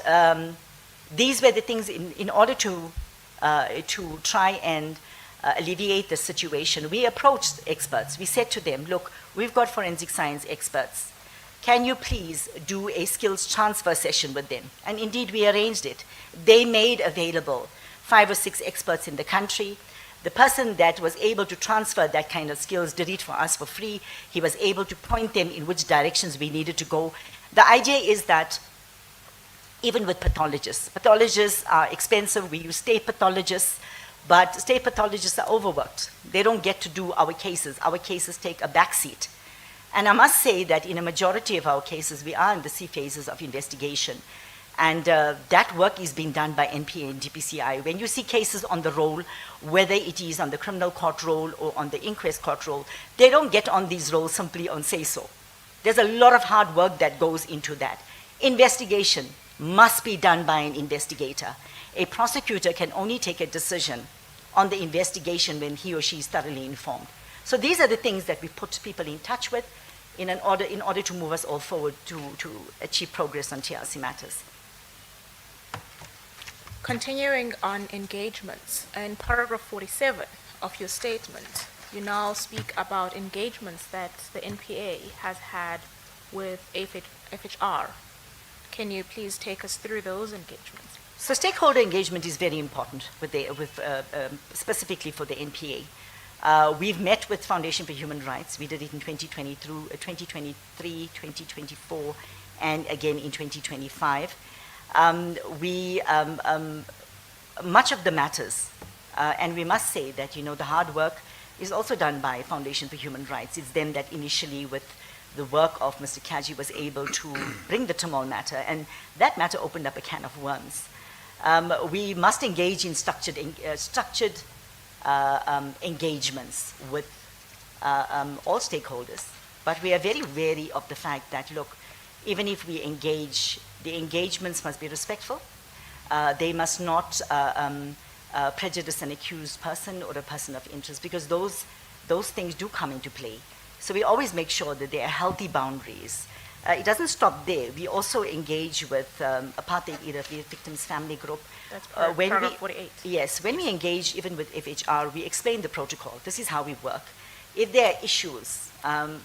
[SPEAKER 2] these were the things in order to try and alleviate the situation. We approached experts. We said to them, look, we've got forensic science experts. Can you please do a skills transfer session with them? And indeed, we arranged it. They made available 5 or 6 experts in the country. The person that was able to transfer that kind of skills did it for us for free. He was able to point them in which directions we needed to go. The idea is that even with pathologists are expensive. We use state pathologists, but state pathologists are overworked. They don't get to do our cases. Our cases take a backseat. And I must say that in a majority of our cases, we are in the C phases of investigation. And that work is being done by NPA and DPCI. When you see cases on the roll, whether it is on the criminal court roll or on the inquest court roll, they don't get on these rolls simply on say-so. There's a lot of hard work that goes into that. Investigation must be done by an investigator. A prosecutor can only take a decision on the investigation when he or she is thoroughly informed. So these are the things that we put people in touch with in order to move us all forward to achieve progress on TRC matters.
[SPEAKER 3] Continuing on engagements, in paragraph 47 of your statement, you now speak about engagements that the NPA has had with FHR. Can you please take us through those engagements?
[SPEAKER 2] So stakeholder engagement is very important specifically for the NPA. We've met with Foundation for Human Rights. We did it in 2020 through 2023, 2024, and again in 2025. Much of the matters, and we must say that the hard work is also done by Foundation for Human Rights. It's them that initially, with the work of Mr. Kaji, was able to bring the Tamil matter, and that matter opened up a can of worms. We must engage in structured engagements with all stakeholders, but we are very wary of the fact that, look, even if we engage, the engagements must be respectful. They must not prejudice an accused person or a person of interest, because those things do come into play. So we always make sure that there are healthy boundaries. It doesn't stop there. We also engage with apartheid-era victims' family group.
[SPEAKER 3] That's paragraph 48.
[SPEAKER 2] Yes, when we engage even with FHR, we explain the protocol. This is how we work. If there are issues,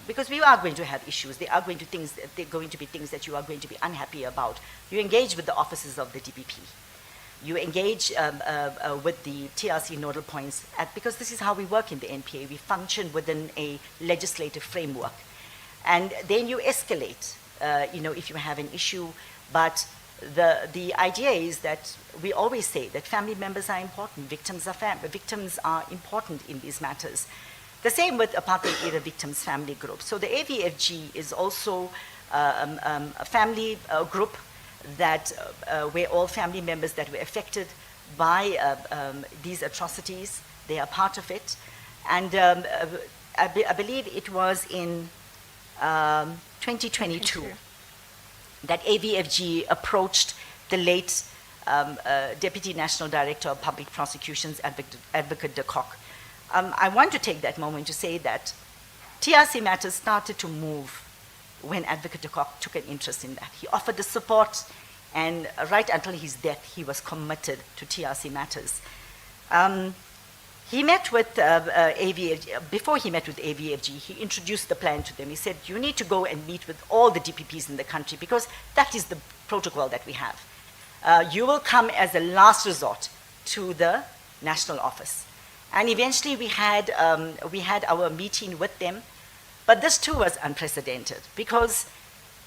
[SPEAKER 2] because we are going to have issues, there are going to be things that you are going to be unhappy about, you engage with the officers of the DPP. You engage with the TRC nodal points, because this is how we work in the NPA. We function within a legislative framework. And then you escalate, if you have an issue. But the idea is that we always say that family members are important, victims are important in these matters. The same with apartheid-era victims' family group. So the AVFG is also a family group that where all family members that were affected by these atrocities, they are part of it. And I believe it was in 2022 that AVFG approached the late Deputy National Director of Public Prosecutions, Advocate de Kock. I want to take that moment to say that TRC matters started to move when Advocate de Kock took an interest in that. He offered the support, and right until his death, he was committed to TRC matters. He met with AVFG, before he met with AVFG, he introduced the plan to them. He said, you need to go and meet with all the DPPs in the country because that is the protocol that we have. You will come as a last resort to the national office. And eventually we had our meeting with them, but this too was unprecedented because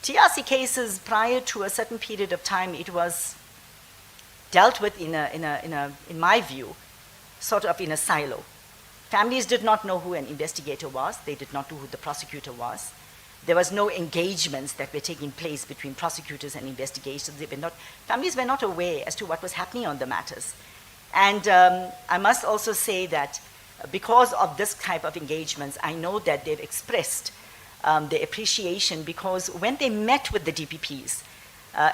[SPEAKER 2] TRC cases prior to a certain period of time, it was dealt with in my view, sort of in a silo. Families did not know who an investigator was. They did not know who the prosecutor was. There was no engagements that were taking place between prosecutors and investigators. Families were not aware as to what was happening on the matters. And I must also say that because of this type of engagements, I know that they've expressed their appreciation because when they met with the DPPs,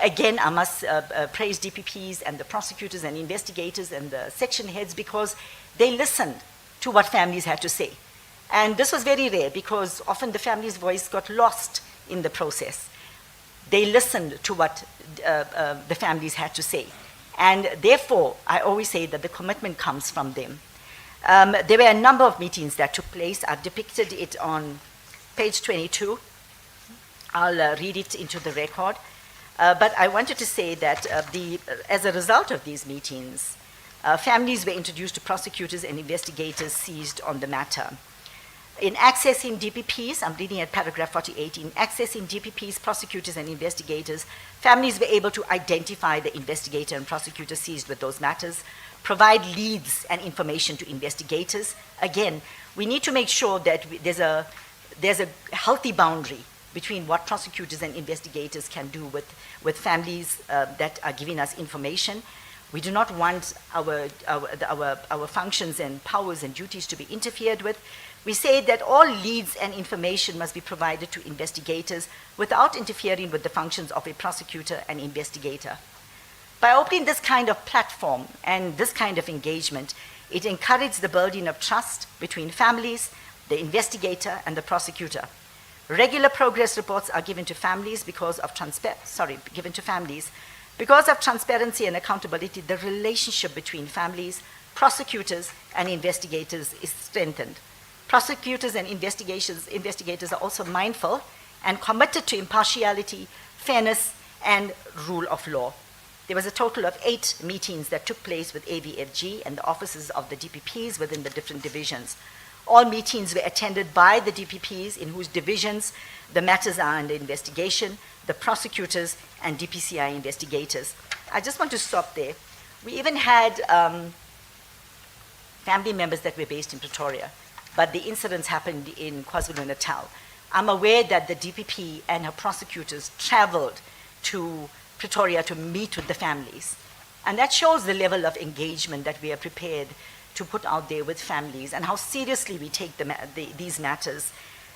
[SPEAKER 2] again, I must praise DPPs and the prosecutors and investigators and the section heads because they listened to what families had to say. And this was very rare because often the family's voice got lost in the process. They listened to what the families had to say. And therefore, I always say that the commitment comes from them. There were a number of meetings that took place. I've depicted it on page 22. I'll read it into the record. But I wanted to say that as a result of these meetings, families were introduced to prosecutors and investigators seized on the matter. In accessing DPPs, I'm reading at paragraph 48, in accessing DPPs, prosecutors and investigators, families were able to identify the investigator and prosecutor seized with those matters, provide leads and information to investigators. Again, we need to make sure that there's a healthy boundary between what prosecutors and investigators can do with families that are giving us information. We do not want our functions and powers and duties to be interfered with. We say that all leads and information must be provided to investigators without interfering with the functions of a prosecutor and investigator. By opening this kind of platform and this kind of engagement, it encourages the building of trust between families, the investigator, and the prosecutor. Regular progress reports are given to families because of transparency and accountability. The relationship between families, prosecutors, and investigators is strengthened. Prosecutors and investigators are also mindful and committed to impartiality, fairness, and rule of law. There was a total of 8 meetings that took place with AVFG and the offices of the DPPs within the different divisions. All meetings were attended by the DPPs in whose divisions the matters are under investigation, the prosecutors and DPCI investigators. I just want to stop there. We even had family members that were based in Pretoria, but the incidents happened in KwaZulu-Natal. I'm aware that the DPP and her prosecutors traveled to Pretoria to meet with the families. And that shows the level of engagement that we are prepared to put out there with families and how seriously we take these matters.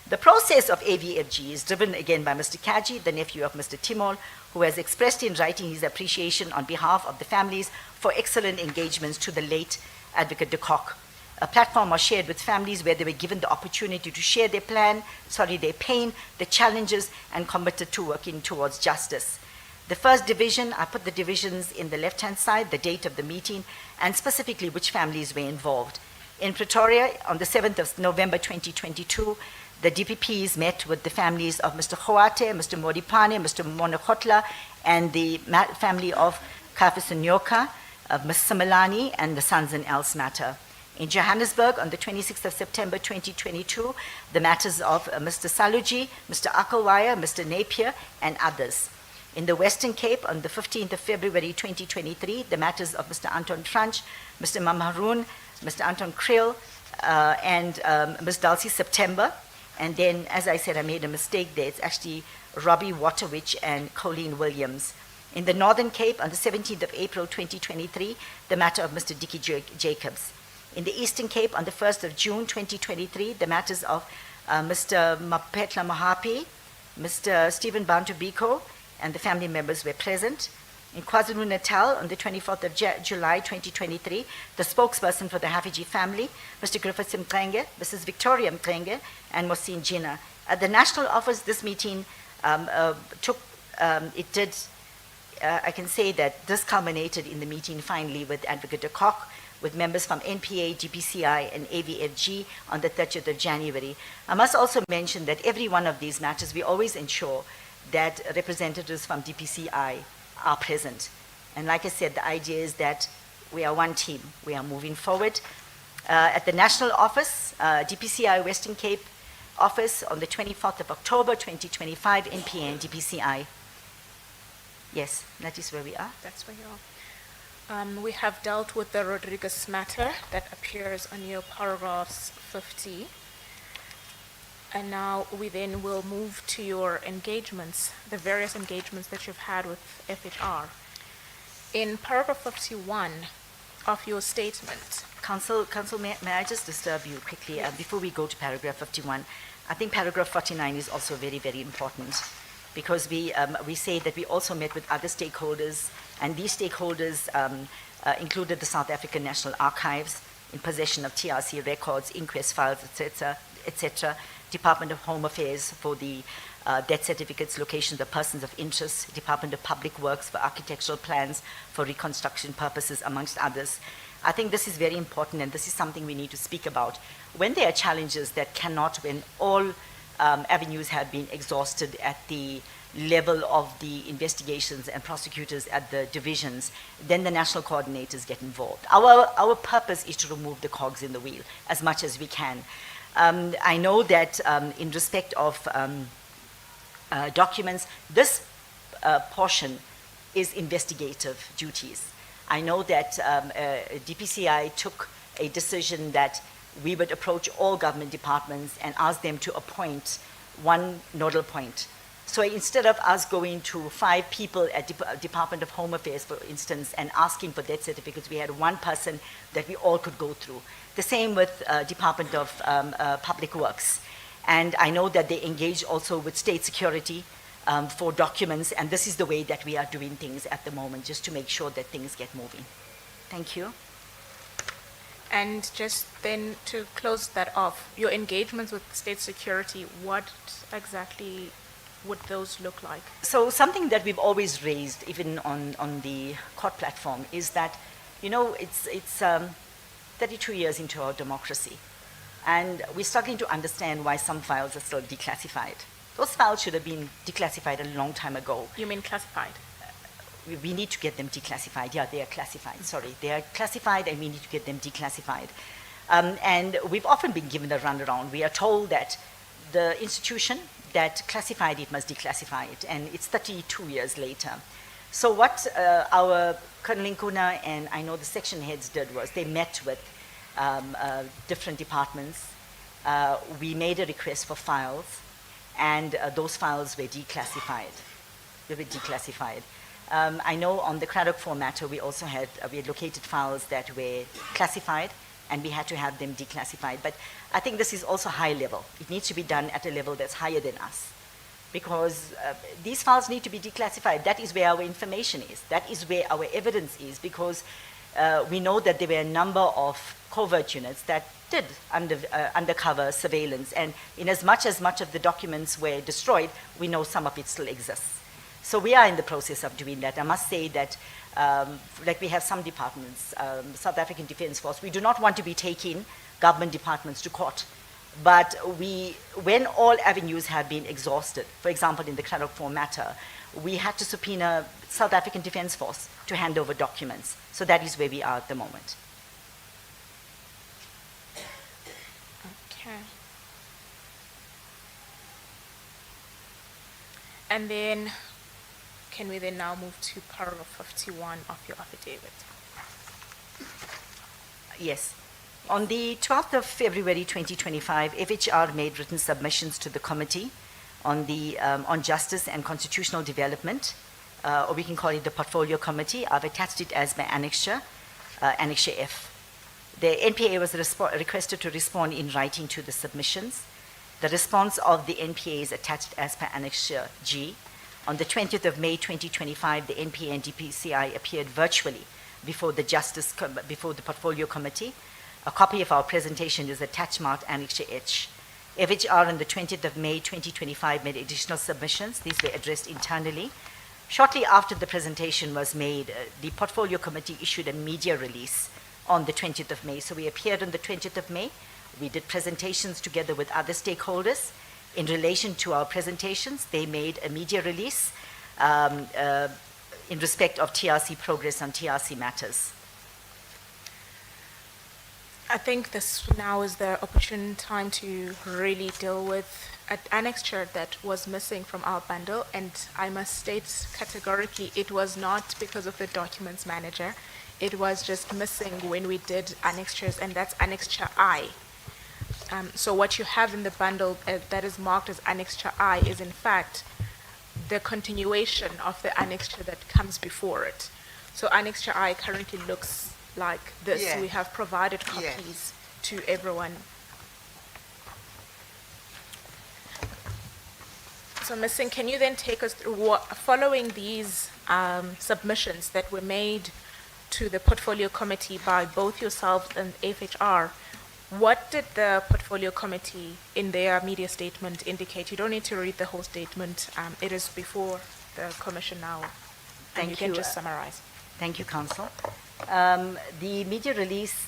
[SPEAKER 2] The process of AVFG is driven again by Mr. Kaji, the nephew of Mr. Timol, who has expressed in writing his appreciation on behalf of the families for excellent engagements to the late Advocate de Kock. A platform was shared with families where they were given the opportunity to share their their pain, the challenges, and committed to working towards justice. The first division, I put the divisions in the left-hand side, the date of the meeting, and specifically which families were involved. In Pretoria, on the 7th of November 2022, the DPPs met with the families of Mr. Khoate, Mr. Modipane, Mr. Monokotla, and the family of Kafisunyoka, of Ms. Simelani, and the Sons and Els matter. In Johannesburg, on the 26th of September 2022, the matters of Mr. Saluji, Mr. Akalwaya, Mr. Napier, and others. In the Western Cape, on the 15th of February 2023, the matters of Mr. Anton Franch, Mr. Mamharoon, Mr. Anton Kriel, and Ms. Dulcie September. And then, as I said, I made a mistake there. It's actually Robbie Waterwich and Colleen Williams. In the Northern Cape, on the 17th of April 2023, the matter of Mr. Dickie Jacobs. In the Eastern Cape, on the 1st of June 2023, the matters of Mr. Mapetla Mahapi, Mr. Stephen Bantubiko, and the family members were present. In KwaZulu-Natal, on the 24th of July 2023, the spokesperson for the Hafiji family, Mr. Griffith Mkrenge, Mrs. Victoria Mkrenge, and Mosin Jina. At the national office, this meeting I can say that this culminated in the meeting finally with Advocate de Kock, with members from NPA, DPCI, and AVFG on the 30th of January. I must also mention that every one of these matters, we always ensure that representatives from DPCI are present. And like I said, the idea is that we are one team. We are moving forward. At the national office, DPCI Western Cape office on the 24th of October 2025, NPA and DPCI. Yes, that is where we are.
[SPEAKER 3] That's where you are. We have dealt with the Rodriguez matter that appears on your paragraphs 50. And now we then will move to your engagements, the various engagements that you've had with FHR. In paragraph 51 of your statement.
[SPEAKER 2] Council, may I just disturb you quickly before we go to paragraph 51? I think paragraph 49 is also very, very important, because we say that we also met with other stakeholders, and these stakeholders included the South African National Archives in possession of TRC records, inquest files, etc., Department of Home Affairs for the death certificates, locations of persons of interest, Department of Public Works for architectural plans for reconstruction purposes, amongst others. I think this is very important, and this is something we need to speak about. When there are challenges that cannot, when all avenues have been exhausted at the level of the investigations and prosecutors at the divisions, then the national coordinators get involved. Our purpose is to remove the cogs in the wheel as much as we can. I know that in respect of documents, this portion is investigative duties. I know that DPCI took a decision that we would approach all government departments and ask them to appoint one nodal point. So instead of us going to 5 people at Department of Home Affairs, for instance, and asking for death certificates, we had one person that we all could go through. The same with Department of Public Works. And I know that they engage also with state security for documents, and this is the way that we are doing things at the moment, just to make sure that things get moving. Thank you.
[SPEAKER 3] And just then to close that off, your engagements with state security, what exactly would those look like?
[SPEAKER 2] So something that we've always raised, even on the court platform, is that, you know, it's 32 years into our democracy, and we're struggling to understand why some files are still declassified. Those files should have been declassified a long time ago.
[SPEAKER 3] You mean classified?
[SPEAKER 2] We need to get them declassified. Yeah, they are classified, sorry. They are classified, and we need to get them declassified. And we've often been given a runaround. We are told that the institution that classified it must declassify it, and it's 32 years later. So what our Colonel Nkuna and I know the section heads did was they met with different departments. We made a request for files, and those files were declassified. They were declassified. I know on the Craddock 4 matter, we also had, we had located files that were classified, and we had to have them declassified. But I think this is also high level. It needs to be done at a level that's higher than us, because these files need to be declassified. That is where our information is. That is where our evidence is, because we know that there were a number of covert units that did undercover surveillance, and in as much of the documents were destroyed, we know some of it still exists. So we are in the process of doing that. I must say that, like we have some departments, South African Defence Force, we do not want to be taking government departments to court. But when all avenues have been exhausted, for example, in the Craddock 4 matter, we had to subpoena South African Defence Force to hand over documents. So that is where we are at the moment.
[SPEAKER 3] Okay. And then, can we then now move to paragraph 51 of your affidavit?
[SPEAKER 2] Yes. On the 12th of February 2025, FHR made written submissions to the Committee on Justice and Constitutional Development, or we can call it the Portfolio Committee. I've attached it as my annexure, Annexure F. The NPA was requested to respond in writing to the submissions. The response of the NPA is attached as per Annexure G. On the 20th of May 2025, the NPA and DPCI appeared virtually before the Portfolio Committee. A copy of our presentation is attached marked Annexure H. FHR on the 20th of May 2025 made additional submissions. These were addressed internally. Shortly after the presentation was made, the Portfolio Committee issued a media release on the 20th of May. So we appeared on the 20th of May. We did presentations together with other stakeholders. In relation to our presentations, they made a media release in respect of TRC progress on TRC matters.
[SPEAKER 3] I think this now is the opportune time to really deal with an annexure that was missing from our bundle, and I must state categorically it was not because of the documents manager. It was just missing when we did annexures, and that's Annexure I. So what you have in the bundle that is marked as Annexure I is in fact the continuation of the annexure that comes before it. So Annexure I currently looks like this.
[SPEAKER 1] Yeah.
[SPEAKER 3] We have provided
[SPEAKER 1] Yeah.
[SPEAKER 3] copies to everyone. So Ms. Singh, can you then take us through following these submissions that were made to the portfolio committee by both yourselves and FHR, what did the portfolio committee in their media statement indicate? You don't need to read the whole statement. It is before the commission now. And
[SPEAKER 2] Thank
[SPEAKER 3] you can
[SPEAKER 2] you.
[SPEAKER 3] just summarize.
[SPEAKER 2] Thank you, Council. The media release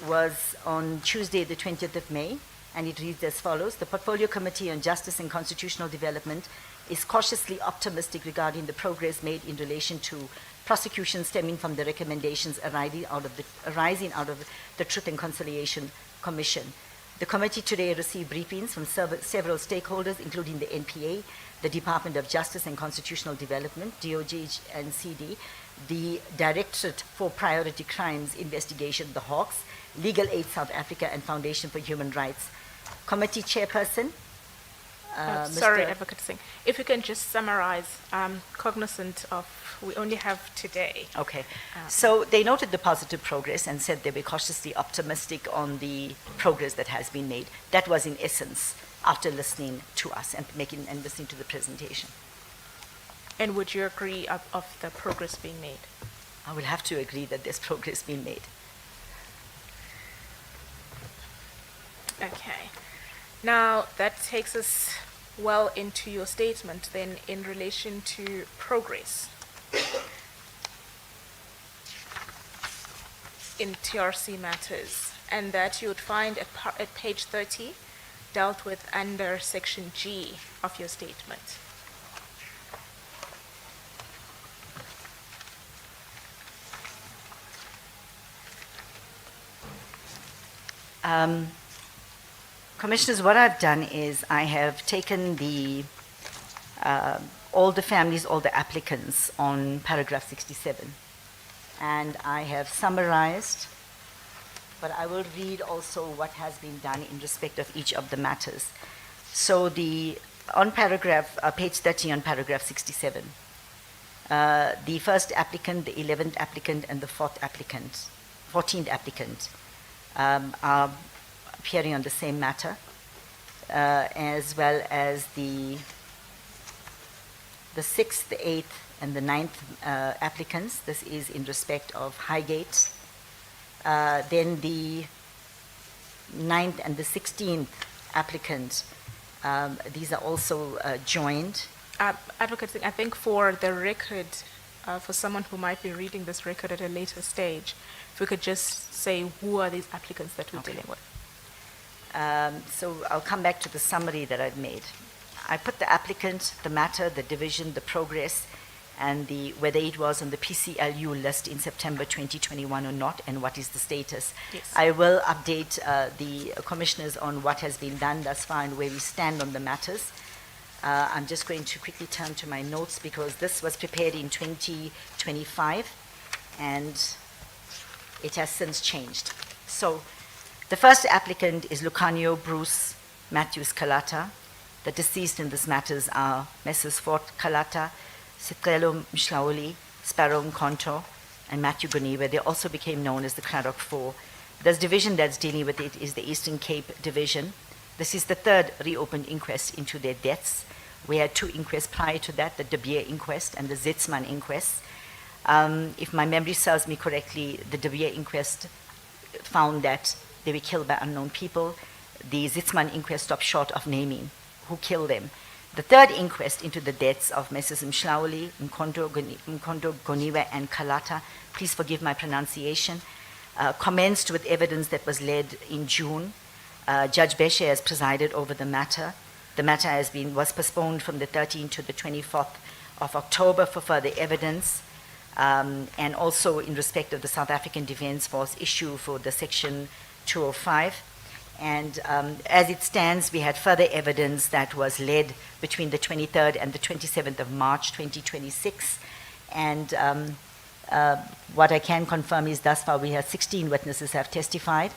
[SPEAKER 2] was on Tuesday, the 20th of May, and it reads as follows. The Portfolio Committee on Justice and Constitutional Development is cautiously optimistic regarding the progress made in relation to prosecution stemming from the recommendations arising out of the Truth and Conciliation Commission. The committee today received briefings from several stakeholders, including the NPA, the Department of Justice and Constitutional Development, DOJ and CD, the Directorate for Priority Crimes Investigation, the Hawks, Legal Aid South Africa, and Foundation for Human Rights. Committee Chairperson,
[SPEAKER 3] Sorry,
[SPEAKER 2] Mr.
[SPEAKER 3] Advocate Singh. If you can just summarize, cognizant of, we only have today.
[SPEAKER 2] Okay. So they noted the positive progress and said they were cautiously optimistic on the progress that has been made. That was in essence after listening to us and listening to the presentation.
[SPEAKER 3] And would you agree of the progress being made?
[SPEAKER 2] I will have to agree that there's progress being made.
[SPEAKER 3] Okay. Now, that takes us well into your statement then in relation to progress in TRC matters, and that you would find at page 30 dealt with under section G of your statement.
[SPEAKER 2] Commissioners, what I've done is I have taken all the families, all the applicants on paragraph 67, and I have summarized, but I will read also what has been done in respect of each of the matters. So on paragraph, page 30 on paragraph 67, the first applicant, the 11th applicant, and the 14th applicant are appearing on the same matter, as well as the 6th, the 8th, and the 9th applicants. This is in respect of Highgate. Then the 9th and the 16th applicants, these are also joined.
[SPEAKER 3] Advocate Singh, I think for the record, for someone who might be reading this record at a later stage, if we could just say who are these applicants that we're dealing with.
[SPEAKER 2] So I'll come back to the summary that I've made. I put the applicant, the matter, the division, the progress, and whether it was on the PCLU list in September 2021 or not, and what is the status.
[SPEAKER 3] Yes.
[SPEAKER 2] I will update the commissioners on what has been done thus far and where we stand on the matters. I'm just going to quickly turn to my notes because this was prepared in 2025, and it has since changed. So the first applicant is Lucanio Bruce Matthews Kalata. The deceased in this matters are Messrs. Fort Kalata, Sicelo Mshlauli, Sparrow Mkonto, and Matthew Goniwe. They also became known as the Craddock Four. This division that's dealing with it is the Eastern Cape Division. This is the third reopened inquest into their deaths. We had two inquests prior to that, the De Beer inquest and the Zitzman inquest. If my memory serves me correctly, the De Beer inquest found that they were killed by unknown people. The Zitzman inquest stopped short of naming who killed them. The third inquest into the deaths of Messrs. Mshlauli, Mkondo Goniwe, and Kalata, please forgive my pronunciation, commenced with evidence that was led in June. Judge Beshe has presided over the matter. The matter was postponed from the 13th to the 24th of October for further evidence, and also in respect of the South African Defence Force issue for the Section 205. And as it stands, we had further evidence that was led between the 23rd and the 27th of March 2026. And what I can confirm is thus far we have 16 witnesses have testified.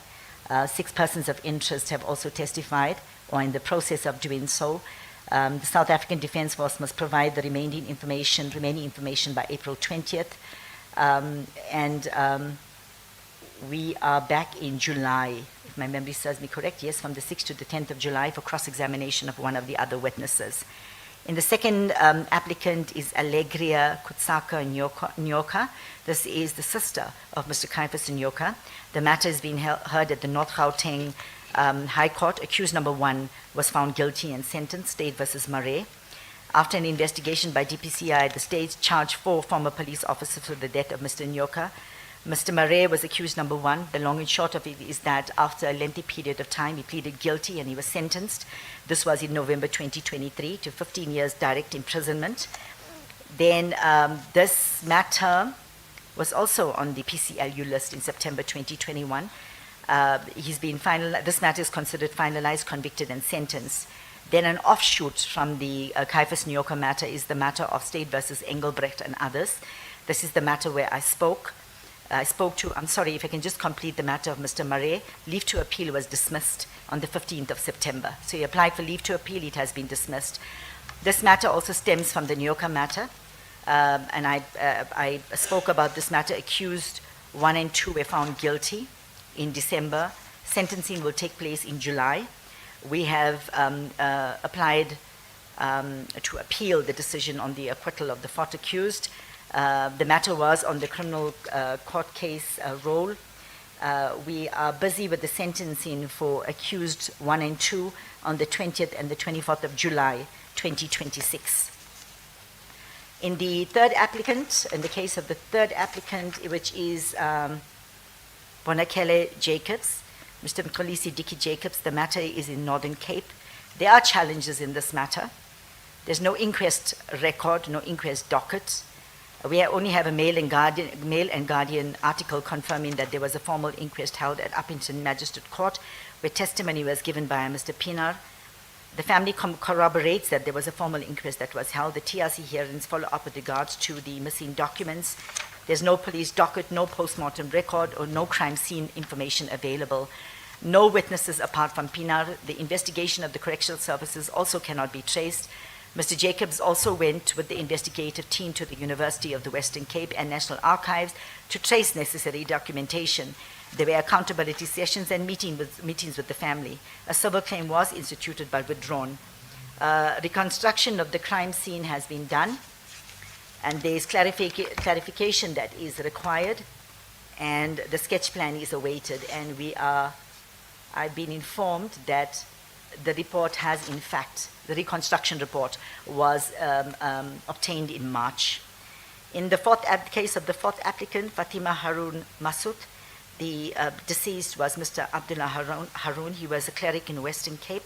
[SPEAKER 2] 6 persons of interest have also testified or in the process of doing so. The South African Defence Force must provide the remaining information by April 20th. We are back in July, if my memory serves me correct, yes, from the 6th to the 10th of July for cross-examination of one of the other witnesses. In the second applicant is Alegria Kutsaka Nyoka. This is the sister of Mr. Caiphus Nyoka. The matter is being heard at the North Gauteng High Court. Accused number 1 was found guilty and sentenced, State versus Murray. After an investigation by DPCI, the state charged 4 former police officers for the death of Mr. Nyoka. Mr. Murray was accused number 1. The long and short of it is that after a lengthy period of time, he pleaded guilty and he was sentenced. This was in November 2023 to 15 years direct imprisonment. Then this matter was also on the PCLU list in September 2021. This matter is considered finalized, convicted, and sentenced. Then an offshoot from the Caiphus Nyoka matter is the matter of State versus Engelbrecht and others. This is the matter where I'm sorry, if I can just complete the matter of Mr. Murray. Leave to appeal was dismissed on the 15th of September. So he applied for leave to appeal, it has been dismissed. This matter also stems from the Nyoka matter. And I spoke about this matter. Accused 1 and 2 were found guilty in December. Sentencing will take place in July. We have applied to appeal the decision on the acquittal of the 4th accused. The matter was on the criminal court case roll. We are busy with the sentencing for accused 1 and 2 on the 20th and the 24th of July 2026. In the third applicant, in the case of the third applicant, which is Bonakele Jacobs, Mr. Mkolisi Dicky Jacobs, the matter is in Northern Cape. There are challenges in this matter. There's no inquest record, no inquest docket. We only have a Mail and Guardian article confirming that there was a formal inquest held at Appington Magistrate Court where testimony was given by Mr. Pinar. The family corroborates that there was a formal inquest that was held. The TRC hearings follow up with regards to the missing documents. There's no police docket, no post-mortem record, or no crime scene information available. No witnesses apart from Pinar. The investigation of the correctional services also cannot be traced. Mr. Jacobs also went with the investigative team to the University of the Western Cape and National Archives to trace necessary documentation. There were accountability sessions and meetings with the family. A civil claim was instituted but withdrawn. Reconstruction of the crime scene has been done, and there is clarification that is required, and the sketch plan is awaited. And I've been informed that the report has, in fact, the reconstruction report was obtained in March. In the case of the 4th applicant, Fatima Harun Masood, the deceased was Mr. Abdullah Harun. He was a cleric in Western Cape.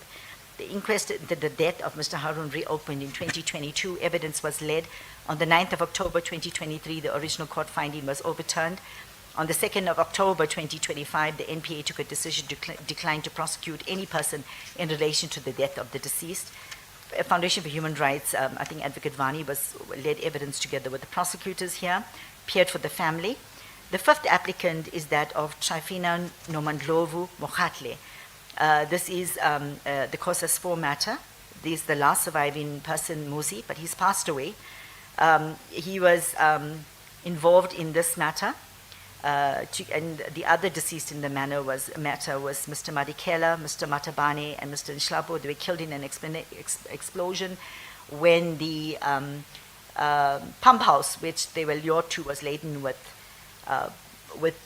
[SPEAKER 2] The inquest into the death of Mr. Harun reopened in 2022. Evidence was led. On the 9th of October 2023, the original court finding was overturned. On the 2nd of October 2025, the NPA took a decision to decline to prosecute any person in relation to the death of the deceased. Foundation for Human Rights, I think Advocate Vani led evidence together with the prosecutors here, appeared for the family. The 5th applicant is that of Trifina Nomandlovu Mokhatle. This is the Cosas 4 matter. This is the last surviving person, Muzi, but he's passed away. He was involved in this matter. And the other deceased in the matter was Mr. Madikela, Mr. Matabane, and Mr. Nshlabo. They were killed in an explosion when the pump house, which they were lured to, was laden with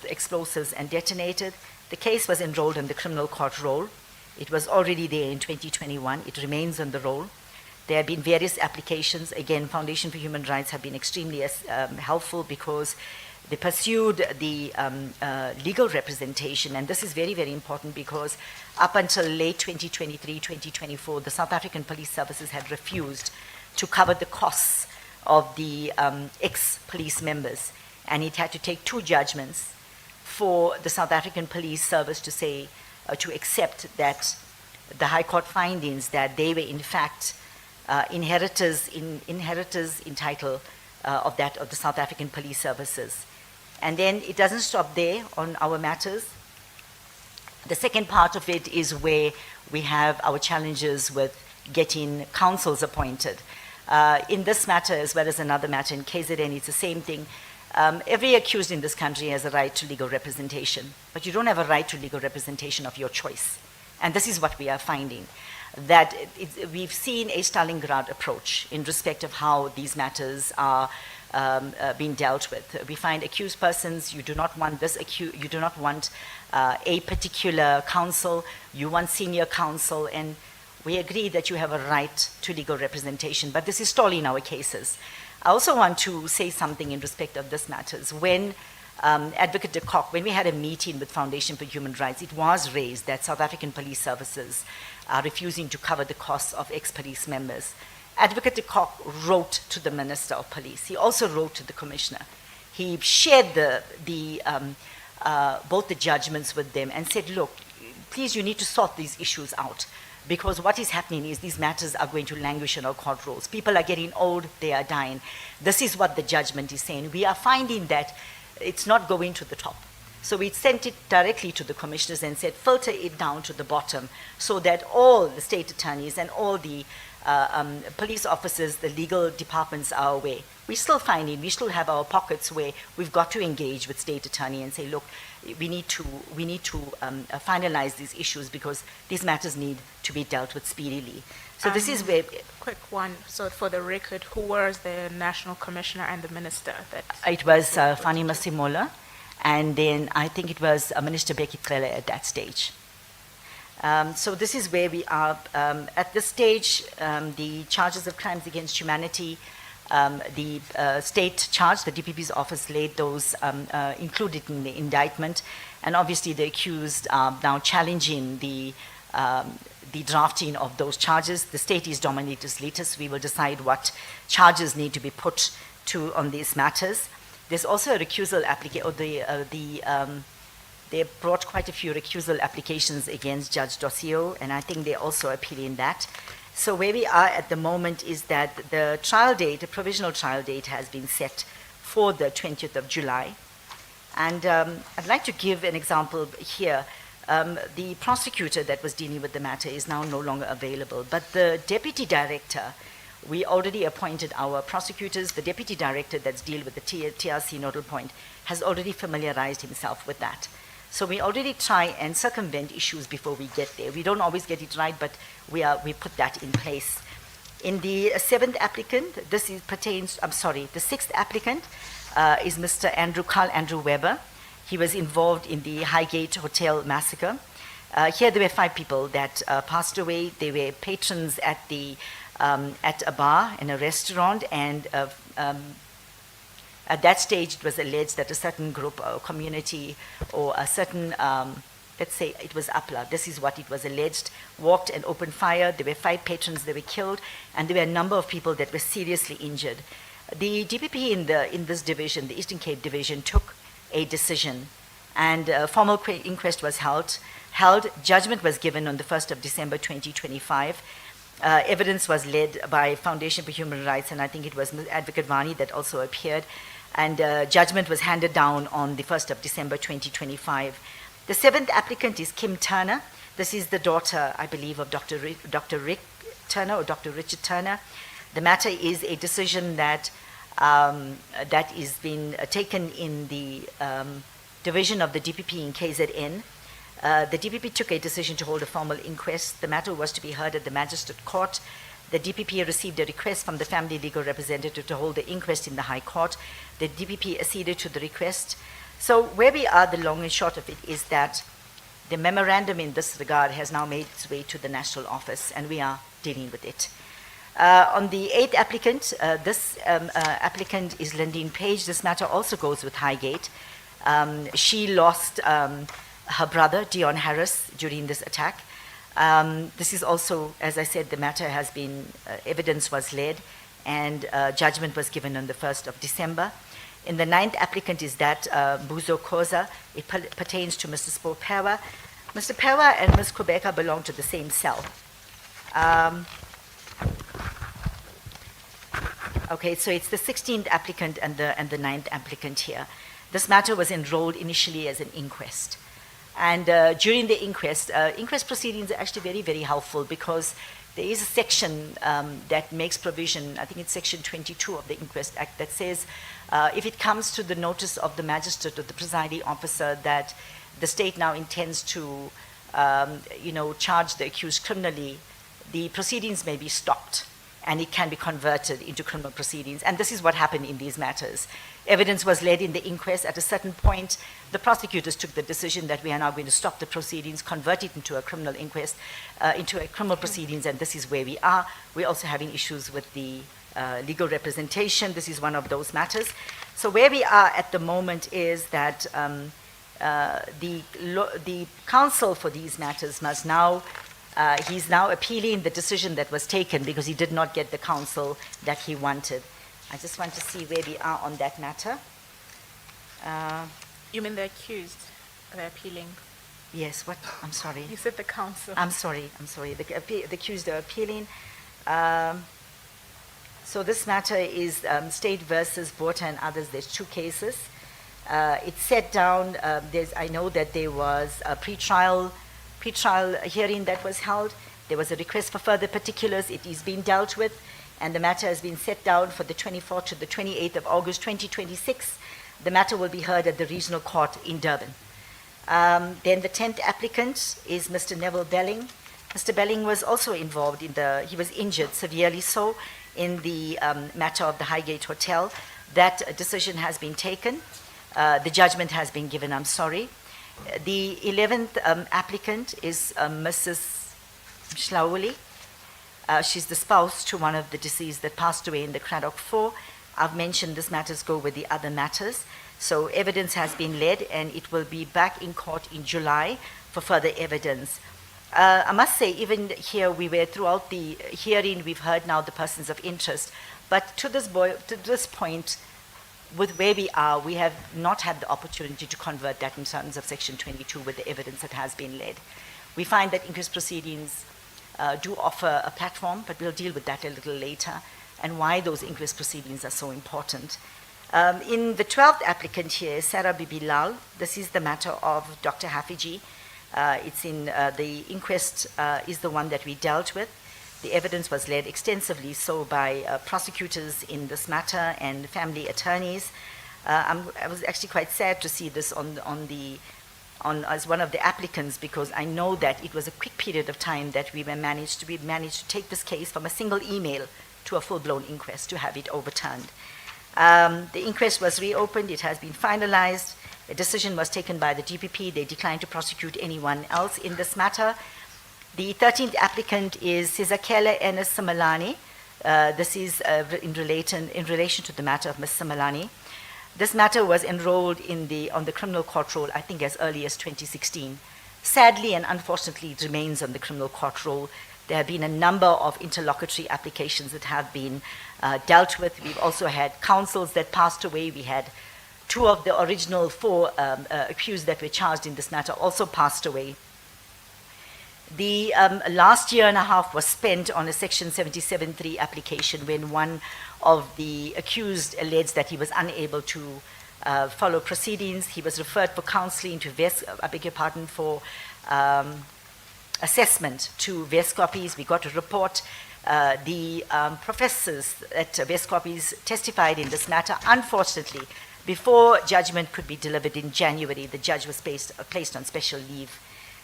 [SPEAKER 2] explosives and detonated. The case was enrolled in the criminal court roll. It was already there in 2021. It remains on the roll. There have been various applications. Again, Foundation for Human Rights have been extremely helpful because They pursued the legal representation, and this is very, very important because up until late 2023, 2024, the South African Police Services had refused to cover the costs of the ex-police members, and it had to take 2 judgments for the South African Police Service to say, to accept that the High Court findings that they were in fact inheritors in title of the South African Police Services. And then it doesn't stop there on our matters. The second part of it is where we have our challenges with getting counsels appointed. In this matter, as well as another matter in KZN, it's the same thing. Every accused in this country has a right to legal representation, but you don't have a right to legal representation of your choice. And this is what we are finding, that we've seen a Stalingrad approach in respect of how these matters are being dealt with. We find accused persons, you do not want you do not want a particular counsel, you want senior counsel, and we agree that you have a right to legal representation, but this is stalling our cases. I also want to say something in respect of this matters. When Advocate de Kock, when we had a meeting with Foundation for Human Rights, it was raised that South African Police Services are refusing to cover the costs of ex-police members. Advocate de Kock wrote to the Minister of Police. He also wrote to the Commissioner. He shared both the judgments with them and said, look, please, you need to sort these issues out, because what is happening is these matters are going to languish in our court rolls. People are getting old, they are dying. This is what the judgment is saying. We are finding that it's not going to the top. So we sent it directly to the commissioners and said, filter it down to the bottom so that all the state attorneys and all the police officers, the legal departments are aware. We're still finding, we still have our pockets where we've got to engage with state attorney and say, look, we need to finalize these issues because these matters need to be dealt with speedily. So this is where...
[SPEAKER 3] Quick one, so for the record, who was the National Commissioner and the Minister?
[SPEAKER 2] It was Fani Masimola, and then I think it was Minister Becky Cele at that stage. So this is where we are. At this stage, the charges of crimes against humanity, the state charge, the DPP's office laid those included in the indictment, and obviously the accused are now challenging the drafting of those charges. The state is dominatus litis. We will decide what charges need to be put on these matters. There's also a recusal application, they brought quite a few recusal applications against Judge Dossio, and I think they're also appealing that. So where we are at the moment is that the trial date, the provisional trial date, has been set for the 20th of July. And I'd like to give an example here. The prosecutor that was dealing with the matter is now no longer available, but the deputy director, we already appointed our prosecutors. The deputy director that's dealing with the TRC nodal point has already familiarized himself with that. So we already try and circumvent issues before we get there. We don't always get it right, but we put that in place. In the 7th applicant, the 6th applicant is Mr. Carl Andrew Weber. He was involved in the Highgate Hotel massacre. Here there were 5 people that passed away. They were patrons at a bar in a restaurant, and at that stage it was alleged that a certain group or community or a certain, let's say it was APLA, this is what it was alleged, walked and opened fire. There were 5 patrons that were killed, and there were a number of people that were seriously injured. The DPP in this division, the Eastern Cape division, took a decision, and a formal inquest was held. Judgment was given on the 1st of December 2025. Evidence was led by Foundation for Human Rights, and I think it was Advocate Vani that also appeared, and judgment was handed down on the 1st of December 2025. The 7th applicant is Kim Turner. This is the daughter, I believe, of Dr. Rick Turner or Dr. Richard Turner. The matter is a decision that is being taken in the division of the DPP in KZN. The DPP took a decision to hold a formal inquest. The matter was to be heard at the Magistrate Court. The DPP received a request from the family legal representative to hold the inquest in the High Court. The DPP acceded to the request. So where we are, the long and short of it, is that the memorandum in this regard has now made its way to the national office, and we are dealing with it. On the 8th applicant, this applicant is Lindine Page. This matter also goes with Highgate. She lost her brother, Dion Harris, during this attack. This is also, as I said, the matter has been, evidence was led, and judgment was given on the 1st of December. In the 9th applicant is that Buzo Khoza. It pertains to Mr. Spo Pewa. Mr. Pewa and Ms. Kubeka belong to the same cell. Okay, so it's the 16th applicant and the 9th applicant here. This matter was enrolled initially as an inquest. And during the inquest proceedings are actually very, very helpful because there is a section that makes provision, I think it's section 22 of the Inquest Act, that says if it comes to the notice of the magistrate or the presiding officer that the state now intends to, charge the accused criminally, the proceedings may be stopped and it can be converted into criminal proceedings. And this is what happened in these matters. Evidence was led in the inquest. At a certain point, the prosecutors took the decision that we are now going to stop the proceedings, convert it into a criminal inquest, into a criminal proceedings, and this is where we are. We're also having issues with the legal representation. This is one of those matters. So where we are at the moment is that the counsel for these matters must now, he's now appealing the decision that was taken because he did not get the counsel that he wanted. I just want to see where we are on that matter.
[SPEAKER 3] You mean the accused? They're appealing?
[SPEAKER 2] Yes, what? I'm sorry.
[SPEAKER 3] You said the counsel.
[SPEAKER 2] I'm sorry. The accused are appealing. So this matter is State versus Botha and others. There's 2 cases. It's set down. I know that there was a pre-trial hearing that was held. There was a request for further particulars. It is being dealt with, and the matter has been set down for the 24th to the 28th of August 2026. The matter will be heard at the regional court in Durban. Then the 10th applicant is Mr. Neville Belling. Mr. Belling was also involved he was injured, severely so, in the matter of the Highgate Hotel. That decision has been taken. The judgment has been given, I'm sorry. The 11th applicant is Mrs. Mshlauli. She's the spouse to one of the deceased that passed away in the Craddock 4. I've mentioned these matters go with the other matters. So evidence has been led and it will be back in court in July for further evidence. I must say, even here we were throughout the hearing, we've heard now the persons of interest. But to this point, with where we are, we have not had the opportunity to convert that in terms of Section 22 with the evidence that has been led. We find that inquest proceedings do offer a platform, but we'll deal with that a little later, and why those inquest proceedings are so important. In the 12th applicant here, Sarah Bibi Lal, this is the matter of Dr. Hafiji. It's in the inquest is the one that we dealt with. The evidence was led extensively so by prosecutors in this matter and family attorneys. I was actually quite sad to see this as one of the applicants because I know that it was a quick period of time that we managed to take this case from a single email to a full-blown inquest to have it overturned. The inquest was reopened. It has been finalized. A decision was taken by the DPP. They declined to prosecute anyone else in this matter. The 13th applicant is Sizakele Enes Simelane. This is in relation to the matter of Ms. Simelane. This matter was enrolled on the criminal court roll, I think, as early as 2016. Sadly and unfortunately, it remains on the criminal court roll. There have been a number of interlocutory applications that have been dealt with. We've also had counsels that passed away. We had 2 of the original 4 accused that were charged in this matter also passed away. The last year and a half was spent on a Section 77.3 application when one of the accused alleged that he was unable to follow proceedings. He was referred for counseling to for assessment to Vescopies. We got a report. The professors at Vescopies testified in this matter. Unfortunately, before judgment could be delivered in January, the judge was placed on special leave.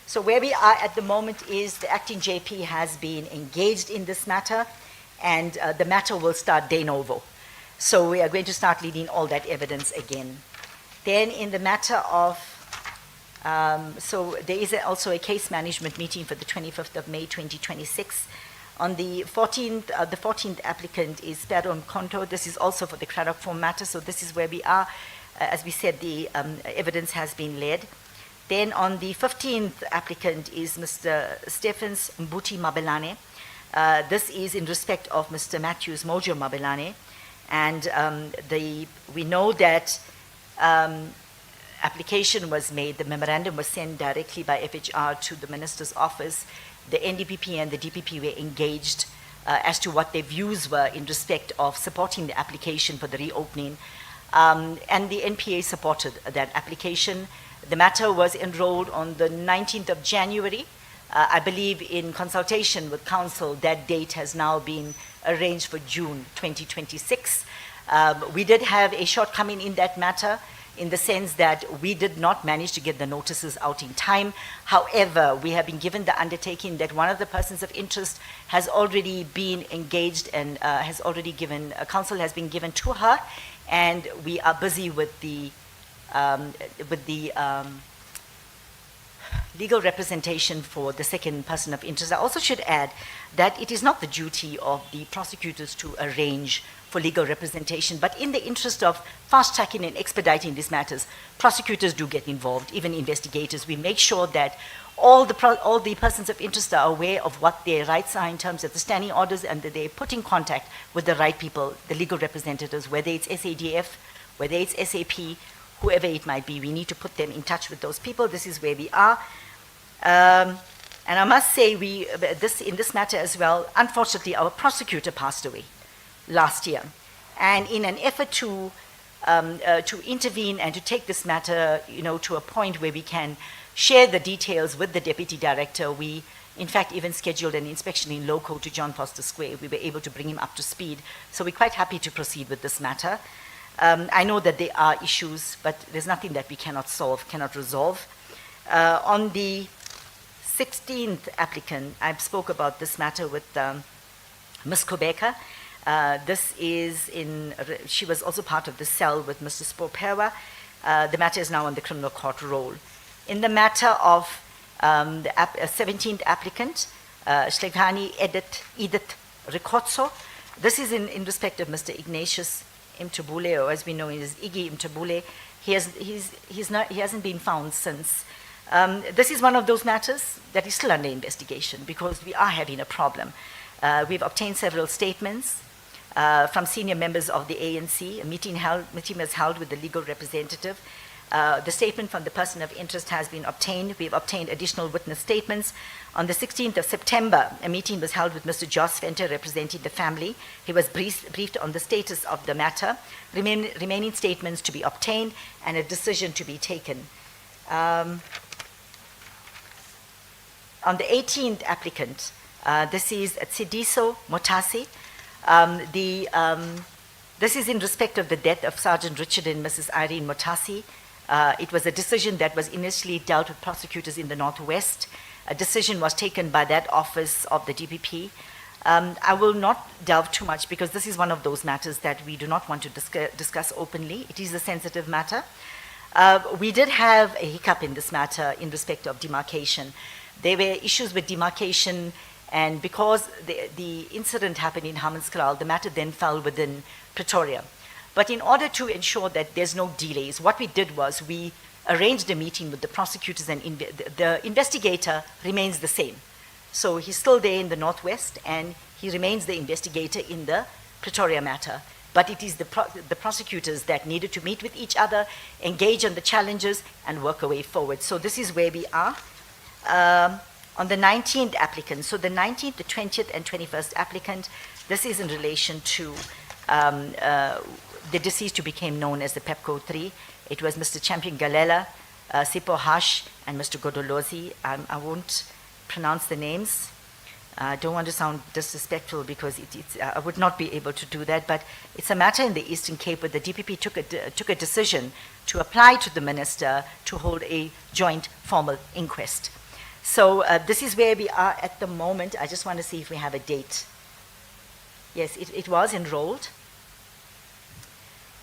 [SPEAKER 2] So where we are at the moment is the acting JP has been engaged in this matter, and the matter will start de novo. So we are going to start leading all that evidence again. Then in the matter of, so there is also a case management meeting for the 25th of May 2026. On the 14th applicant is Pero Mkonto. This is also for the Cradock form matter, so this is where we are. As we said, the evidence has been led. Then on the 15th applicant is Mr. Stephens Mbuti Mabelane. This is in respect of Mr. Matthews Mojo Mabelane. And we know that application was made, the memorandum was sent directly by FHR to the Minister's office. The NDPP and the DPP were engaged as to what their views were in respect of supporting the application for the reopening. And the NPA supported that application. The matter was enrolled on the 19th of January. I believe in consultation with Council, that date has now been arranged for June 2026. We did have a shortcoming in that matter, in the sense that we did not manage to get the notices out in time. However, we have been given the undertaking that one of the persons of interest has already been engaged and has already given, counsel has been given to her, and we are busy with the legal representation for the second person of interest. I also should add that it is not the duty of the prosecutors to arrange for legal representation, but in the interest of fast-tracking and expediting these matters, prosecutors do get involved, even investigators. We make sure that all the persons of interest are aware of what their rights are in terms of the standing orders, and that they put in contact with the right people, the legal representatives, whether it's SADF, whether it's SAP, whoever it might be. We need to put them in touch with those people. This is where we are. And I must say, in this matter as well, unfortunately, our prosecutor passed away last year. And in an effort to intervene and to take this matter, to a point where we can share the details with the deputy director, we, in fact, even scheduled an inspection in loco to John Foster Square. We were able to bring him up to speed. So we're quite happy to proceed with this matter. I know that there are issues, but there's nothing that we cannot solve, cannot resolve. On the 16th applicant, I spoke about this matter with Ms. Kobeka. She was also part of the cell with Mr. Spopewa. The matter is now on the criminal court roll. In the matter of the 17th applicant, Shlekani Edith Rikotso, this is in respect of Mr. Ignatius Mtabule, or as we know him as Iggy Mtabule. He hasn't been found since. This is one of those matters that is still under investigation, because we are having a problem. We've obtained several statements from senior members of the ANC. A meeting was held with the legal representative. The statement from the person of interest has been obtained. We've obtained additional witness statements. On the 16th of September, a meeting was held with Mr. Joss Venter representing the family. He was briefed on the status of the matter, remaining statements to be obtained, and a decision to be taken. On the 18th applicant, this is Tsidiso Motasi. This is in respect of the death of Sergeant Richard and Mrs. Irene Motasi. It was a decision that was initially dealt with prosecutors in the Northwest. A decision was taken by that office of the DPP. I will not delve too much, because this is one of those matters that we do not want to discuss openly. It is a sensitive matter. We did have a hiccup in this matter in respect of demarcation. There were issues with demarcation, and because the incident happened in Hammanskraal, the matter then fell within Pretoria. But in order to ensure that there's no delays, what we did was we arranged a meeting with the prosecutors, and the investigator remains the same. So he's still there in the Northwest, and he remains the investigator in the Pretoria matter. But it is the prosecutors that needed to meet with each other, engage on the challenges, and work a way forward. So this is where we are. On the 19th applicant, so the 19th, the 20th, and 21st applicant, this is in relation to the deceased who became known as the PEPCO 3. It was Mr. Champion Galela, Sipho Hash, and Mr. Godolozi. I won't pronounce the names. I don't want to sound disrespectful, because I would not be able to do that, but it's a matter in the Eastern Cape where the DPP took a decision to apply to the minister to hold a joint formal inquest. So this is where we are at the moment. I just want to see if we have a date. Yes, it was enrolled.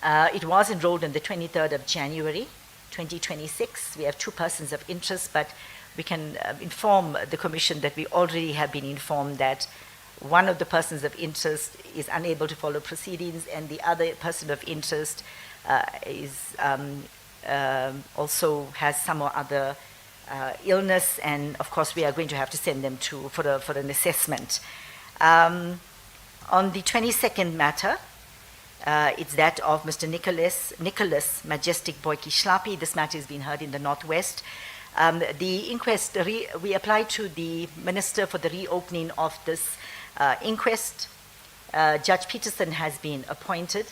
[SPEAKER 2] It was enrolled on the 23rd of January, 2026. We have 2 persons of interest, but we can inform the Commission that we already have been informed that one of the persons of interest is unable to follow proceedings, and the other person of interest is also has some or other illness, and of course we are going to have to send them for an assessment. On the 22nd matter, it's that of Mr. Nicholas Majestic Boyki Shlapi. This matter is being heard in the Northwest. The inquest, we applied to the Minister for the reopening of this inquest. Judge Peterson has been appointed.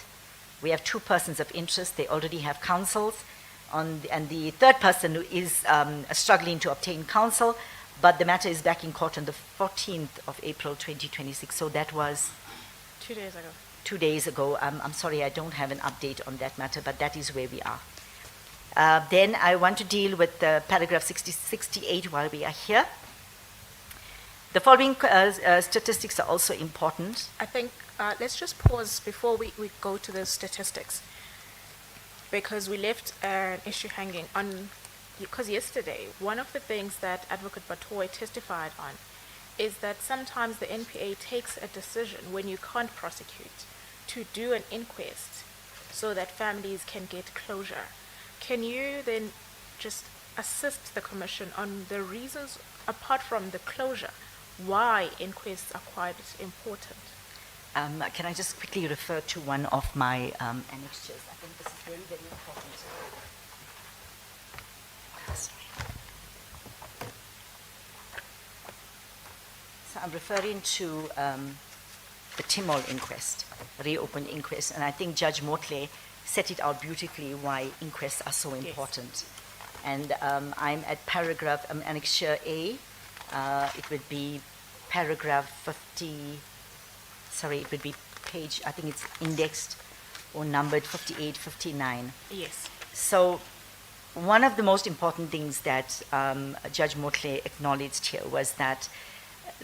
[SPEAKER 2] We have two persons of interest. They already have counsels. And the third person who is struggling to obtain counsel, but the matter is back in court on the 14th of April 2026. So that was
[SPEAKER 3] 2 days ago.
[SPEAKER 2] 2 days ago. I'm sorry, I don't have an update on that matter, but that is where we are. Then I want to deal with paragraph 68 while we are here. The following statistics are also important.
[SPEAKER 3] I think let's just pause before we go to the statistics, because we left an issue hanging on, because yesterday, one of the things that Advocate Batoy testified on is that sometimes the NPA takes a decision when you can't prosecute to do an inquest so that families can get closure. Can you then just assist the Commission on the reasons, apart from the closure, why inquests are quite important?
[SPEAKER 2] Can I just quickly refer to one of my annexures? I think this is very, very important. Sorry. So I'm referring to the Timol inquest, reopened inquest, and I think Judge Motley set it out beautifully why inquests are so important. And I'm at paragraph, annexure A. It would be paragraph 50, sorry, it would be page, I think it's indexed or numbered 58, 59.
[SPEAKER 3] Yes.
[SPEAKER 2] So one of the most important things that Judge Motley acknowledged here was that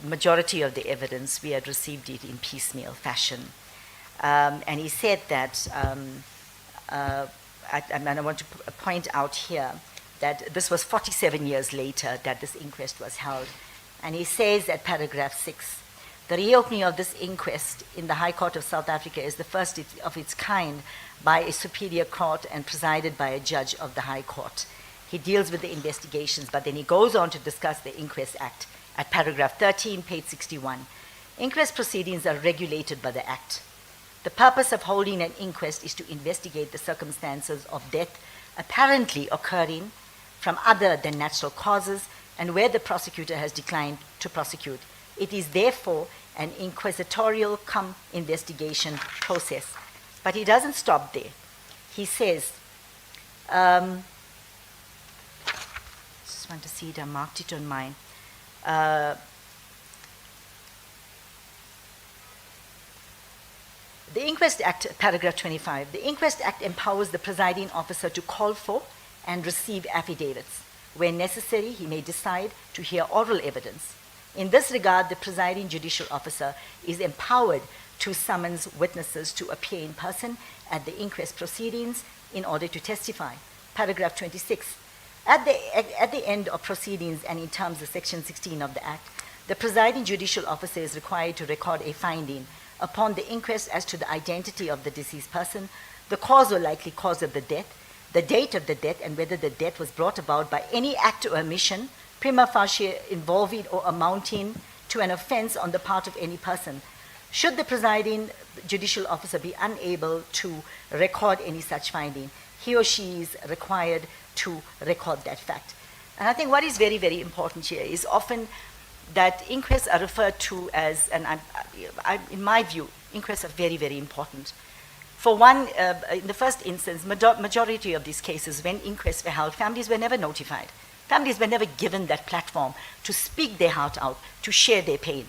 [SPEAKER 2] majority of the evidence, we had received it in piecemeal fashion. And he said that, and I want to point out here that this was 47 years later that this inquest was held. And he says at paragraph 6, the reopening of this inquest in the High Court of South Africa is the first of its kind by a superior court and presided by a judge of the High Court. He deals with the investigations, but then he goes on to discuss the Inquest Act at paragraph 13, page 61. Inquest proceedings are regulated by the Act. The purpose of holding an inquest is to investigate the circumstances of death apparently occurring from other than natural causes and where the prosecutor has declined to prosecute. It is therefore an inquisitorial cum investigation process. But he doesn't stop there. He says, just want to see it, I marked it on mine. The Inquest Act, paragraph 25, the Inquest Act empowers the presiding officer to call for and receive affidavits. Where necessary, he may decide to hear oral evidence. In this regard, the presiding judicial officer is empowered to summons witnesses to appear in person at the inquest proceedings in order to testify. Paragraph 26, at the end of proceedings and in terms of section 16 of the Act, the presiding judicial officer is required to record a finding upon the inquest as to the identity of the deceased person, the cause or likely cause of the death, the date of the death, and whether the death was brought about by any act or omission, prima facie involving or amounting to an offense on the part of any person. Should the presiding judicial officer be unable to record any such finding, he or she is required to record that fact. And I think what is very, very important here is often that inquests are referred to as, and in my view, inquests are very, very important. For one, in the first instance, majority of these cases, when inquests were held, families were never notified. Families were never given that platform to speak their heart out, to share their pain.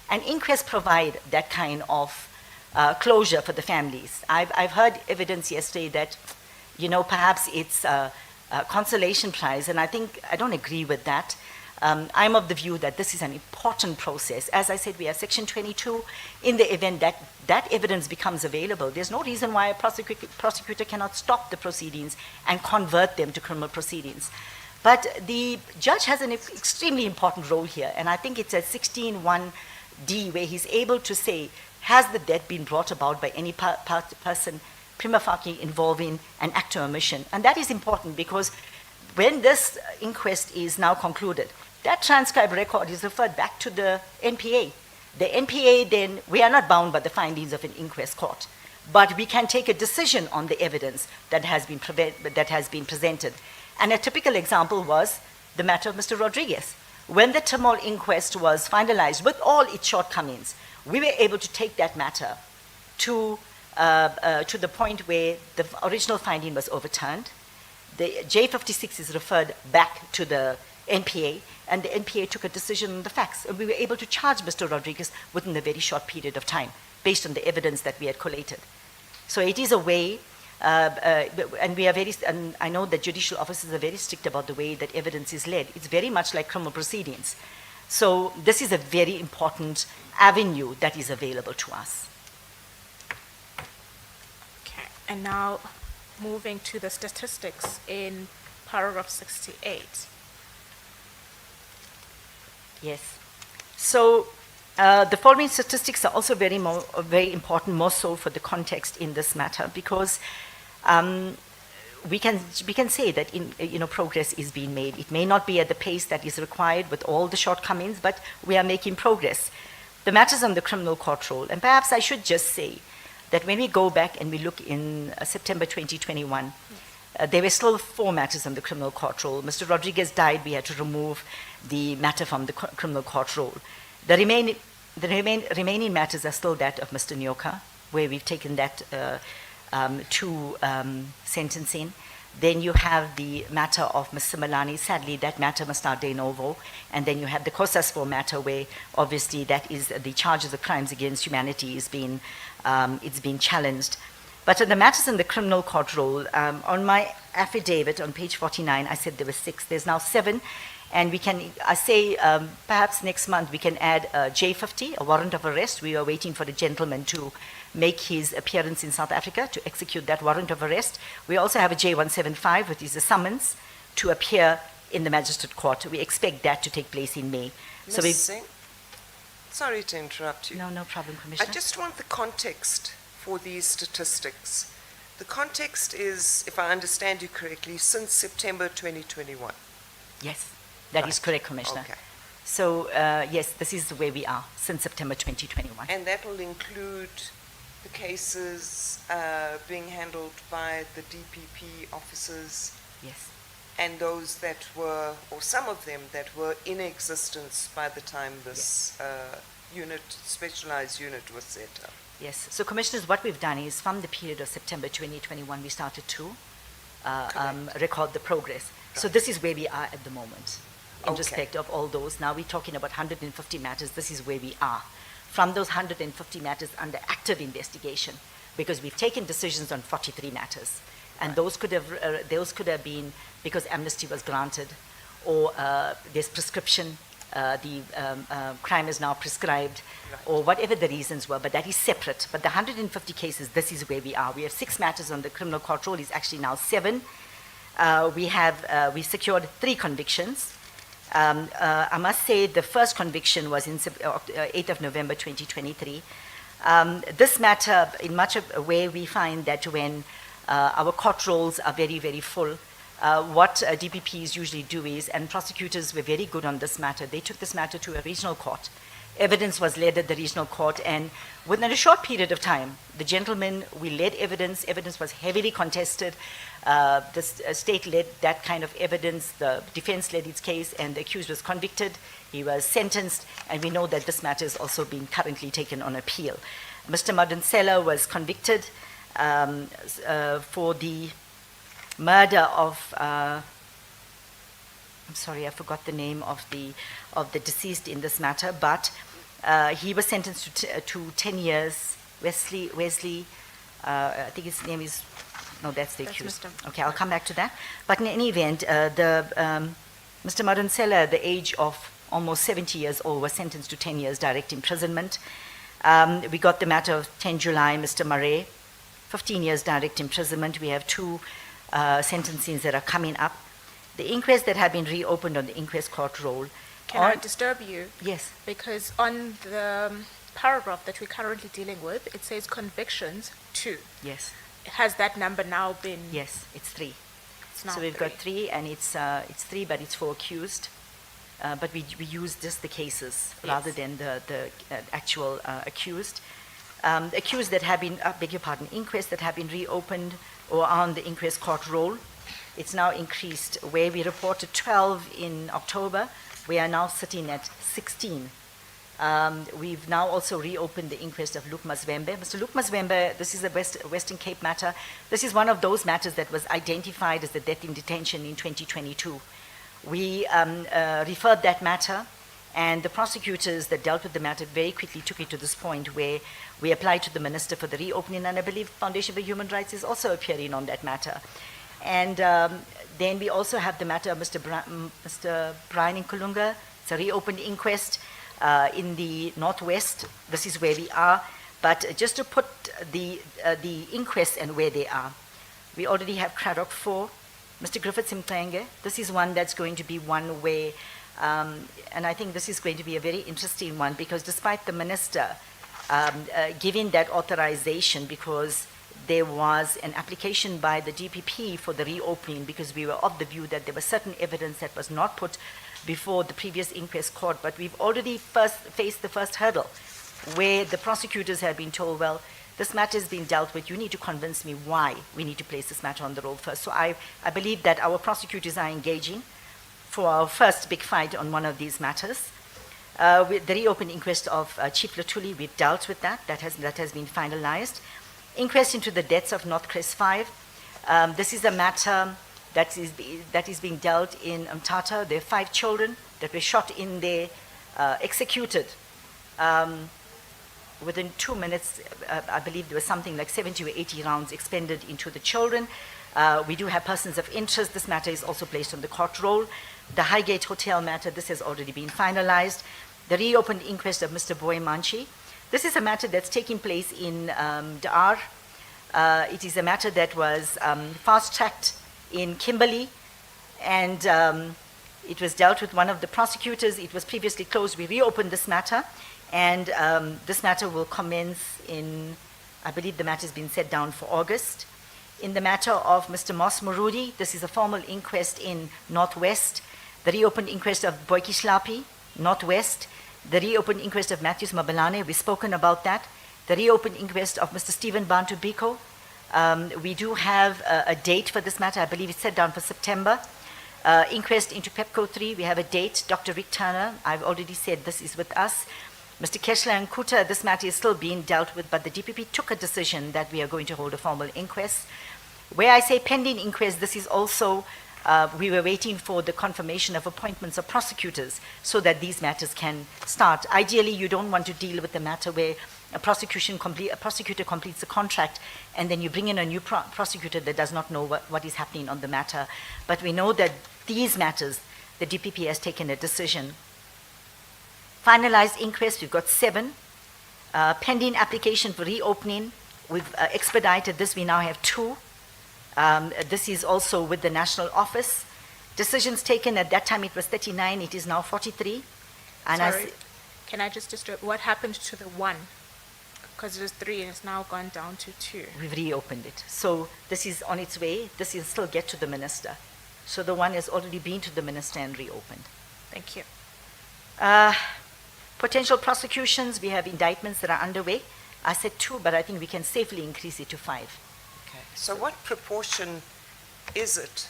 [SPEAKER 2] And inquests provide that kind of closure for the families. I've heard evidence yesterday that, perhaps it's a consolation prize, and I don't agree with that. I'm of the view that this is an important process. As I said, we have Section 22. In the event that that evidence becomes available, there's no reason why a prosecutor cannot stop the proceedings and convert them to criminal proceedings. But the judge has an extremely important role here, and I think it's at 16.1 D, where he's able to say, has the death been brought about by any person prima facie involving an act of omission? And that is important because when this inquest is now concluded, that transcribed record is referred back to the NPA. The NPA then, we are not bound by the findings of an inquest court, but we can take a decision on the evidence that has been presented. And a typical example was the matter of Mr. Rodriguez. When the Tamil inquest was finalized with all its shortcomings, we were able to take that matter to the point where the original finding was overturned. The J56 is referred back to the NPA, and the NPA took a decision on the facts. And we were able to charge Mr. Rodriguez within a very short period of time, based on the evidence that we had collated. So it is a way, and I know that judicial officers are very strict about the way that evidence is led. It's very much like criminal proceedings. So this is a very important avenue that is available to us.
[SPEAKER 3] Okay, and now moving to the statistics in paragraph 68.
[SPEAKER 2] Yes. So the following statistics are also very important, more so for the context in this matter, because we can say that progress is being made. It may not be at the pace that is required with all the shortcomings, but we are making progress. The matters on the criminal court roll, and perhaps I should just say that when we go back and we look in September 2021, there were still 4 matters on the criminal court roll. Mr. Rodriguez died, we had to remove the matter from the criminal court roll. The remaining matters are still that of Mr. Nyoka, where we've taken that to sentencing. Then you have the matter of Mr. Malani. Sadly, that matter must start de novo. And then you have the COSAS-4 matter, where obviously that is the charges of crimes against humanity is being challenged. But on the matters in the criminal court roll, on my affidavit on page 49, I said there were 6. There's now 7. And perhaps next month we can add a J50, a warrant of arrest. We are waiting for the gentleman to make his appearance in South Africa to execute that warrant of arrest. We also have a J175, which is a summons to appear in the magistrate court. We expect that to take place in May.
[SPEAKER 4] Ms. Singh, sorry to interrupt you.
[SPEAKER 2] No problem, Commissioner.
[SPEAKER 4] I just want the context for these statistics. The context is, if I understand you correctly, since September 2021.
[SPEAKER 2] Yes, that is correct, Commissioner.
[SPEAKER 4] Okay.
[SPEAKER 2] So, yes, this is where we are since September 2021.
[SPEAKER 4] And that will include the cases being handled by the DPP officers?
[SPEAKER 2] Yes.
[SPEAKER 4] And those that were, or some of them that were in existence by the time this specialized unit was set up?
[SPEAKER 2] Yes. So, Commissioners, what we've done is from the period of September 2021, we started to record the progress. Right. So this is where we are at the moment in respect of all those. Now we're talking about 150 matters. This is where we are. From those 150 matters under active investigation, because we've taken decisions on 43 matters. And those could have been because amnesty was granted, or there's prescription, the crime is now prescribed, or whatever the reasons were, but that is separate. But the 150 cases, this is where we are. We have 6 matters on the criminal court roll, it's actually now 7. We secured 3 convictions. I must say the first conviction was in 8th of November 2023. This matter, in much of a way, we find that when our court rolls are very, very full, what DPPs usually do is, and prosecutors were very good on this matter, they took this matter to a regional court. Evidence was led at the regional court, and within a short period of time, we led evidence was heavily contested. The state led that kind of evidence, the defense led its case, and the accused was convicted. He was sentenced, and we know that this matter is also being currently taken on appeal. Mr. Madonsela was convicted for the murder of, I'm sorry, I forgot the name of the deceased in this matter, but he was sentenced to 10 years. Wesley, I think his name is, no, that's the accused. Okay, I'll come back to that. But in any event, Mr. Madonsela, at the age of almost 70 years old, was sentenced to 10 years direct imprisonment. We got the matter of 10 July, Mr. Murray, 15 years direct imprisonment. We have 2 sentencings that are coming up. The inquests that have been reopened on the inquest court roll
[SPEAKER 3] Can I
[SPEAKER 2] On-
[SPEAKER 3] disturb you?
[SPEAKER 2] Yes.
[SPEAKER 3] Because on the paragraph that we're currently dealing with, it says convictions 2.
[SPEAKER 2] Yes.
[SPEAKER 3] Has that number now been?
[SPEAKER 2] Yes, it's 3.
[SPEAKER 3] It's now
[SPEAKER 2] So we've got
[SPEAKER 3] 3.
[SPEAKER 2] 3, and it's 3, but it's for accused. But we use just the cases rather
[SPEAKER 3] Yes.
[SPEAKER 2] than the actual accused. Accused that have been, beg your pardon, inquests that have been reopened or on the inquest court roll. It's now increased. Where we reported 12 in October, we are now sitting at 16. We've now also reopened the inquest of Luke Mazwembe. Mr. Luke Mazwembe, this is a Western Cape matter. This is one of those matters that was identified as a death in detention in 2022. We referred that matter, and the prosecutors that dealt with the matter very quickly took it to this point where we applied to the Minister for the reopening, and I believe Foundation for Human Rights is also appearing on that matter. And then we also have the matter of Mr. Brian Nkulunga. It's a reopened inquest in the Northwest. This is where we are. But just to put the inquests and where they are, we already have Craddock 4, Mr. Griffiths Mplenge. This is one that's going to be one where, and I think this is going to be a very interesting one, because despite the Minister giving that authorization, because there was an application by the DPP for the reopening, because we were of the view that there was certain evidence that was not put before the previous inquest court, but we've already faced the first hurdle, where the prosecutors have been told, well, this matter has been dealt with, you need to convince me why we need to place this matter on the roll first. So I believe that our prosecutors are engaging for our first big fight on one of these matters. With the reopened inquest of Chief Latuli, we've dealt with that. That has been finalized. Inquest into the deaths of North Crest 5. This is a matter that is being dealt in Mthatha. There are 5 children that were shot in there, executed. Within 2 minutes, I believe there was something like 70 or 80 rounds expended into the children. We do have persons of interest. This matter is also placed on the court roll. The Highgate Hotel matter, this has already been finalized. The reopened inquest of Mr. Boy Manchi. This is a matter that's taking place in Dar. It is a matter that was fast-tracked in Kimberley, and it was dealt with one of the prosecutors. It was previously closed. We reopened this matter, and this matter will commence in, I believe the matter has been set down for August. In the matter of Mr. Moss Murudi, this is a formal inquest in Northwest. The reopened inquest of Boyki Slapi, Northwest. The reopened inquest of Matthews Mabalane, we've spoken about that. The reopened inquest of Mr. Stephen Bantu Biko. We do have a date for this matter. I believe it's set down for September. Inquest into PEPCO 3, we have a date. Dr. Rick Turner, I've already said this is with us. Mr. Keshla and Kuta, this matter is still being dealt with, but the DPP took a decision that we are going to hold a formal inquest. Where I say pending inquest, this is also, we were waiting for the confirmation of appointments of prosecutors so that these matters can start. Ideally, you don't want to deal with a matter where a prosecutor completes a contract and then you bring in a new prosecutor that does not know what is happening on the matter. But we know that these matters, the DPP has taken a decision. Finalized inquest, we've got 7. Pending application for reopening, we've expedited this, we now have 2. This is also with the national office. Decisions taken at that time, it was 39, it is now 43. And
[SPEAKER 3] Sorry, can I just disturb, what happened to the 1? Because it was 3 and it's now gone down to 2.
[SPEAKER 2] We've reopened it. So this is on its way. This will still get to the minister. So the 1 has already been to the minister and reopened.
[SPEAKER 3] Thank you.
[SPEAKER 2] Potential prosecutions, we have indictments that are underway. I said 2, but I think we can safely increase it to 5.
[SPEAKER 4] Okay. So what proportion is it,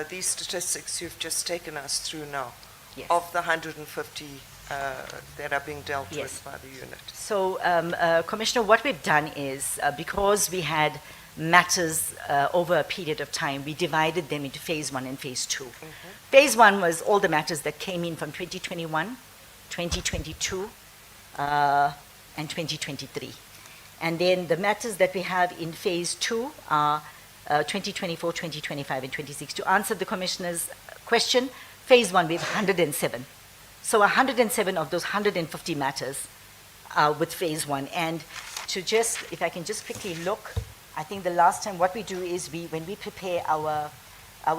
[SPEAKER 4] these statistics you've just taken us through now,
[SPEAKER 2] Yes.
[SPEAKER 4] of the 150 that are being dealt
[SPEAKER 2] Yes.
[SPEAKER 4] with by the unit?
[SPEAKER 2] So, Commissioner, what we've done is, because we had matters over a period of time, we divided them into phase 1 and phase 2. Phase 1 was all the matters that came in from 2021, 2022, and 2023. And then the matters that we have in phase 2 are 2024, 2025, and 26. To answer the Commissioner's question, phase 1, we have 107. So 107 of those 150 matters are with phase 1. And to just, if I can just quickly look, I think the last time what we do is when we prepare our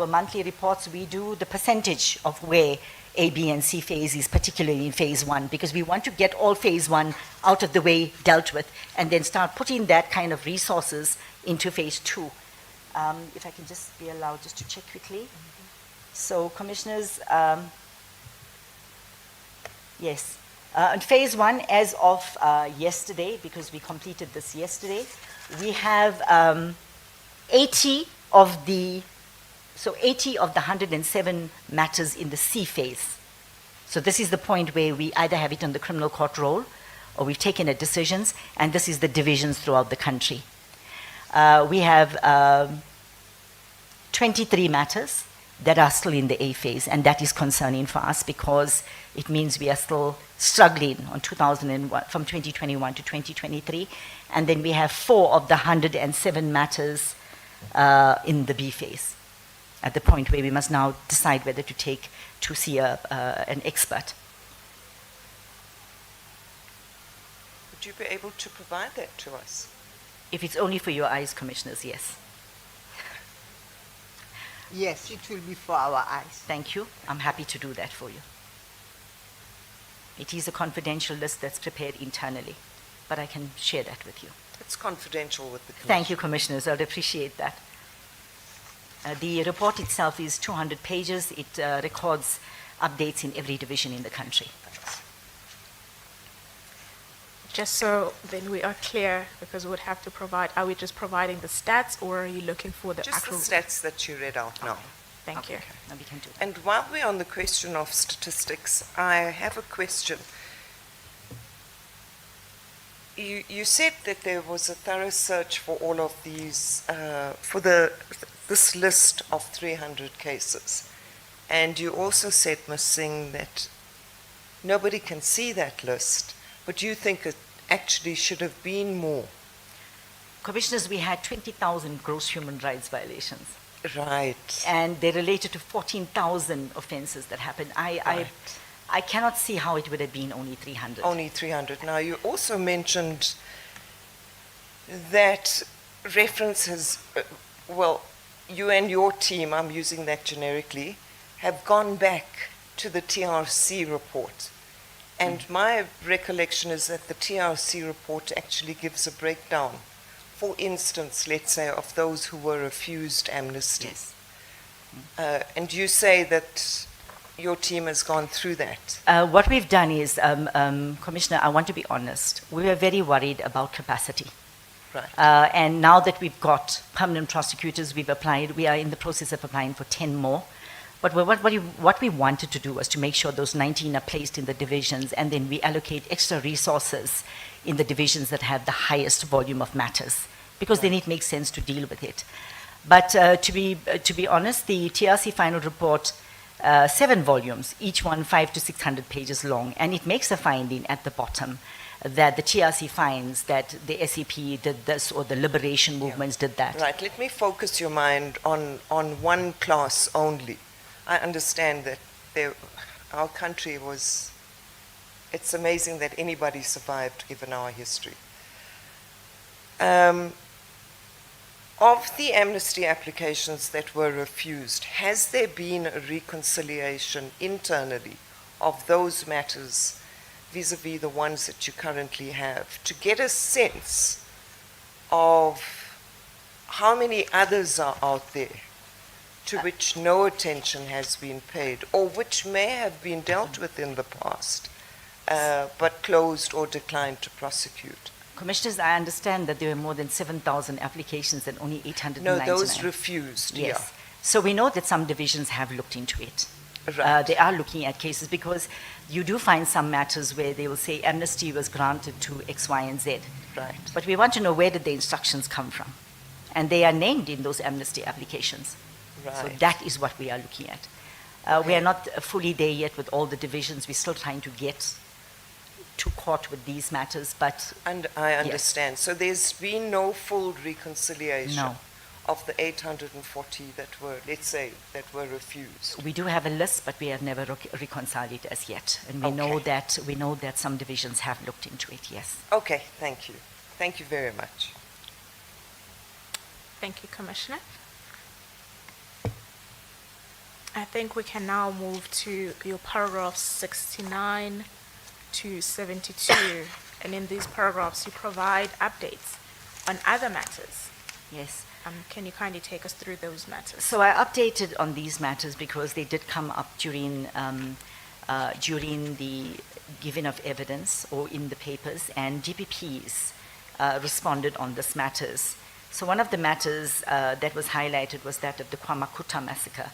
[SPEAKER 2] monthly reports, we do the percentage of where A, B, and C phases, particularly in phase 1, because we want to get all phase 1 out of the way, dealt with, and then start putting that kind of resources into phase 2. If I can just be allowed just to check quickly. So, Commissioners, yes. In phase 1, as of yesterday, because we completed this yesterday, we have 80 of the 107 matters in the C phase. So this is the point where we either have it on the criminal court roll or we've taken the decisions, and this is the divisions throughout the country. We have 23 matters that are still in the A phase, and that is concerning for us because it means we are still struggling on 2001, from 2021 to 2023, and then we have 4 of the 107 matters in the B phase, at the point where we must now decide whether to see an expert.
[SPEAKER 4] Would you be able to provide that to us?
[SPEAKER 2] If it's only for your eyes, Commissioners, yes.
[SPEAKER 1] Yes, it will be for our eyes.
[SPEAKER 2] Thank you. I'm happy to do that for you. It is a confidential list that's prepared internally, but I can share that with you.
[SPEAKER 4] It's confidential with the Commission.
[SPEAKER 2] Thank you, Commissioners. I'd appreciate that. The report itself is 200 pages. It records updates in every division in the country.
[SPEAKER 3] Just so then we are clear, because we would have to provide, are we just providing the stats or are you looking for the
[SPEAKER 4] Just
[SPEAKER 3] actual?
[SPEAKER 4] the stats that you read out now.
[SPEAKER 3] Thank you.
[SPEAKER 2] Now we can do that.
[SPEAKER 4] And while we're on the question of statistics, I have a question. You said that there was a thorough search for all of these, for this list of 300 cases. And you also said, Ms. Singh, that nobody can see that list, but you think it actually should have been more.
[SPEAKER 2] Commissioners, we had 20,000 gross human rights violations.
[SPEAKER 4] Right.
[SPEAKER 2] And they related to 14,000 offenses that happened. I cannot see how it would have been only 300.
[SPEAKER 4] Only 300. Now, you also mentioned that references, well, you and your team, I'm using that generically, have gone back to the TRC report. And my recollection is that the TRC report actually gives a breakdown, for instance, let's say, of those who were refused amnesty.
[SPEAKER 2] Yes.
[SPEAKER 4] And you say that your team has gone through that.
[SPEAKER 2] What we've done is, Commissioner, I want to be honest, we were very worried about capacity.
[SPEAKER 4] Right.
[SPEAKER 2] And now that we've got permanent prosecutors, we are in the process of applying for 10 more. But what we wanted to do was to make sure those 19 are placed in the divisions, and then we allocate extra resources in the divisions that have the highest volume of matters, because then it makes sense to deal with it. But to be honest, the TRC final report, 7 volumes, each one 500 to 600 pages long, and it makes a finding at the bottom that the TRC finds that the SEP did this or the liberation movements did that.
[SPEAKER 4] Right. Let me focus your mind on one class only. I understand that our country was, it's amazing that anybody survived given our history. Of the amnesty applications that were refused, has there been a reconciliation internally of those matters vis-a-vis the ones that you currently have, to get a sense of how many others are out there to which no attention has been paid, or which may have been dealt with in the past, but closed or declined to prosecute?
[SPEAKER 2] Commissioners, I understand that there were more than 7,000 applications and only 899.
[SPEAKER 4] No, those refused,
[SPEAKER 2] Yes. So we know that some divisions have looked into it.
[SPEAKER 4] Right.
[SPEAKER 2] They are looking at cases, because you do find some matters where they will say amnesty was granted to X, Y, and Z.
[SPEAKER 4] Right.
[SPEAKER 2] But we want to know where did the instructions come from. And they are named in those amnesty applications.
[SPEAKER 4] Right.
[SPEAKER 2] So that is what we are looking at. We are not fully there yet with all the divisions. We're still trying to get to court with these matters, but
[SPEAKER 4] And I understand. So there's been no full reconciliation
[SPEAKER 2] No.
[SPEAKER 4] of the 840 that were, let's say, that were refused.
[SPEAKER 2] we do have a list, but we have never reconciled it as yet. And we know that some divisions have looked into it, yes.
[SPEAKER 4] Okay, thank you. Thank you very much.
[SPEAKER 3] Thank you, Commissioner. I think we can now move to your paragraphs 69 to 72. And in these paragraphs, you provide updates on other matters.
[SPEAKER 2] Yes.
[SPEAKER 3] Can you kindly take us through those matters?
[SPEAKER 2] So I updated on these matters because they did come up during the giving of evidence or in the papers, and DPPs responded on these matters. So one of the matters that was highlighted was that of the KwaMakuta massacre.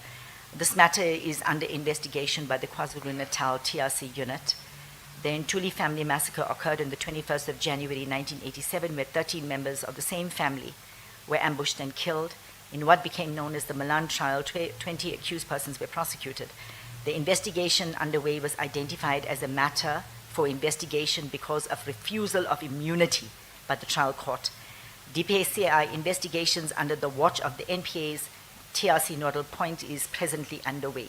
[SPEAKER 2] This matter is under investigation by the KwaZulu-Natal TRC unit. The Ntuli family massacre occurred on the 21st of January 1987, where 13 members of the same family were ambushed and killed. In what became known as the Milan trial, 20 accused persons were prosecuted. The investigation underway was identified as a matter for investigation because of refusal of immunity by the trial court. DPSCI investigations under the watch of the NPA's TRC nodal point is presently underway.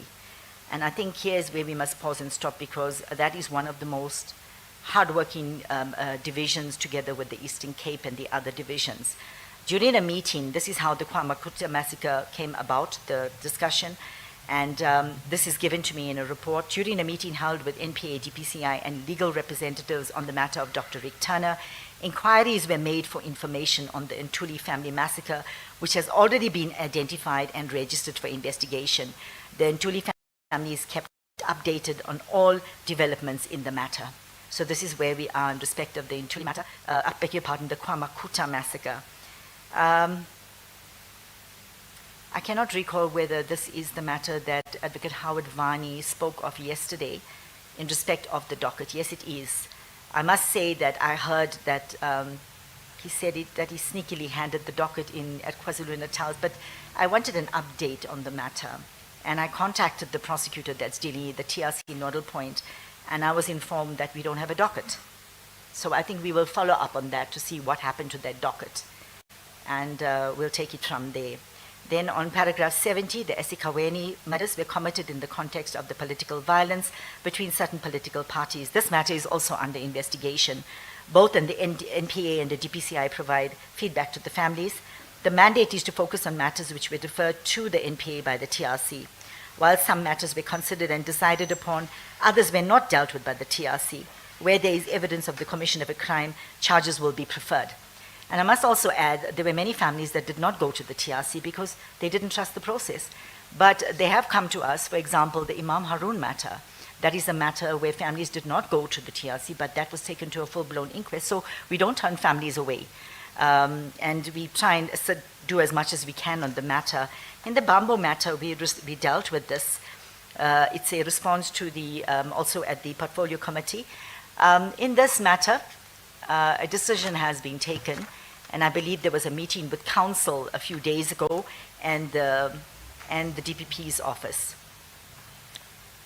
[SPEAKER 2] And I think here's where we must pause and stop, because that is one of the most hardworking divisions, together with the Eastern Cape and the other divisions. During a meeting, this is how the KwaMakuta massacre came about, the discussion, and this is given to me in a report. During a meeting held with NPA, DPCI, and legal representatives on the matter of Dr. Rick Turner, inquiries were made for information on the Ntuli family massacre, which has already been identified and registered for investigation. The Ntuli family is kept updated on all developments in the matter. So this is where we are in respect of the Ntuli matter, I beg your pardon, the KwaMakuta massacre. I cannot recall whether this is the matter that Advocate Howard Varney spoke of yesterday in respect of the docket. Yes, it is. I must say that I heard that he said that he sneakily handed the docket in at KwaZulu-Natal, but I wanted an update on the matter. And I contacted the prosecutor that's dealing with the TRC nodal point, and I was informed that we don't have a docket. So I think we will follow up on that to see what happened to that docket. And we'll take it from there. Then on paragraph 70, the eSeKaweni matters were committed in the context of the political violence between certain political parties. This matter is also under investigation. Both the NPA and the DPCI provide feedback to the families. The mandate is to focus on matters which were referred to the NPA by the TRC. While some matters were considered and decided upon, others were not dealt with by the TRC. Where there is evidence of the commission of a crime, charges will be preferred. And I must also add, there were many families that did not go to the TRC because they didn't trust the process. But they have come to us, for example, the Imam Haroon matter. That is a matter where families did not go to the TRC, but that was taken to a full-blown inquest. So we don't turn families away. And we try and do as much as we can on the matter. In the Bambo matter, we dealt with this. It's a response to the, also at the Portfolio Committee. In this matter, a decision has been taken, and I believe there was a meeting with council a few days ago and the DPP's office.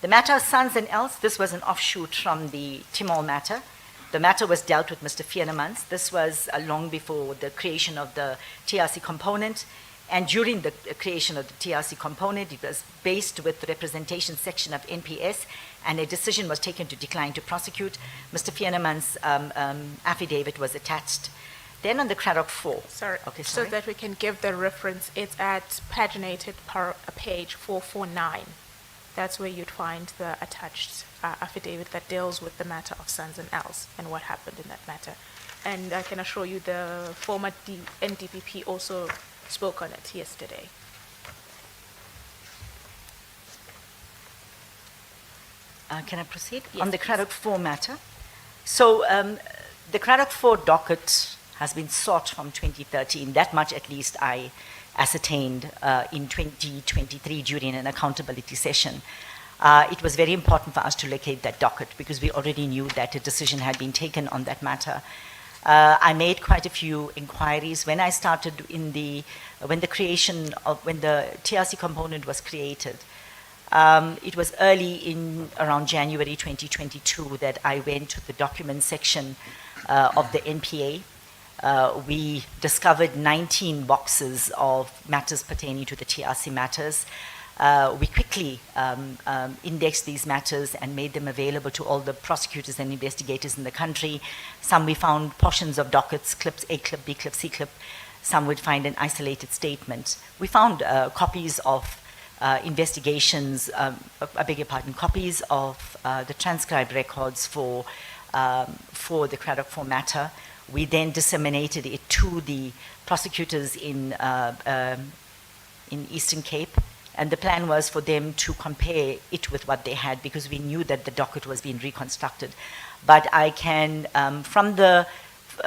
[SPEAKER 2] The matter of Sons and Else, this was an offshoot from the Timor matter. The matter was dealt with Mr. Fienemans. This was long before the creation of the TRC component, and during the creation of the TRC component, it was based with the representation section of NPS, and a decision was taken to decline to prosecute. Mr. Fienemans' affidavit was attached. Then on the Craddock 4.
[SPEAKER 3] Sorry.
[SPEAKER 2] Okay, sorry.
[SPEAKER 3] So that we can give the reference, it's at paginated page 449. That's where you'd find the attached affidavit that deals with the matter of Sons and Else and what happened in that matter. And I can assure you the former NDPP also spoke on it yesterday.
[SPEAKER 2] Can I proceed?
[SPEAKER 3] Yes,
[SPEAKER 2] On the
[SPEAKER 3] please.
[SPEAKER 2] Craddock 4 matter. So the Craddock 4 docket has been sought from 2013. That much at least I ascertained in 2023 during an accountability session. It was very important for us to locate that docket because we already knew that a decision had been taken on that matter. I made quite a few inquiries. When I started when the TRC component was created, it was early in around January 2022 that I went to the document section of the NPA. We discovered 19 boxes of matters pertaining to the TRC matters. We quickly indexed these matters and made them available to all the prosecutors and investigators in the country. Some we found portions of dockets, clips, A clip, B clip, C clip. Some would find an isolated statement. We found copies of investigations, I beg your pardon, copies of the transcribed records for the Craddock 4 matter. We then disseminated it to the prosecutors in Eastern Cape, and the plan was for them to compare it with what they had, because we knew that the docket was being reconstructed. But I can, from the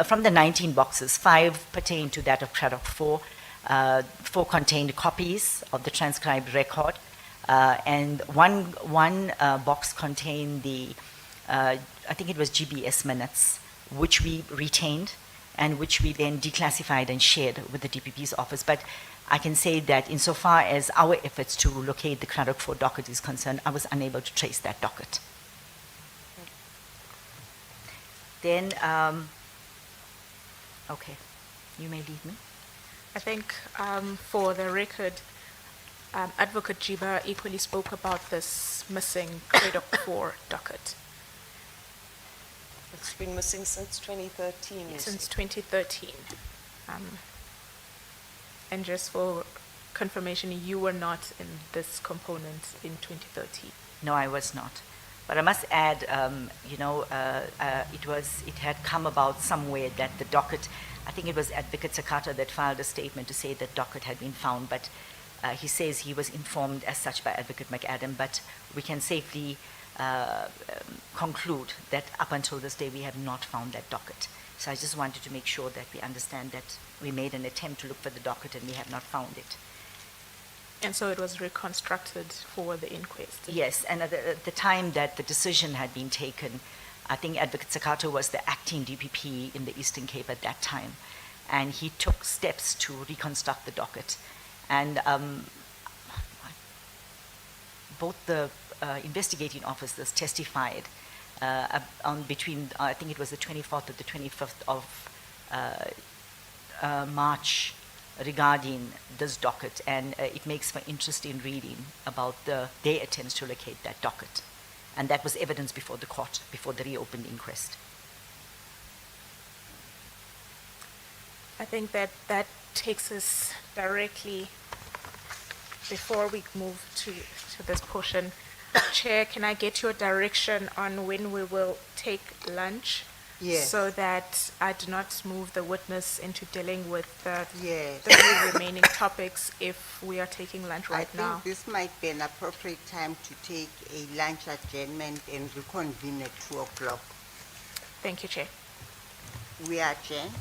[SPEAKER 2] 19 boxes, 5 pertain to that of Craddock 4, 4 contained copies of the transcribed record, and one box contained the, I think it was GBS minutes, which we retained and which we then declassified and shared with the DPP's office. But I can say that insofar as our efforts to locate the Craddock 4 docket is concerned, I was unable to trace that docket. Then, okay, you may lead me.
[SPEAKER 3] I think for the record, Advocate Jiba equally spoke about this missing Craddock 4 docket.
[SPEAKER 4] It's been missing since 2013.
[SPEAKER 3] Since 2013. And just for confirmation, you were not in this component in 2013.
[SPEAKER 2] No, I was not. But I must add, it had come about somewhere that the docket, I think it was Advocate Sakata that filed a statement to say that docket had been found, but he says he was informed as such by Advocate McAdam, but we can safely conclude that up until this day we have not found that docket. So I just wanted to make sure that we understand that we made an attempt to look for the docket and we have not found it.
[SPEAKER 3] And so it was reconstructed for the inquest?
[SPEAKER 2] Yes, and at the time that the decision had been taken, I think Advocate Sakato was the acting DPP in the Eastern Cape at that time, and he took steps to reconstruct the docket. And both the investigating officers testified on between, I think it was the 24th or the 25th of March regarding this docket, and it makes for interesting reading about their attempts to locate that docket. And that was evidence before the court, before the reopened inquest.
[SPEAKER 3] I think that takes us directly, before we move to this portion, Chair, can I get your direction on when we will take lunch?
[SPEAKER 1] Yes.
[SPEAKER 3] So that I do not move the witness into dealing with
[SPEAKER 1] Yes.
[SPEAKER 3] the three remaining topics if we are taking lunch right
[SPEAKER 1] I
[SPEAKER 3] now.
[SPEAKER 1] think this might be an appropriate time to take a lunch adjournment and reconvene at 2 o'clock.
[SPEAKER 3] Thank you, Chair.
[SPEAKER 1] We are adjourned.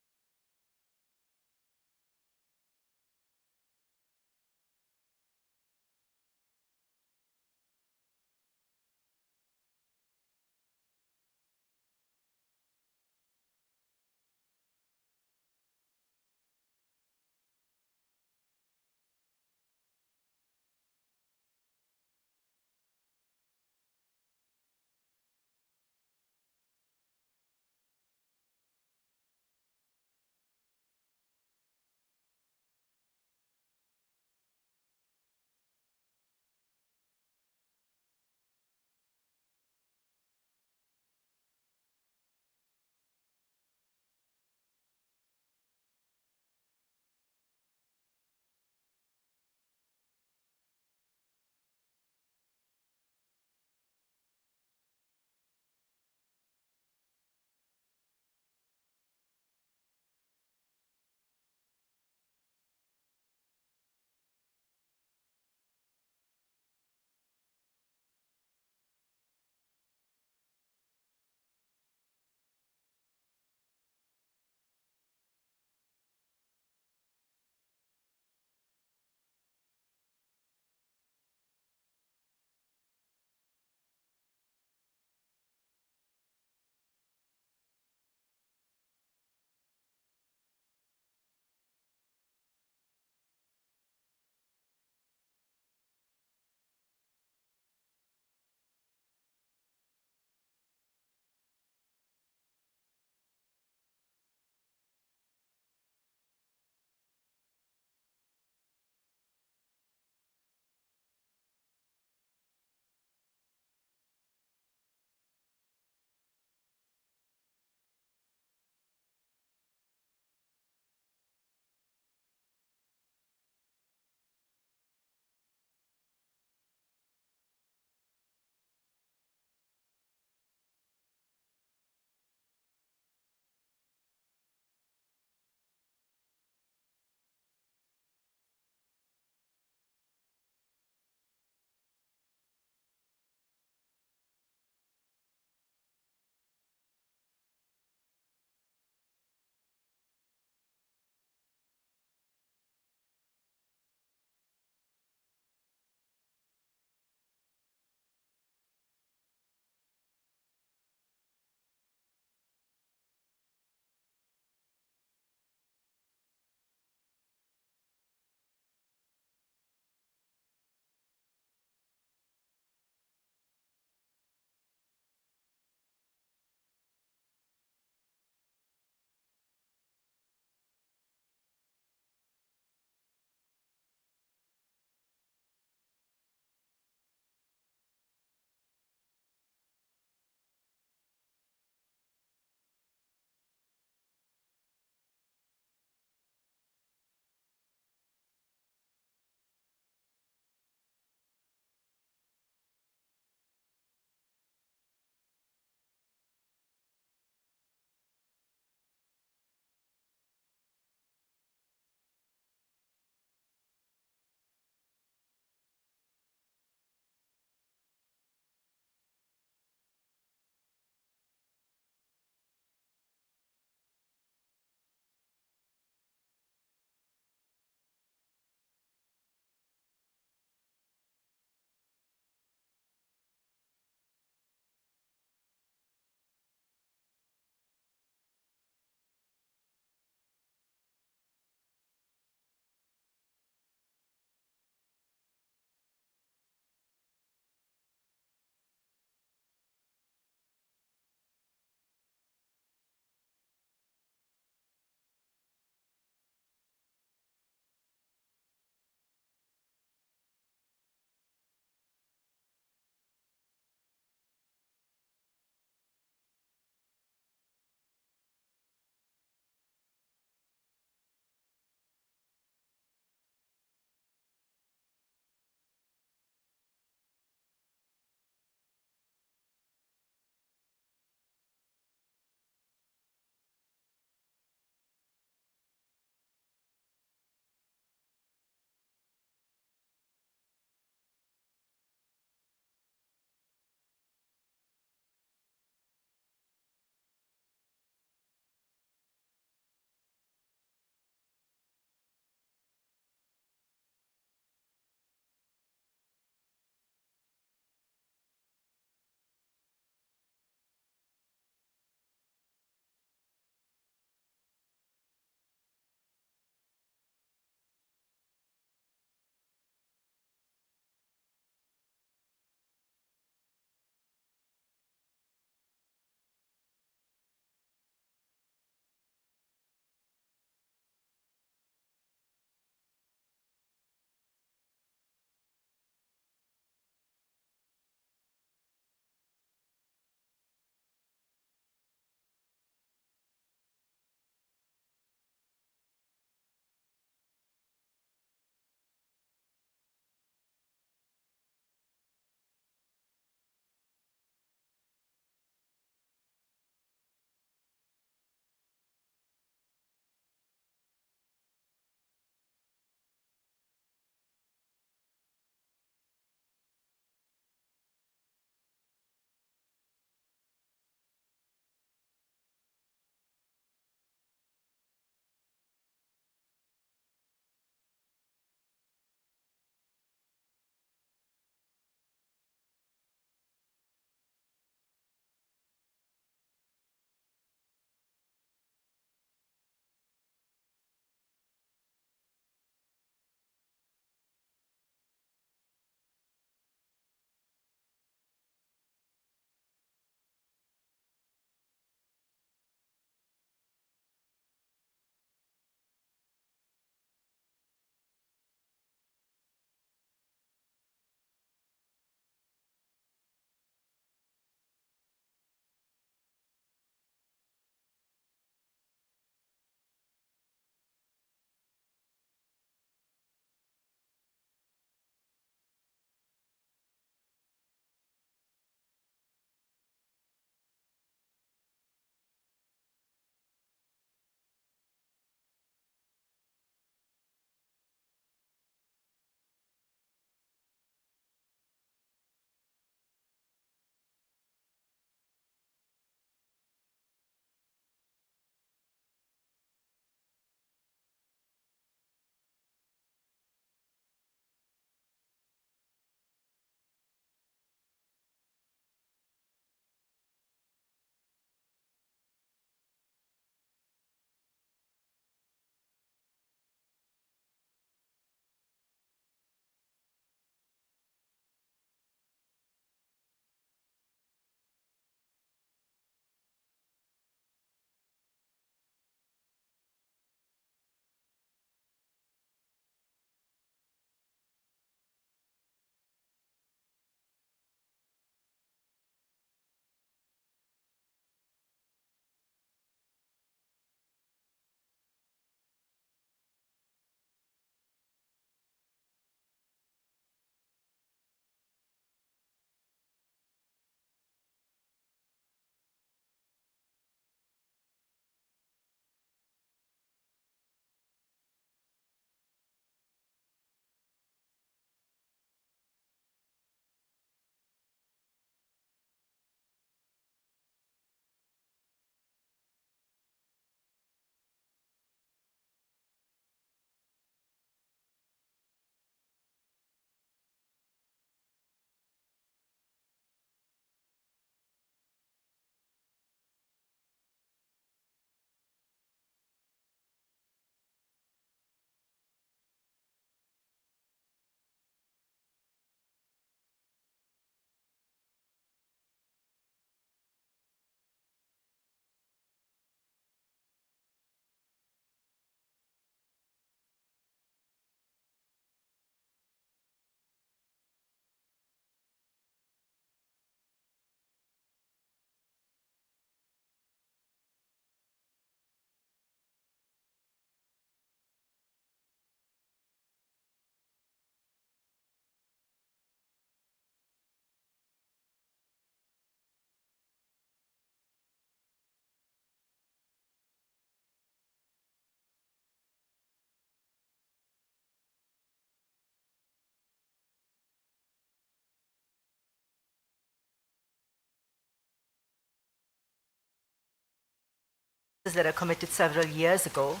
[SPEAKER 2] that are committed several years ago,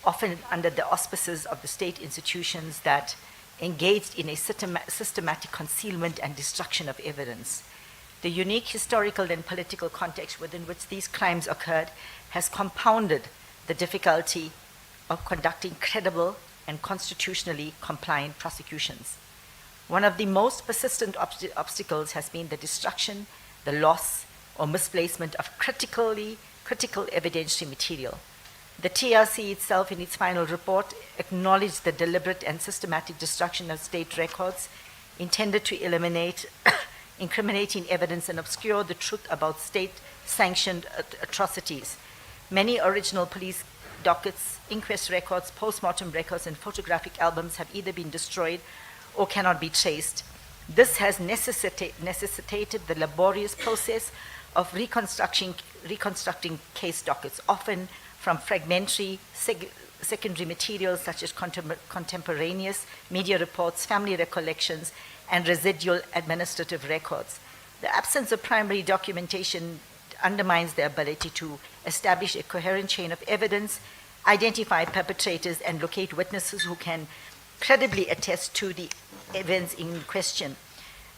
[SPEAKER 2] often under the auspices of the state institutions that engaged in a systematic concealment and destruction of evidence. The unique historical and political context within which these crimes occurred has compounded the difficulty of conducting credible and constitutionally compliant prosecutions. One of the most persistent obstacles has been the destruction, the loss, or misplacement of critical evidentiary material. The TRC itself, in its final report, acknowledged the deliberate and systematic destruction of state records intended to eliminate incriminating evidence and obscure the truth about state-sanctioned atrocities. Many original police dockets, inquest records, post-mortem records, and photographic albums have either been destroyed or cannot be traced. This has necessitated the laborious process of reconstructing case dockets, often from fragmentary secondary materials such as contemporaneous media reports, family recollections, and residual administrative records. The absence of primary documentation undermines the ability to establish a coherent chain of evidence, identify perpetrators, and locate witnesses who can credibly attest to the events in question.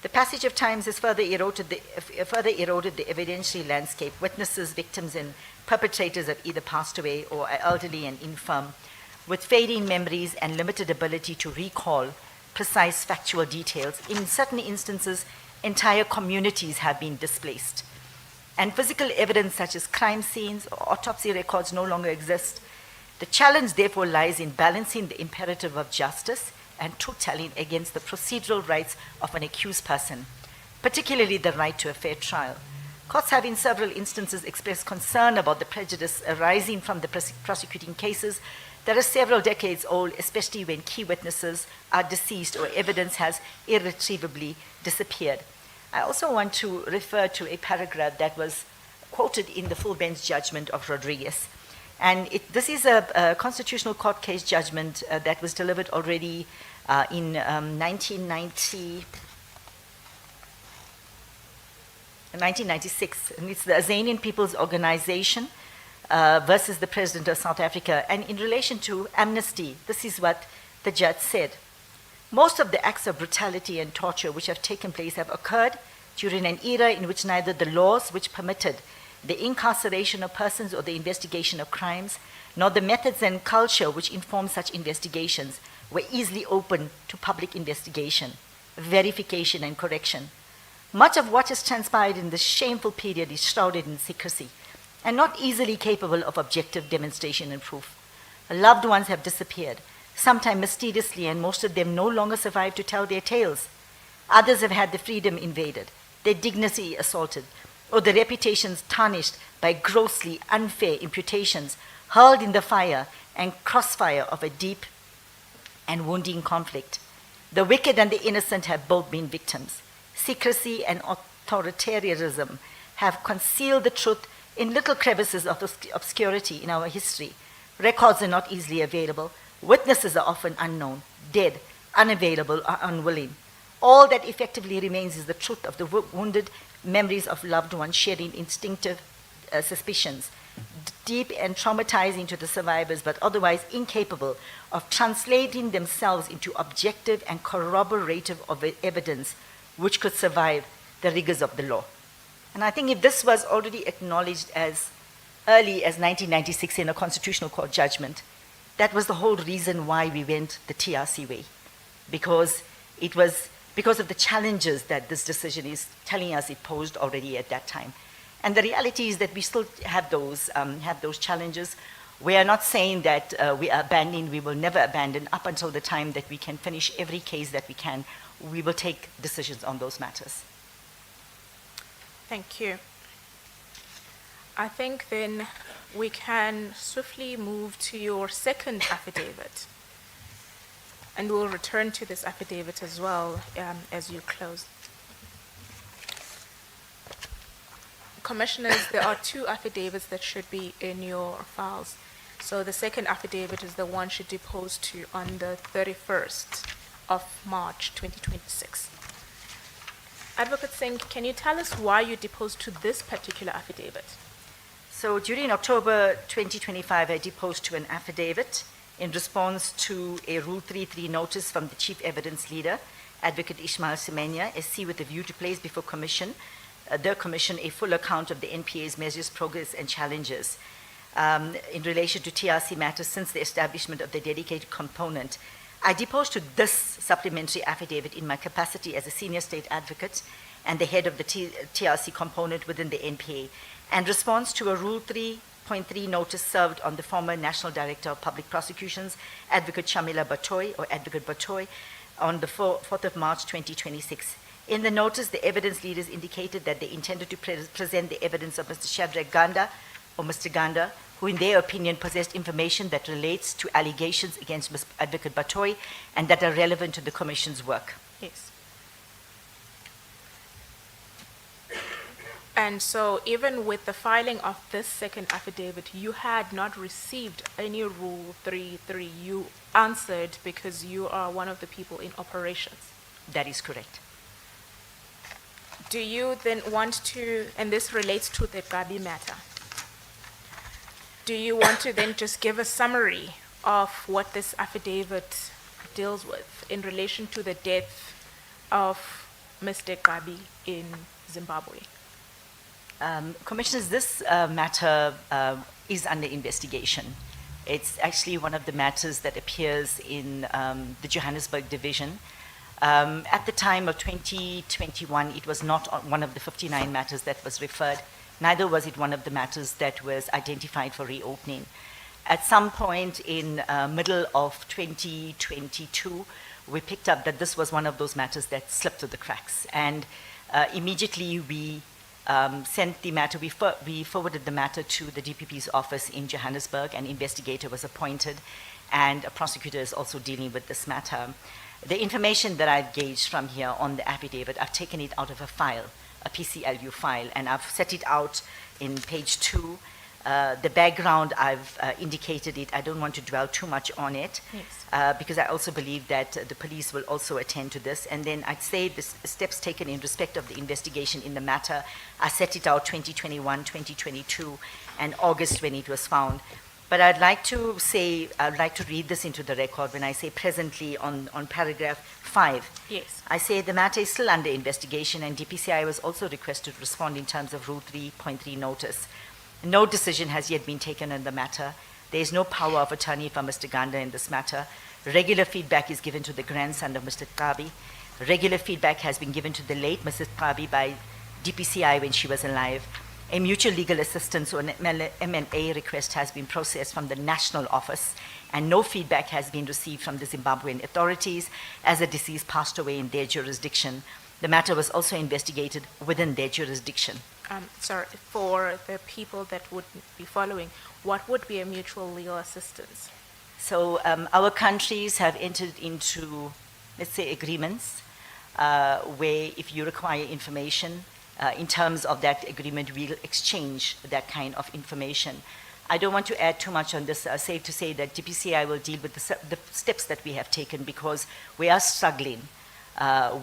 [SPEAKER 2] The passage of time has further eroded the evidentiary landscape. Witnesses, victims, and perpetrators have either passed away or are elderly and infirm, with fading memories and limited ability to recall precise factual details. In certain instances, entire communities have been displaced. And physical evidence such as crime scenes or autopsy records no longer exist. The challenge, therefore, lies in balancing the imperative of justice and truth-telling against the procedural rights of an accused person, particularly the right to a fair trial. Courts have in several instances expressed concern about the prejudice arising from the prosecuting cases that are several decades old, especially when key witnesses are deceased or evidence has irretrievably disappeared. I also want to refer to a paragraph that was quoted in the full bench judgment of Rodriguez. And this is a Constitutional Court case judgment that was delivered already in 1996. And it's the Azanian People's Organization versus the President of South Africa. And in relation to amnesty, this is what the judge said. Most of the acts of brutality and torture which have taken place have occurred during an era in which neither the laws which permitted the incarceration of persons or the investigation of crimes, nor the methods and culture which inform such investigations were easily open to public investigation, verification, and correction. Much of what has transpired in this shameful period is shrouded in secrecy and not easily capable of objective demonstration and proof. Loved ones have disappeared, sometimes mysteriously, and most of them no longer survive to tell their tales. Others have had their freedom invaded, their dignity assaulted, or their reputations tarnished by grossly unfair imputations hurled in the fire and crossfire of a deep and wounding conflict. The wicked and the innocent have both been victims. Secrecy and authoritarianism have concealed the truth in little crevices of obscurity in our history. Records are not easily available. Witnesses are often unknown, dead, unavailable, or unwilling. All that effectively remains is the truth of the wounded memories of loved ones, sharing instinctive suspicions, deep and traumatizing to the survivors, but otherwise incapable of translating themselves into objective and corroborative of evidence which could survive the rigors of the law. And I think if this was already acknowledged as early as 1996 in a Constitutional Court judgment, that was the whole reason why we went the TRC way, because it was because of the challenges that this decision is telling us it posed already at that time. And the reality is that we still have those challenges. We are not saying that we are abandoning, we will never abandon. Up until the time that we can finish every case that we can, we will take decisions on those matters.
[SPEAKER 3] Thank you. I think then we can swiftly move to your second affidavit. And we'll return to this affidavit as well as you close. Commissioners, there are two affidavits that should be in your files. So the second affidavit is the one should depose to on the 31st of March 2026. Advocate Singh, can you tell us why you deposed to this particular affidavit?
[SPEAKER 2] So during October 2025, I deposed to an affidavit in response to a Rule 33 notice from the Chief Evidence Leader, Advocate Ismail Semenya, SC, with a view to place before the Commission a full account of the NPA's measures, progress, and challenges in relation to TRC matters since the establishment of the dedicated component. I deposed to this supplementary affidavit in my capacity as a senior state advocate and the head of the TRC component within the NPA, and response to a Rule 3.3 notice served on the former National Director of Public Prosecutions, Advocate Shamila Batoy, or Advocate Batoy, on the 4th of March 2026. In the notice, the evidence leaders indicated that they intended to present the evidence of Mr. Shadrach Ganda, or Mr. Ganda, who in their opinion possessed information that relates to allegations against Ms. Advocate Batoy and that are relevant to the Commission's work.
[SPEAKER 3] Yes. And so even with the filing of this second affidavit, you had not received any Rule 3.3. You answered because you are one of the people in operations.
[SPEAKER 2] That is correct.
[SPEAKER 3] Do you then want to, and this relates to the Gabi matter, do you want to then just give a summary of what this affidavit deals with in relation to the death of Mr. Gabi in Zimbabwe?
[SPEAKER 2] Commissioners, this matter is under investigation. It's actually one of the matters that appears in the Johannesburg division. At the time of 2021, it was not one of the 59 matters that was referred. Neither was it one of the matters that was identified for reopening. At some point in middle of 2022, we picked up that this was one of those matters that slipped through the cracks. And immediately we sent the matter, we forwarded the matter to the DPP's office in Johannesburg. An investigator was appointed, and a prosecutor is also dealing with this matter. The information that I've gauged from here on the affidavit, I've taken it out of a file, a PCLU file, and I've set it out in page 2. The background, I've indicated it. I don't want to dwell too much on it,
[SPEAKER 3] Yes.
[SPEAKER 2] because I also believe that the police will also attend to this. And then I'd say the steps taken in respect of the investigation in the matter, I set it out 2021, 2022, and August when it was found. But I'd like to say, I'd like to read this into the record when I say presently on paragraph 5.
[SPEAKER 3] Yes.
[SPEAKER 2] I say the matter is still under investigation, and DPCI was also requested to respond in terms of Rule 3.3 notice. No decision has yet been taken on the matter. There is no power of attorney for Mr. Ganda in this matter. Regular feedback is given to the grandson of Mr. Kabi. Regular feedback has been given to the late Mrs. Kabi by DPCI when she was alive. A mutual legal assistance or an MLA request has been processed from the national office, and no feedback has been received from the Zimbabwean authorities as the deceased passed away in their jurisdiction. The matter was also investigated within their jurisdiction.
[SPEAKER 3] Sorry, for the people that would be following, what would be a mutual legal assistance?
[SPEAKER 2] So our countries have entered into, let's say, agreements where if you require information, in terms of that agreement, we'll exchange that kind of information. I don't want to add too much on this. Safe to say that DPCI will deal with the steps that we have taken, because we are struggling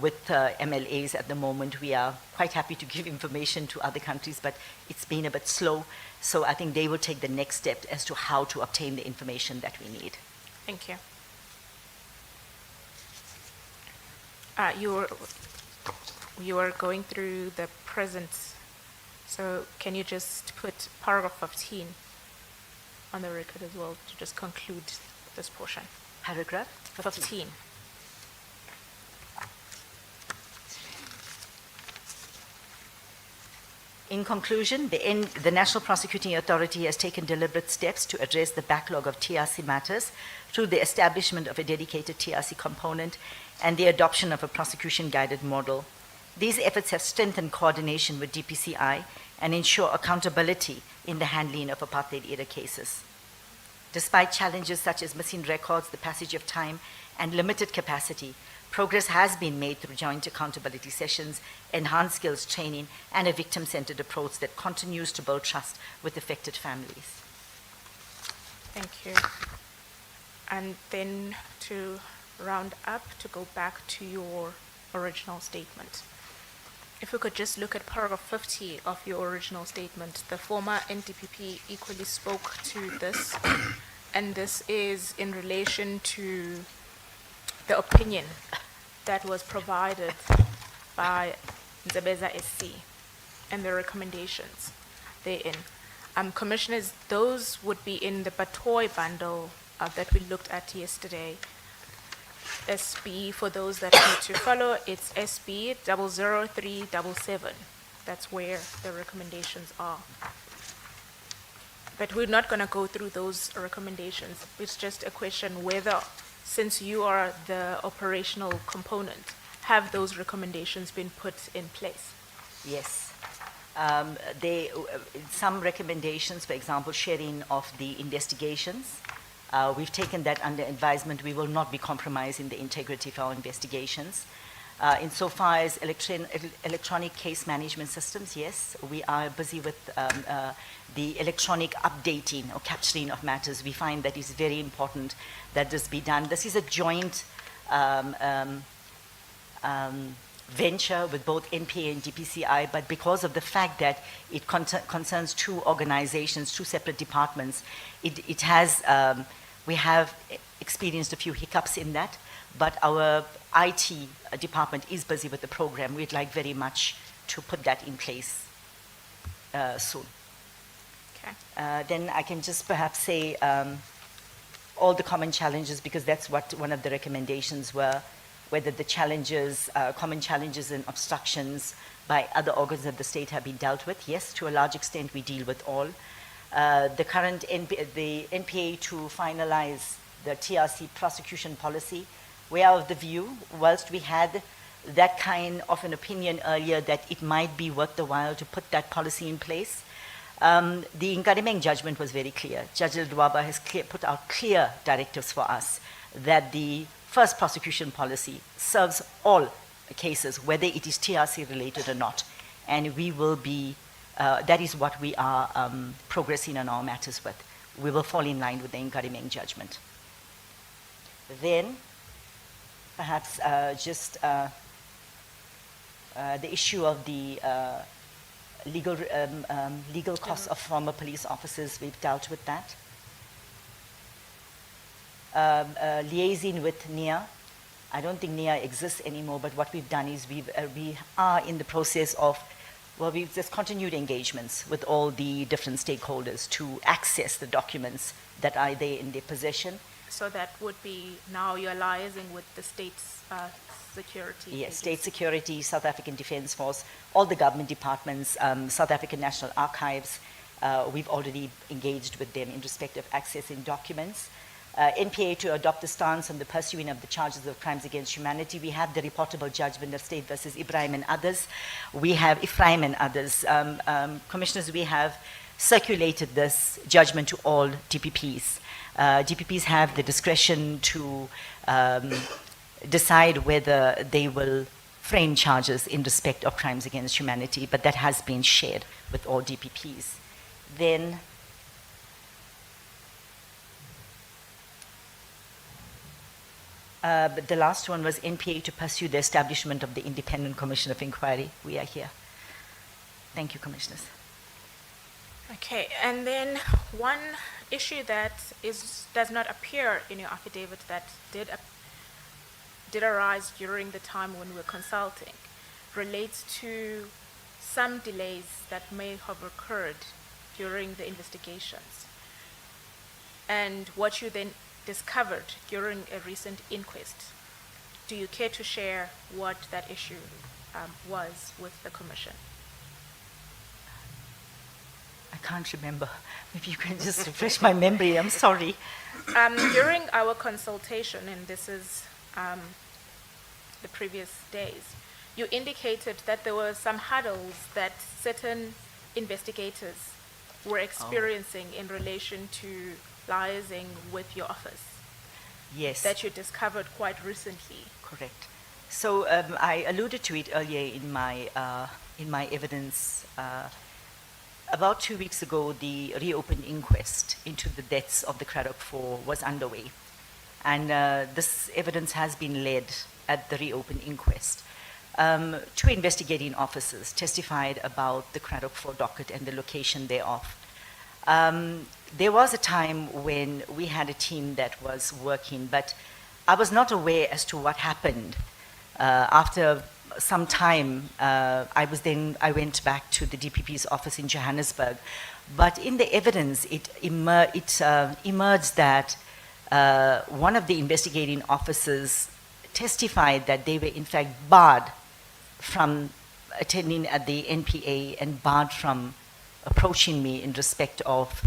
[SPEAKER 2] with MLAs at the moment. We are quite happy to give information to other countries, but it's been a bit slow. So I think they will take the next step as to how to obtain the information that we need.
[SPEAKER 3] Thank you. You are going through the present, so can you just put paragraph 15 on the record as well to just conclude this portion?
[SPEAKER 2] Paragraph
[SPEAKER 3] 15.
[SPEAKER 2] In conclusion, the National Prosecuting Authority has taken deliberate steps to address the backlog of TRC matters through the establishment of a dedicated TRC component and the adoption of a prosecution-guided model. These efforts have strengthened coordination with DPCI and ensure accountability in the handling of apartheid-era cases. Despite challenges such as missing records, the passage of time, and limited capacity, progress has been made through joint accountability sessions, enhanced skills training, and a victim-centered approach that continues to build trust with affected families.
[SPEAKER 3] Thank you. And then to round up, to go back to your original statement. If we could just look at paragraph 50 of your original statement, the former NDPP equally spoke to this, and this is in relation to the opinion that was provided by Nzabeza SC and the recommendations therein. Commissioners, those would be in the Batoy bundle that we looked at yesterday. SB, for those that need to follow, it's SB 00377. That's where the recommendations are. But we're not going to go through those recommendations. It's just a question whether, since you are the operational component, have those recommendations been put in place?
[SPEAKER 2] Yes. Some recommendations, for example, sharing of the investigations. We've taken that under advisement. We will not be compromising the integrity of our investigations. Insofar as electronic case management systems, yes, we are busy with the electronic updating or capturing of matters. We find that it's very important that this be done. This is a joint venture with both NPA and DPCI, but because of the fact that it concerns two organizations, two separate departments, we have experienced a few hiccups in that, but our IT department is busy with the program. We'd like very much to put that in place soon.
[SPEAKER 3] Okay.
[SPEAKER 2] Then I can just perhaps say all the common challenges, because that's what one of the recommendations were, whether the challenges, common challenges and obstructions by other organs of the state have been dealt with. Yes, to a large extent we deal with all. The current the NPA to finalize the TRC prosecution policy, we are of the view, whilst we had that kind of an opinion earlier that it might be worth the while to put that policy in place, the Nkadimeng judgment was very clear. Judge Dwaba has put out clear directives for us that the first prosecution policy serves all cases, whether it is TRC related or not. And we will be, that is what we are progressing on our matters with. We will fall in line with the Nkadimeng judgment. Then, perhaps just the issue of the legal costs of former police officers, we've dealt with that. Liaising with NIA. I don't think NIA exists anymore, but what we've done is we are in the process of, well, we've just continued engagements with all the different stakeholders to access the documents that are there in their possession.
[SPEAKER 3] So that would be now you're liaising with the state's security?
[SPEAKER 2] Yes,
[SPEAKER 3] agency.
[SPEAKER 2] State Security, South African Defence Force, all the government departments, South African National Archives. We've already engaged with them in respect of accessing documents. NPA to adopt the stance on the pursuing of the charges of crimes against humanity. We have the reportable judgment of State versus Ibrahim and others. We have Ephraim and others. Commissioners, we have circulated this judgment to all DPPs. DPPs have the discretion to decide whether they will frame charges in respect of crimes against humanity, but that has been shared with all DPPs. Then, but the last one was NPA to pursue the establishment of the Independent Commission of Inquiry. We are here. Thank you, Commissioners.
[SPEAKER 3] Okay, and then one issue that does not appear in your affidavit that did arise during the time when we were consulting relates to some delays that may have occurred during the investigations and what you then discovered during a recent inquest. Do you care to share what that issue was with the Commission?
[SPEAKER 2] I can't remember. Maybe you can just refresh my memory. I'm sorry.
[SPEAKER 3] During our consultation, and this is the previous days, you indicated that there were some hurdles that certain investigators were experiencing in relation to liaising with your office.
[SPEAKER 2] Yes.
[SPEAKER 3] That you discovered quite recently.
[SPEAKER 2] Correct. So I alluded to it earlier in my evidence. About 2 weeks ago, the reopened inquest into the deaths of the Craddock Four was underway. And this evidence has been led at the reopened inquest. two investigating officers testified about the Craddock 4 docket and the location thereof. There was a time when we had a team that was working, but I was not aware as to what happened. After some time, I went back to the DPP's office in Johannesburg, but in the evidence, it emerged that one of the investigating officers testified that they were in fact barred from attending at the NPA and barred from approaching me in respect of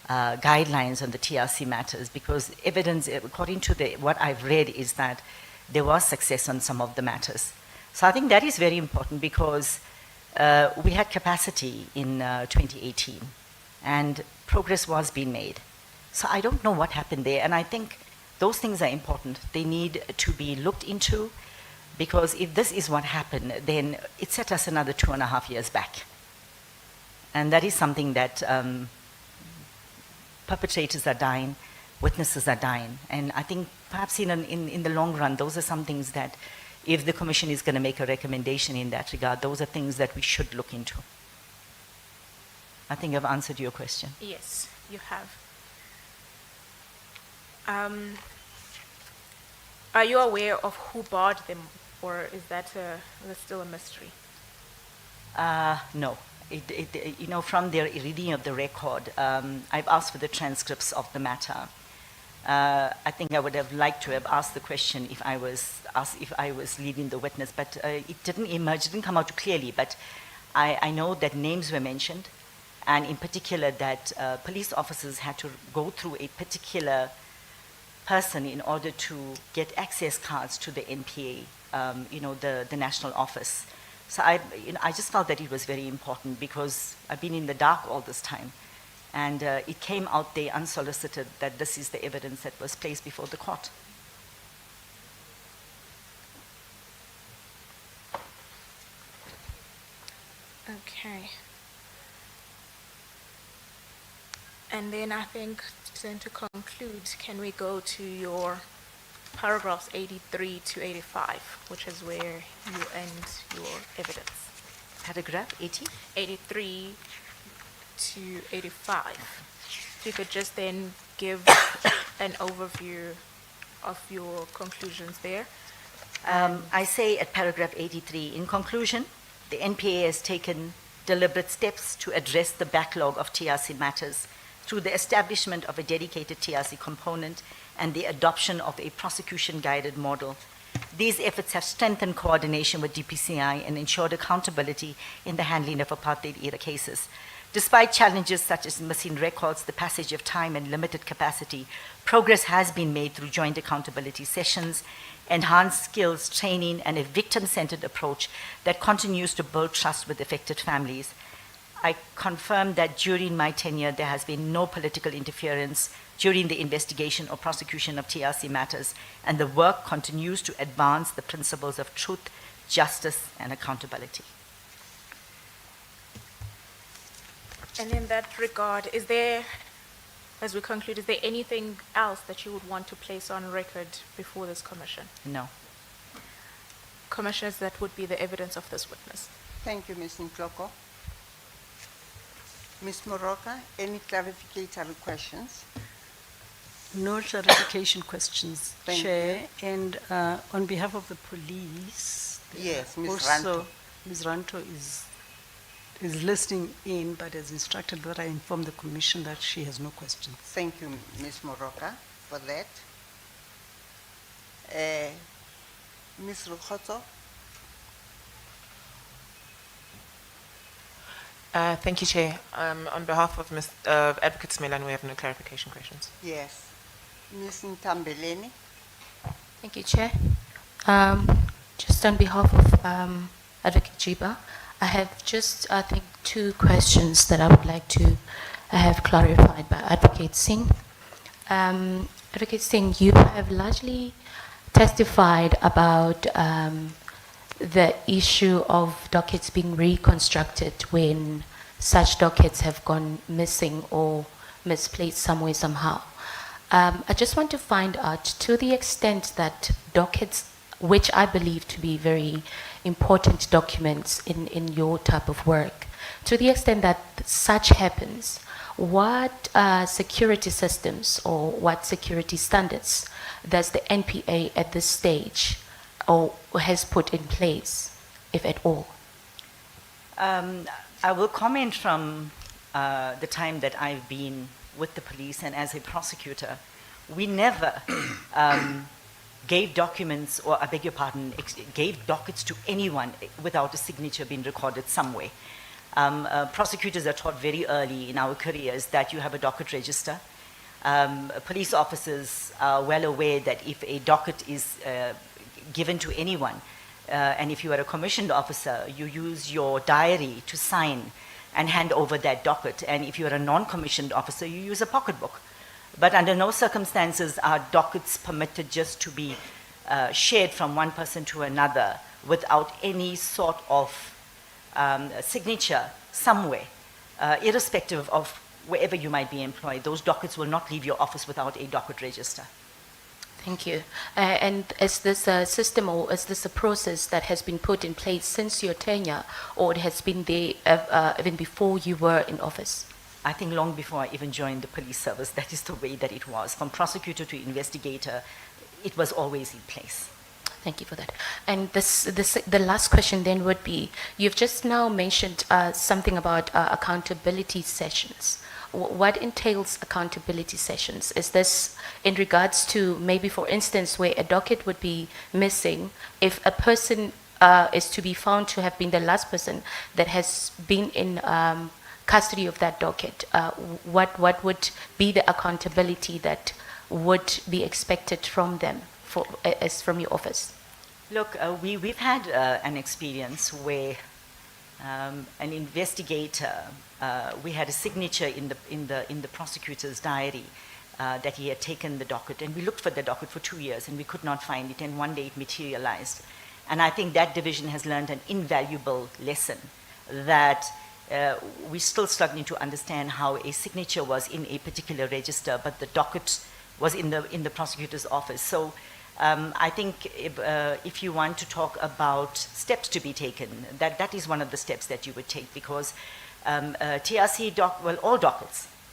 [SPEAKER 2] guidelines on the TRC matters, because evidence, according to what I've read, is that there was success on some of the matters. So I think that is very important, because we had capacity in 2018 and progress was being made. So I don't know what happened there, and I think those things are important. They need to be looked into, because if this is what happened, then it set us another 2.5 years back. And that is something that perpetrators are dying, witnesses are dying. And I think perhaps in the long run, those are some things that, if the Commission is going to make a recommendation in that regard, those are things that we should look into. I think I've answered your question.
[SPEAKER 3] Yes, you have. Are you aware of who barred them, or is that that's still a mystery?
[SPEAKER 2] No. From the reading of the record, I've asked for the transcripts of the matter. I think I would have liked to have asked the question if I was leading the witness, but it didn't emerge, it didn't come out clearly. But I know that names were mentioned, and in particular that police officers had to go through a particular person in order to get access cards to the NPA, the national office. So I just felt that it was very important, because I've been in the dark all this time. And it came out there unsolicited that this is the evidence that was placed before the court.
[SPEAKER 3] Okay. And then I think, then to conclude, can we go to your paragraphs 83 to 85, which is where you end your evidence?
[SPEAKER 2] Paragraph 80?
[SPEAKER 3] 83 to 85. If you could just then give an overview of your conclusions there.
[SPEAKER 2] I say at paragraph 83, in conclusion, the NPA has taken deliberate steps to address the backlog of TRC matters through the establishment of a dedicated TRC component and the adoption of a prosecution-guided model. These efforts have strengthened coordination with DPCI and ensured accountability in the handling of apartheid-era cases. Despite challenges such as missing records, the passage of time, and limited capacity, progress has been made through joint accountability sessions, enhanced skills training, and a victim-centered approach that continues to build trust with affected families. I confirm that during my tenure, there has been no political interference during the investigation or prosecution of TRC matters, and the work continues to advance the principles of truth, justice, and accountability.
[SPEAKER 3] And in that regard, is there, as we conclude, is there anything else that you would want to place on record before this commission?
[SPEAKER 2] No.
[SPEAKER 3] Commissioners, that would be the evidence of this witness.
[SPEAKER 1] Thank you, Ms. Nkloko. Ms. Moroka, any clarificatory questions?
[SPEAKER 5] No clarification questions,
[SPEAKER 1] Thank
[SPEAKER 5] Chair. And on behalf of the police,
[SPEAKER 1] Yes, Ms.
[SPEAKER 5] also
[SPEAKER 1] Ranto.
[SPEAKER 5] Ms. Ranto is listening in, but has instructed that I inform the Commission that she has no questions.
[SPEAKER 1] Thank you, Ms. Moroka, for that. Ms. Rukhoto?
[SPEAKER 6] Thank you, Chair. On behalf of Advocate Smelan, we have no clarification questions.
[SPEAKER 1] Yes. Ms. Ntambeleni?
[SPEAKER 7] Thank you, Chair. Just on behalf of Advocate Jiba, I have just, I think, 2 questions that I would like to have clarified by Advocate Singh. Advocate Singh, you have largely testified about the issue of dockets being reconstructed when such dockets have gone missing or misplaced somewhere, somehow. I just want to find out, to the extent that dockets, which I believe to be very important documents in your type of work. To the extent that such happens, what security systems or what security standards does the NPA at this stage or has put in place, if at all?
[SPEAKER 2] I will comment from the time that I've been with the police and as a prosecutor. We never gave documents, or I beg your pardon, gave dockets to anyone without a signature being recorded somewhere. Prosecutors are taught very early in our careers that you have a docket register. Police officers are well aware that if a docket is given to anyone, and if you are a commissioned officer, you use your diary to sign and hand over that docket. And if you are a non-commissioned officer, you use a pocketbook. But under no circumstances are dockets permitted just to be shared from one person to another without any sort of signature somewhere, irrespective of wherever you might be employed. Those dockets will not leave your office without a docket register.
[SPEAKER 7] Thank you. And is this a system or is this a process that has been put in place since your tenure, or it has been there even before you were in office?
[SPEAKER 2] I think long before I even joined the police service, that is the way that it was. From prosecutor to investigator, it was always in place.
[SPEAKER 7] Thank you for that. And the last question then would be, you've just now mentioned something about accountability sessions. What entails accountability sessions? Is this in regards to maybe, for instance, where a docket would be missing, if a person is to be found to have been the last person that has been in custody of that docket, what would be the accountability that would be expected from them, as from your office?
[SPEAKER 2] Look, we've had an experience where an investigator, we had a signature in the prosecutor's diary that he had taken the docket, and we looked for the docket for 2 years and we could not find it, and one day it materialized. And I think that division has learned an invaluable lesson, that we're still struggling to understand how a signature was in a particular register, but the docket was in the prosecutor's office. So I think if you want to talk about steps to be taken, that is one of the steps that you would take, because TRC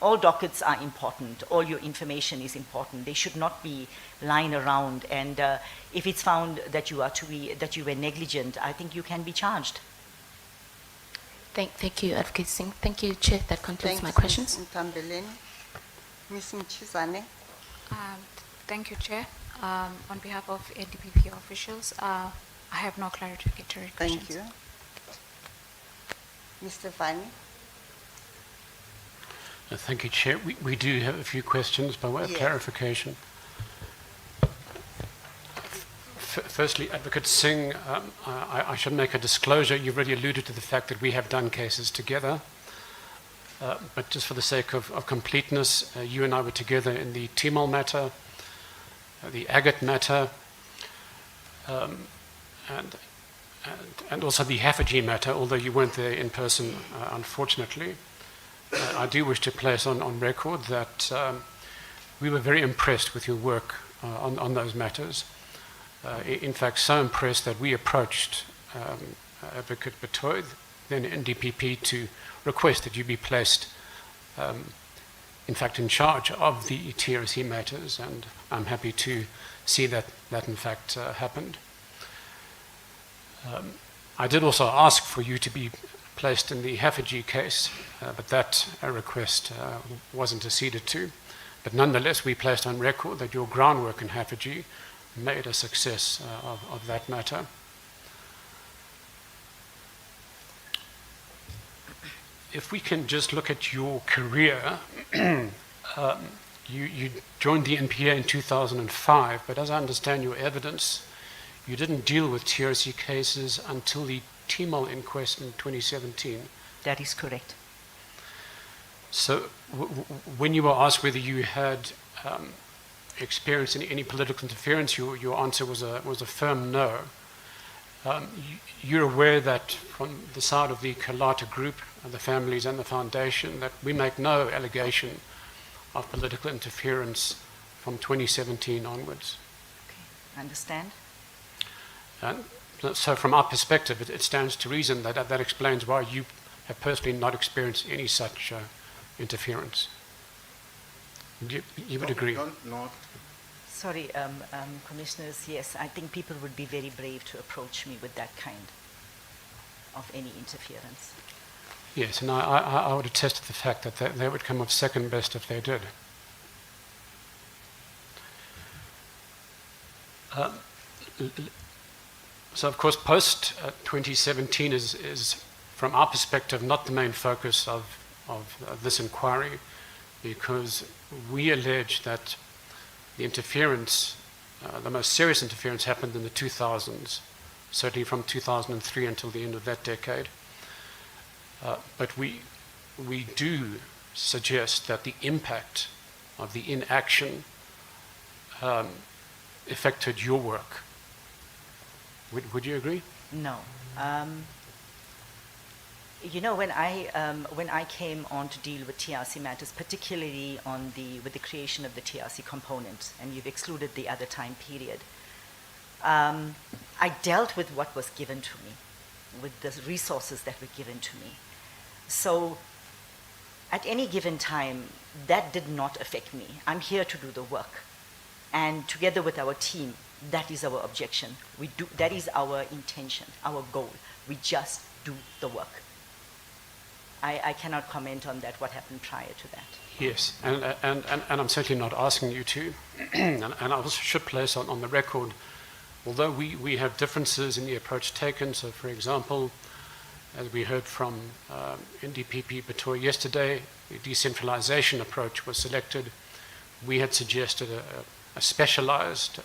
[SPEAKER 2] all dockets are important. All your information is important. They should not be lying around. And if it's found that you were negligent, I think you can be charged.
[SPEAKER 7] Thank you, Advocate Singh. Thank you, Chair. That concludes my
[SPEAKER 1] Thanks,
[SPEAKER 7] questions.
[SPEAKER 1] Ms. Ntambeleni. Ms. Mchizane.
[SPEAKER 8] Thank you, Chair. On behalf of NDPP officials, I have no clarificatory questions.
[SPEAKER 1] Thank you. Mr. Vani.
[SPEAKER 9] Thank you, Chair. We do have a few questions by way of clarification. Firstly, Advocate Singh, I should make a disclosure. You've already alluded to the fact that we have done cases together. But just for the sake of completeness, you and I were together in the Timol matter, the Agate matter, and also the Haffergy matter, although you weren't there in person, unfortunately. I do wish to place on record that we were very impressed with your work on those matters. In fact, so impressed that we approached Advocate Betoy, then NDPP, to request that you be placed, in fact, in charge of the TRC matters, and I'm happy to see that in fact happened. I did also ask for you to be placed in the Haffergy case, but that request wasn't acceded to. But nonetheless, we placed on record that your groundwork in Haffergy made a success of that matter. If we can just look at your career, you joined the NPA in 2005, but as I understand your evidence, you didn't deal with TRC cases until the Timol inquest in 2017.
[SPEAKER 2] That is correct.
[SPEAKER 9] So when you were asked whether you had experience in any political interference, your answer was a firm no. You're aware that from the side of the Kalata group, the families and the foundation, that we make no allegation of political interference from 2017 onwards.
[SPEAKER 2] Okay, I understand.
[SPEAKER 9] And So from our perspective, it stands to reason that that explains why you have personally not experienced any such interference. You would agree?
[SPEAKER 10] Not.
[SPEAKER 2] Sorry, Commissioners, yes, I think people would be very brave to approach me with that kind of any interference.
[SPEAKER 9] Yes, and I would attest to the fact that they would come off second best if they did. So, of course, post-2017 is, from our perspective, not the main focus of this inquiry, because we allege that the interference, the most serious interference, happened in the 2000s, certainly from 2003 until the end of that decade. But we do suggest that the impact of the inaction affected your work. Would you agree?
[SPEAKER 2] No. You know, when I came on to deal with TRC matters, particularly with the creation of the TRC component, and you've excluded the other time period, I dealt with what was given to me, with the resources that were given to me. So at any given time, that did not affect me. I'm here to do the work. And together with our team, that is our objection. That is our intention, our goal. We just do the work. I cannot comment on that, what happened prior to that.
[SPEAKER 9] Yes, and I'm certainly not asking you to. and I also should place on the record, although we have differences in the approach taken, so for example, as we heard from NDPP Batoy yesterday, the decentralization approach was selected. We had suggested a specialized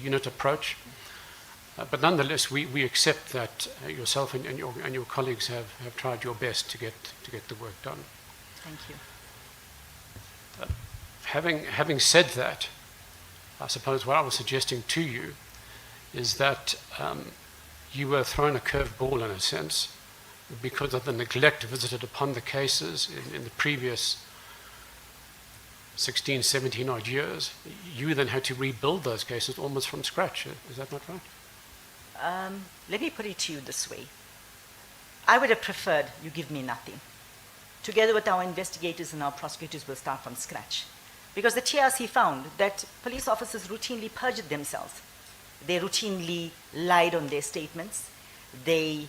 [SPEAKER 9] unit approach. But nonetheless, we accept that yourself and your colleagues have tried your best to get the work done.
[SPEAKER 2] Thank you.
[SPEAKER 9] Having said that, I suppose what I was suggesting to you is that you were thrown a curveball in a sense because of the neglect visited upon the cases in the previous 16, 17 odd years. You then had to rebuild those cases almost from scratch. Is that not right?
[SPEAKER 2] Let me put it to you this way. I would have preferred you give me nothing. Together with our investigators and our prosecutors, we'll start from scratch. Because the TRC found that police officers routinely perjured themselves. They routinely lied on their statements. They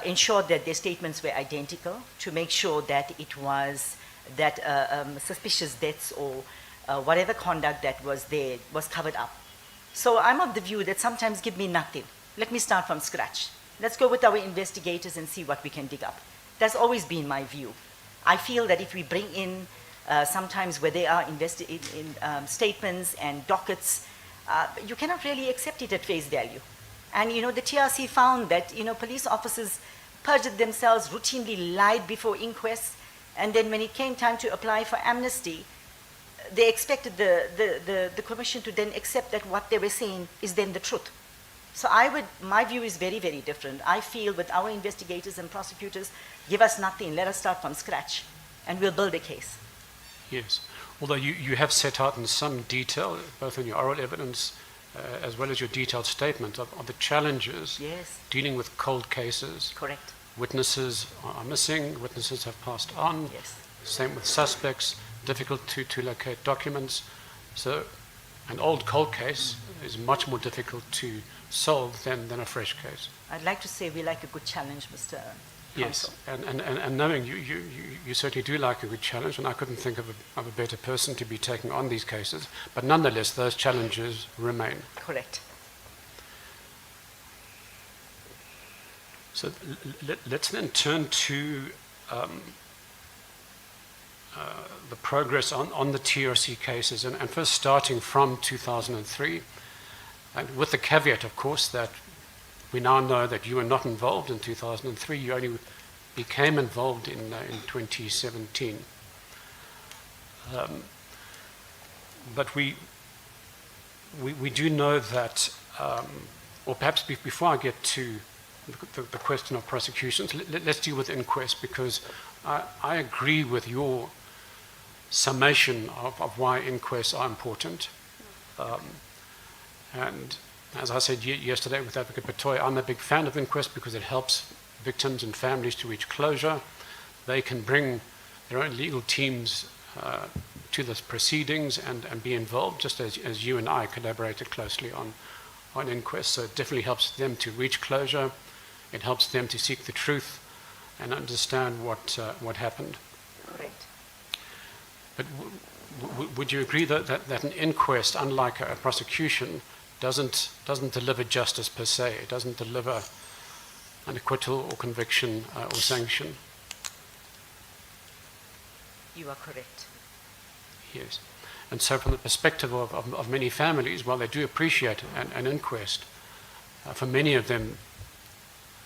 [SPEAKER 2] ensured that their statements were identical to make sure that it was that suspicious deaths or whatever conduct that was there was covered up. So I'm of the view that sometimes give me nothing. Let me start from scratch. Let's go with our investigators and see what we can dig up. That's always been my view. I feel that if we bring in sometimes where they are statements and dockets, you cannot really accept it at face value. And you know, the TRC found that police officers perjured themselves, routinely lied before inquests, and then when it came time to apply for amnesty, they expected the commission to then accept that what they were saying is then the truth. So my view is very, very different. I feel with our investigators and prosecutors, give us nothing, let us start from scratch, and we'll build a case.
[SPEAKER 9] Yes, although you have set out in some detail, both in your oral evidence as well as your detailed statement of the challenges dealing with cold cases.
[SPEAKER 2] Correct.
[SPEAKER 9] Witnesses are missing, witnesses have passed on.
[SPEAKER 2] Yes.
[SPEAKER 9] Same with suspects, difficult to locate documents. So an old cold case is much more difficult to solve than a fresh case.
[SPEAKER 2] I'd like to say we like a good challenge, Mr.
[SPEAKER 9] Yes,
[SPEAKER 2] Counsel.
[SPEAKER 9] and knowing you certainly do like a good challenge, and I couldn't think of a better person to be taking on these cases, but nonetheless, those challenges remain.
[SPEAKER 2] Correct.
[SPEAKER 9] So let's then turn to the progress on the TRC cases, and first starting from 2003, and with the caveat, of course, that we now know that you were not involved in 2003, you only became involved in 2017. But we do know that, or perhaps before I get to the question of prosecutions, let's deal with inquests, because I agree with your summation of why inquests are important. And As I said yesterday with Advocate Batoy, I'm a big fan of inquest because it helps victims and families to reach closure. They can bring their own legal teams to the proceedings and be involved, just as you and I collaborated closely on inquests. So it definitely helps them to reach closure. It helps them to seek the truth and understand what happened.
[SPEAKER 2] Correct.
[SPEAKER 9] But would you agree that an inquest, unlike a prosecution, doesn't deliver justice per se? It doesn't deliver an acquittal or conviction or sanction?
[SPEAKER 2] You are correct.
[SPEAKER 9] Yes. And so from the perspective of many families, while they do appreciate an inquest, for many of them,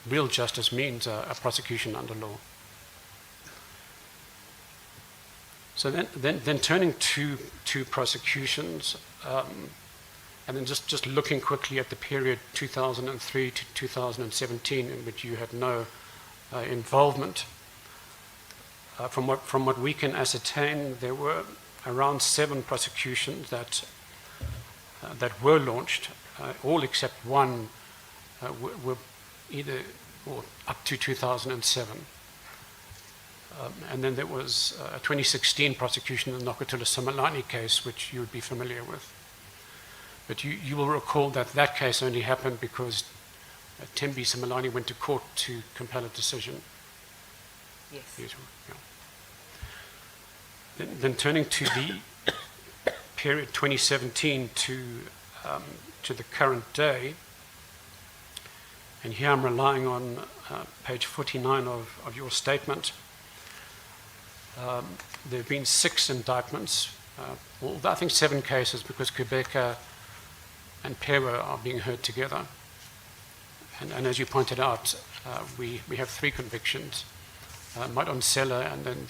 [SPEAKER 9] real justice means a prosecution under law. So then turning to prosecutions, and then just looking quickly at the period 2003 to 2017, in which you had no involvement. From what we can ascertain, there were around 7 prosecutions that were launched, all except one were either or up to 2007. And then there was a 2016 prosecution in the Nokutula Simelane case, which you would be familiar with. But you will recall that case only happened because Tembi Simelane went to court to compel a decision.
[SPEAKER 2] Yes.
[SPEAKER 9] Yes, yeah. Then turning to the period 2017 to the current day, and here I'm relying on page 49 of your statement. There have been 6 indictments, well, I think 7 cases, because Khampepe and Pewa are being heard together. And as you pointed out, we have 3 convictions, Madonsela, and then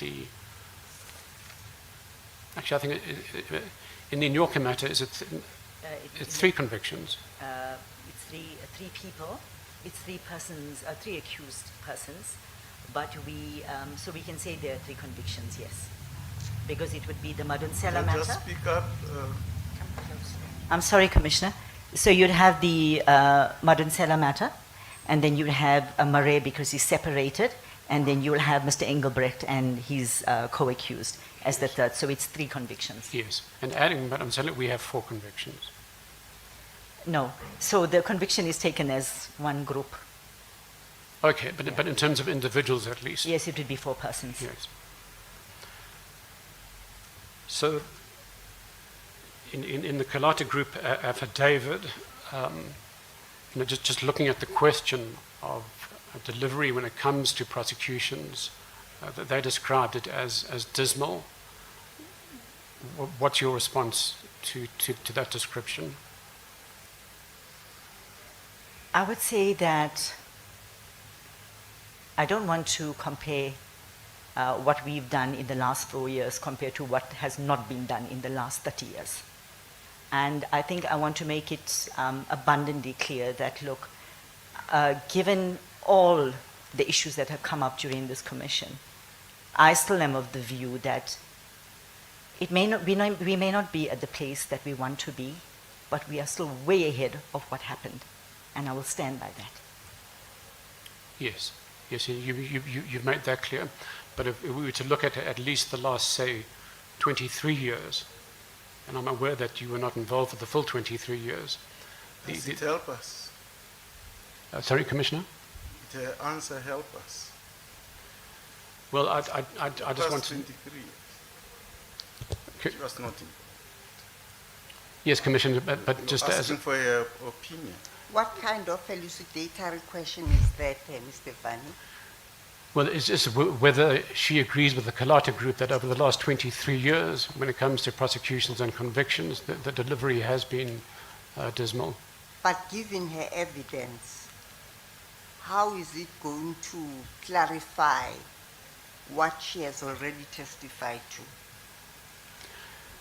[SPEAKER 9] actually I think in the Nyoka matter, it's 3 convictions.
[SPEAKER 2] It's 3 people. It's 3 persons, 3 accused persons. But so we can say there are 3 convictions, yes. Because it would be the Madonsela matter.
[SPEAKER 10] Just speak up.
[SPEAKER 2] I'm sorry, Commissioner. So you'd have the Madonsela matter, and then you'd have Murray because he's separated, and then you'll have Mr. Engelbrecht and he's co-accused as the third. So it's 3 convictions.
[SPEAKER 9] Yes, and adding Madonsela, we have 4 convictions.
[SPEAKER 2] No. So the conviction is taken as one group.
[SPEAKER 9] Okay, but in terms of individuals at least?
[SPEAKER 2] Yes, it would be 4 persons.
[SPEAKER 9] Yes. So in the Kalata Group affidavit, just looking at the question of delivery when it comes to prosecutions, they described it as dismal. What's your response to that description?
[SPEAKER 2] I would say that I don't want to compare what we've done in the last 4 years compared to what has not been done in the last 30 years. And I think I want to make it abundantly clear that, look, given all the issues that have come up during this commission, I still am of the view that we may not be at the place that we want to be, but we are still way ahead of what happened. And I will stand by that.
[SPEAKER 9] Yes, you've made that clear. But if we were to look at least the last, say, 23 years, and I'm aware that you were not involved for the full 23 years.
[SPEAKER 10] Does it help us?
[SPEAKER 9] Sorry, Commissioner?
[SPEAKER 10] The answer help us.
[SPEAKER 9] Well, I just want to...
[SPEAKER 10] 23 years.
[SPEAKER 9] Okay.
[SPEAKER 10] It was not involved.
[SPEAKER 9] Yes, Commissioner, but just as...
[SPEAKER 10] Asking for your opinion.
[SPEAKER 1] What kind of elucidatory question is that, Mr. Vani?
[SPEAKER 9] Well, it's just whether she agrees with the Kalata Group that over the last 23 years, when it comes to prosecutions and convictions, the delivery has been dismal.
[SPEAKER 1] But given her evidence, how is it going to clarify what she has already testified to?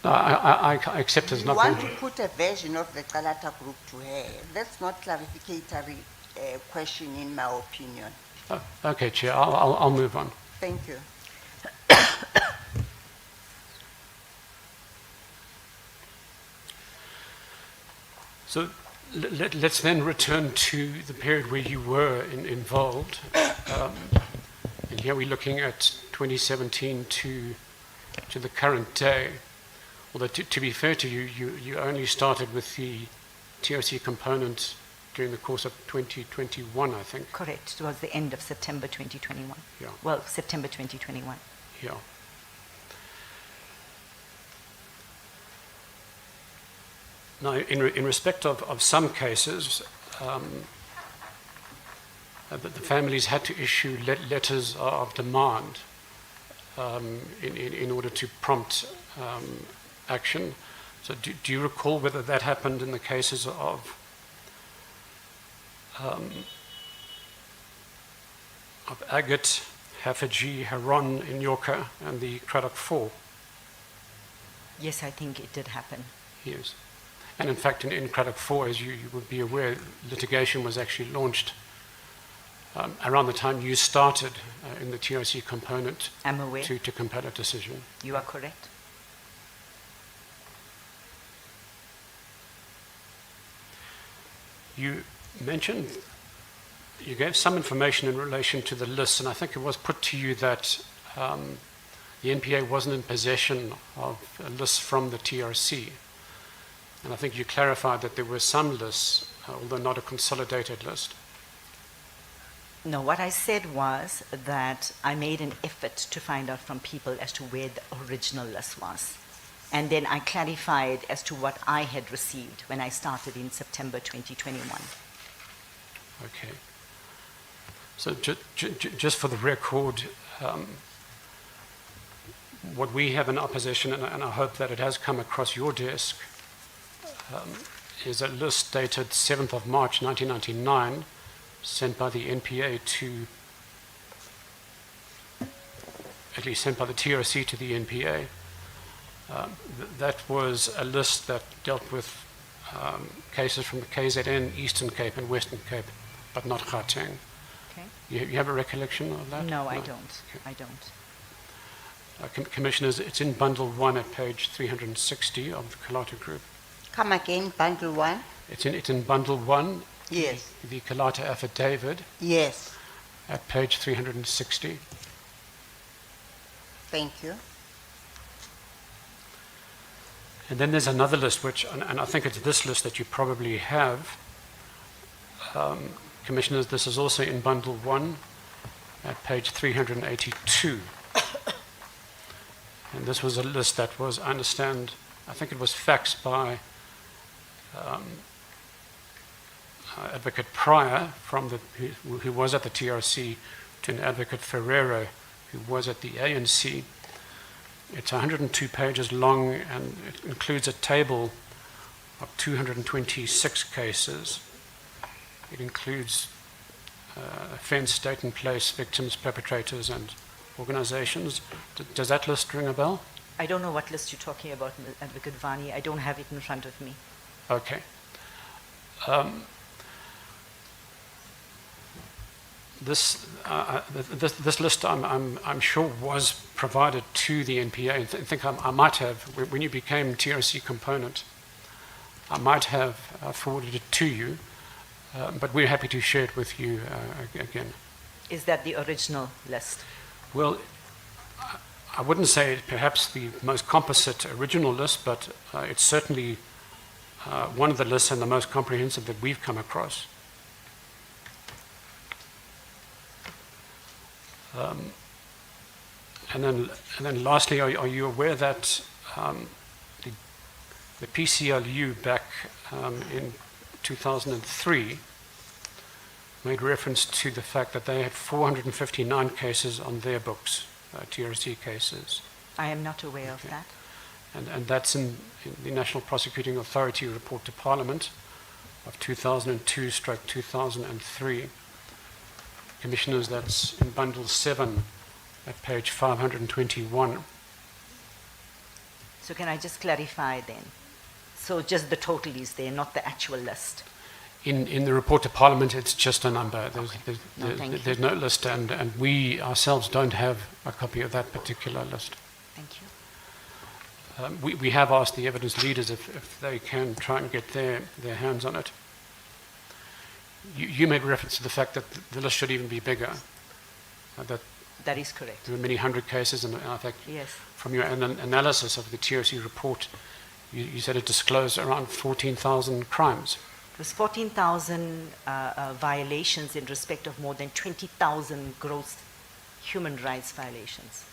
[SPEAKER 9] No, I accept it's
[SPEAKER 1] You
[SPEAKER 9] not...
[SPEAKER 1] want to put a version of the Kalata Group to her. That's not clarificatory question in my opinion.
[SPEAKER 9] Okay, Chair, I'll move on.
[SPEAKER 1] Thank you.
[SPEAKER 9] So let's then return to the period where you were involved. And here we're looking at 2017 to the current day. Although to be fair to you, you only started with the TRC component during the course of 2021, I think.
[SPEAKER 2] Correct. Towards the end of September 2021.
[SPEAKER 9] Yeah.
[SPEAKER 2] Well, September 2021.
[SPEAKER 9] Yeah. Now, in respect of some cases, the families had to issue letters of demand in order to prompt action. So do you recall whether that happened in the cases of Agate, Hafiji, Haron, Inyoka, and the Craddock Four?
[SPEAKER 2] Yes, I think it did happen.
[SPEAKER 9] Yes. And in fact, in Craddock 4, as you would be aware, litigation was actually launched around the time you started in the TRC component.
[SPEAKER 2] I'm aware.
[SPEAKER 9] To compel a decision.
[SPEAKER 2] You are correct.
[SPEAKER 9] You mentioned, you gave some information in relation to the list, and I think it was put to you that the NPA wasn't in possession of a list from the TRC. And I think you clarified that there were some lists, although not a consolidated list.
[SPEAKER 2] No, what I said was that I made an effort to find out from people as to where the original list was. And then I clarified as to what I had received when I started in September 2021.
[SPEAKER 9] Okay. So just for the record, what we have in our possession, and I hope that it has come across your desk, is a list dated 7th of March 1999, sent by the NPA to, at least sent by the TRC to the NPA. That was a list that dealt with cases from the KZN, Eastern Cape and Western Cape, but not Gauteng.
[SPEAKER 2] Okay.
[SPEAKER 9] You have a recollection of that?
[SPEAKER 2] No, I don't.
[SPEAKER 9] Okay.
[SPEAKER 2] I don't.
[SPEAKER 9] Commissioners, it's in bundle 1 at page 360 of the Kalata Group.
[SPEAKER 1] Come again, bundle 1?
[SPEAKER 9] It's in bundle 1.
[SPEAKER 1] Yes.
[SPEAKER 9] The Kalata Affidavit
[SPEAKER 1] Yes.
[SPEAKER 9] at page 360.
[SPEAKER 1] Thank you.
[SPEAKER 9] And then there's another list, which, and I think it's this list that you probably have. Commissioners, this is also in bundle 1 at page 382. And this was a list that was, I understand, I think it was faxed by Advocate Pryor, who was at the TRC, to an Advocate Ferreira, who was at the ANC. It's 102 pages long, and it includes a table of 226 cases. It includes offence, date and place, victims, perpetrators, and organizations. Does that list ring a bell?
[SPEAKER 2] I don't know what list you're talking about, Advocate Vani. I don't have it in front of me.
[SPEAKER 9] Okay. This list, I'm sure, was provided to the NPA. I think I might have, when you became TRC component, I might have forwarded it to you, but we're happy to share it with you again.
[SPEAKER 2] Is that the original list?
[SPEAKER 9] Well, I wouldn't say it perhaps the most composite original list, but it's certainly one of the lists and the most comprehensive that we've come across. And then lastly, are you aware that the PCLU back in 2003 made reference to the fact that they had 459 cases on their books, TRC cases.
[SPEAKER 2] I am not aware of that.
[SPEAKER 9] And that's in the National Prosecuting Authority report to Parliament of 2002/2003. Commissioners, that's in bundle 7 at page 521.
[SPEAKER 2] So can I just clarify then? So just the total is there, not the actual list?
[SPEAKER 9] In the report to Parliament, it's just a number. There's no list, and we ourselves don't have a copy of that particular list.
[SPEAKER 2] Thank you.
[SPEAKER 9] We have asked the evidence leaders if they can try and get their hands on it. You made reference to the fact that the list should even be bigger. That
[SPEAKER 2] That is correct.
[SPEAKER 9] there were many hundred cases, and I think
[SPEAKER 2] Yes.
[SPEAKER 9] from your analysis of the TRC report, you said it disclosed around 14,000 crimes.
[SPEAKER 2] It was 14,000 violations in respect of more than 20,000 gross human rights violations.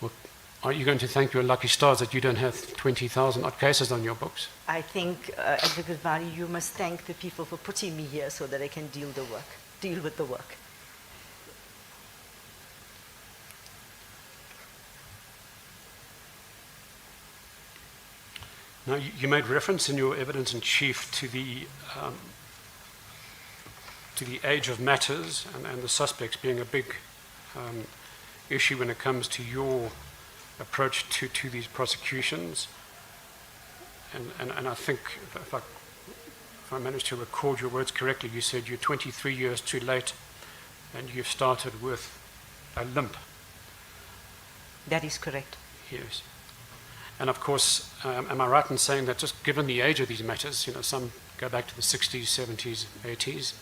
[SPEAKER 9] Well, are you going to thank your lucky stars that you don't have 20,000 odd cases on your books?
[SPEAKER 2] I think, Advocate Vani, you must thank the people for putting me here so that I can deal with the work.
[SPEAKER 9] Now, you made reference in your evidence in chief to the age of matters and the suspects being a big issue when it comes to your approach to these prosecutions. And I think, if I managed to record your words correctly, you said you're 23 years too late and you've started with a limp.
[SPEAKER 2] That is correct.
[SPEAKER 9] Yes. And of course, am I right in saying that just given the age of these matters, some go back to the 60s, 70s, 80s,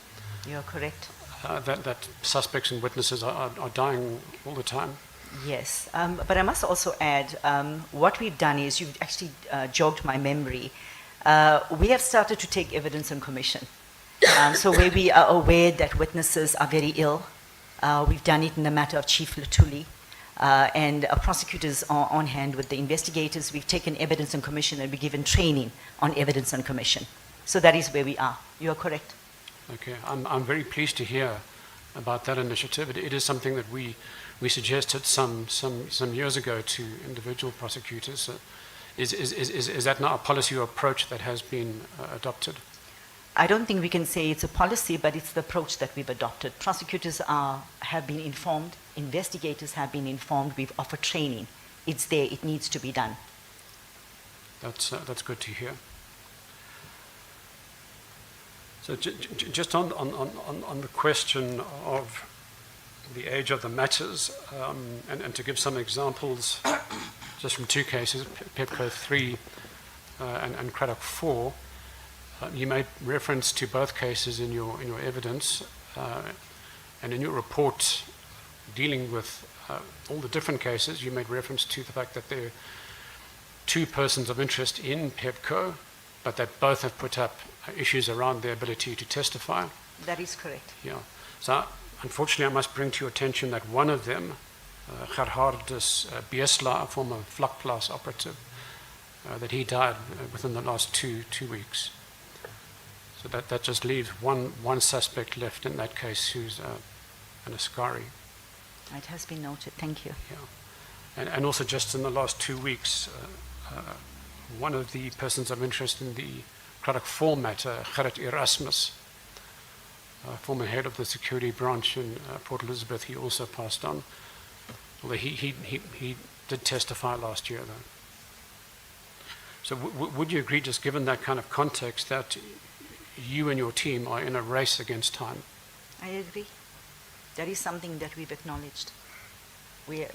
[SPEAKER 2] You're correct.
[SPEAKER 9] that suspects and witnesses are dying all the time?
[SPEAKER 2] Yes, but I must also add, what we've done is, you've actually jogged my memory, we have started to take evidence on commission. So where we are aware that witnesses are very ill, we've done it in the matter of Chief Lutuli, and our prosecutors are on hand with the investigators. We've taken evidence on commission and we've given training on evidence on commission. So that is where we are. You are correct.
[SPEAKER 9] Okay, I'm very pleased to hear about that initiative. It is something that we suggested some years ago to individual prosecutors. Is that now a policy or approach that has been adopted?
[SPEAKER 2] I don't think we can say it's a policy, but it's the approach that we've adopted. Prosecutors have been informed, investigators have been informed, we've offered training. It's there, it needs to be done.
[SPEAKER 9] That's good to hear. So just on the question of the age of the matters, and to give some examples, just from two cases, PEPCO 3 and Craddock 4, you made reference to both cases in your evidence, and in your report dealing with all the different cases, you made reference to the fact that there are two persons of interest in PEPCO, but that both have put up issues around their ability to testify.
[SPEAKER 2] That is correct.
[SPEAKER 9] Yeah. So unfortunately, I must bring to your attention that one of them, Gerhardus Biesla, a former Vlakplaas operative, that he died within the last two weeks. So that just leaves one suspect left in that case, who's an Askari.
[SPEAKER 2] It has been noted. Thank you.
[SPEAKER 9] Yeah. And also just in the last 2 weeks, one of the persons of interest in the Craddock 4 matter, Gerrit Erasmus, former head of the security branch in Port Elizabeth, he also passed on. Although he did testify last year, though. So would you agree, just given that kind of context, that you and your team are in a race against time?
[SPEAKER 2] I agree. That is something that we've acknowledged.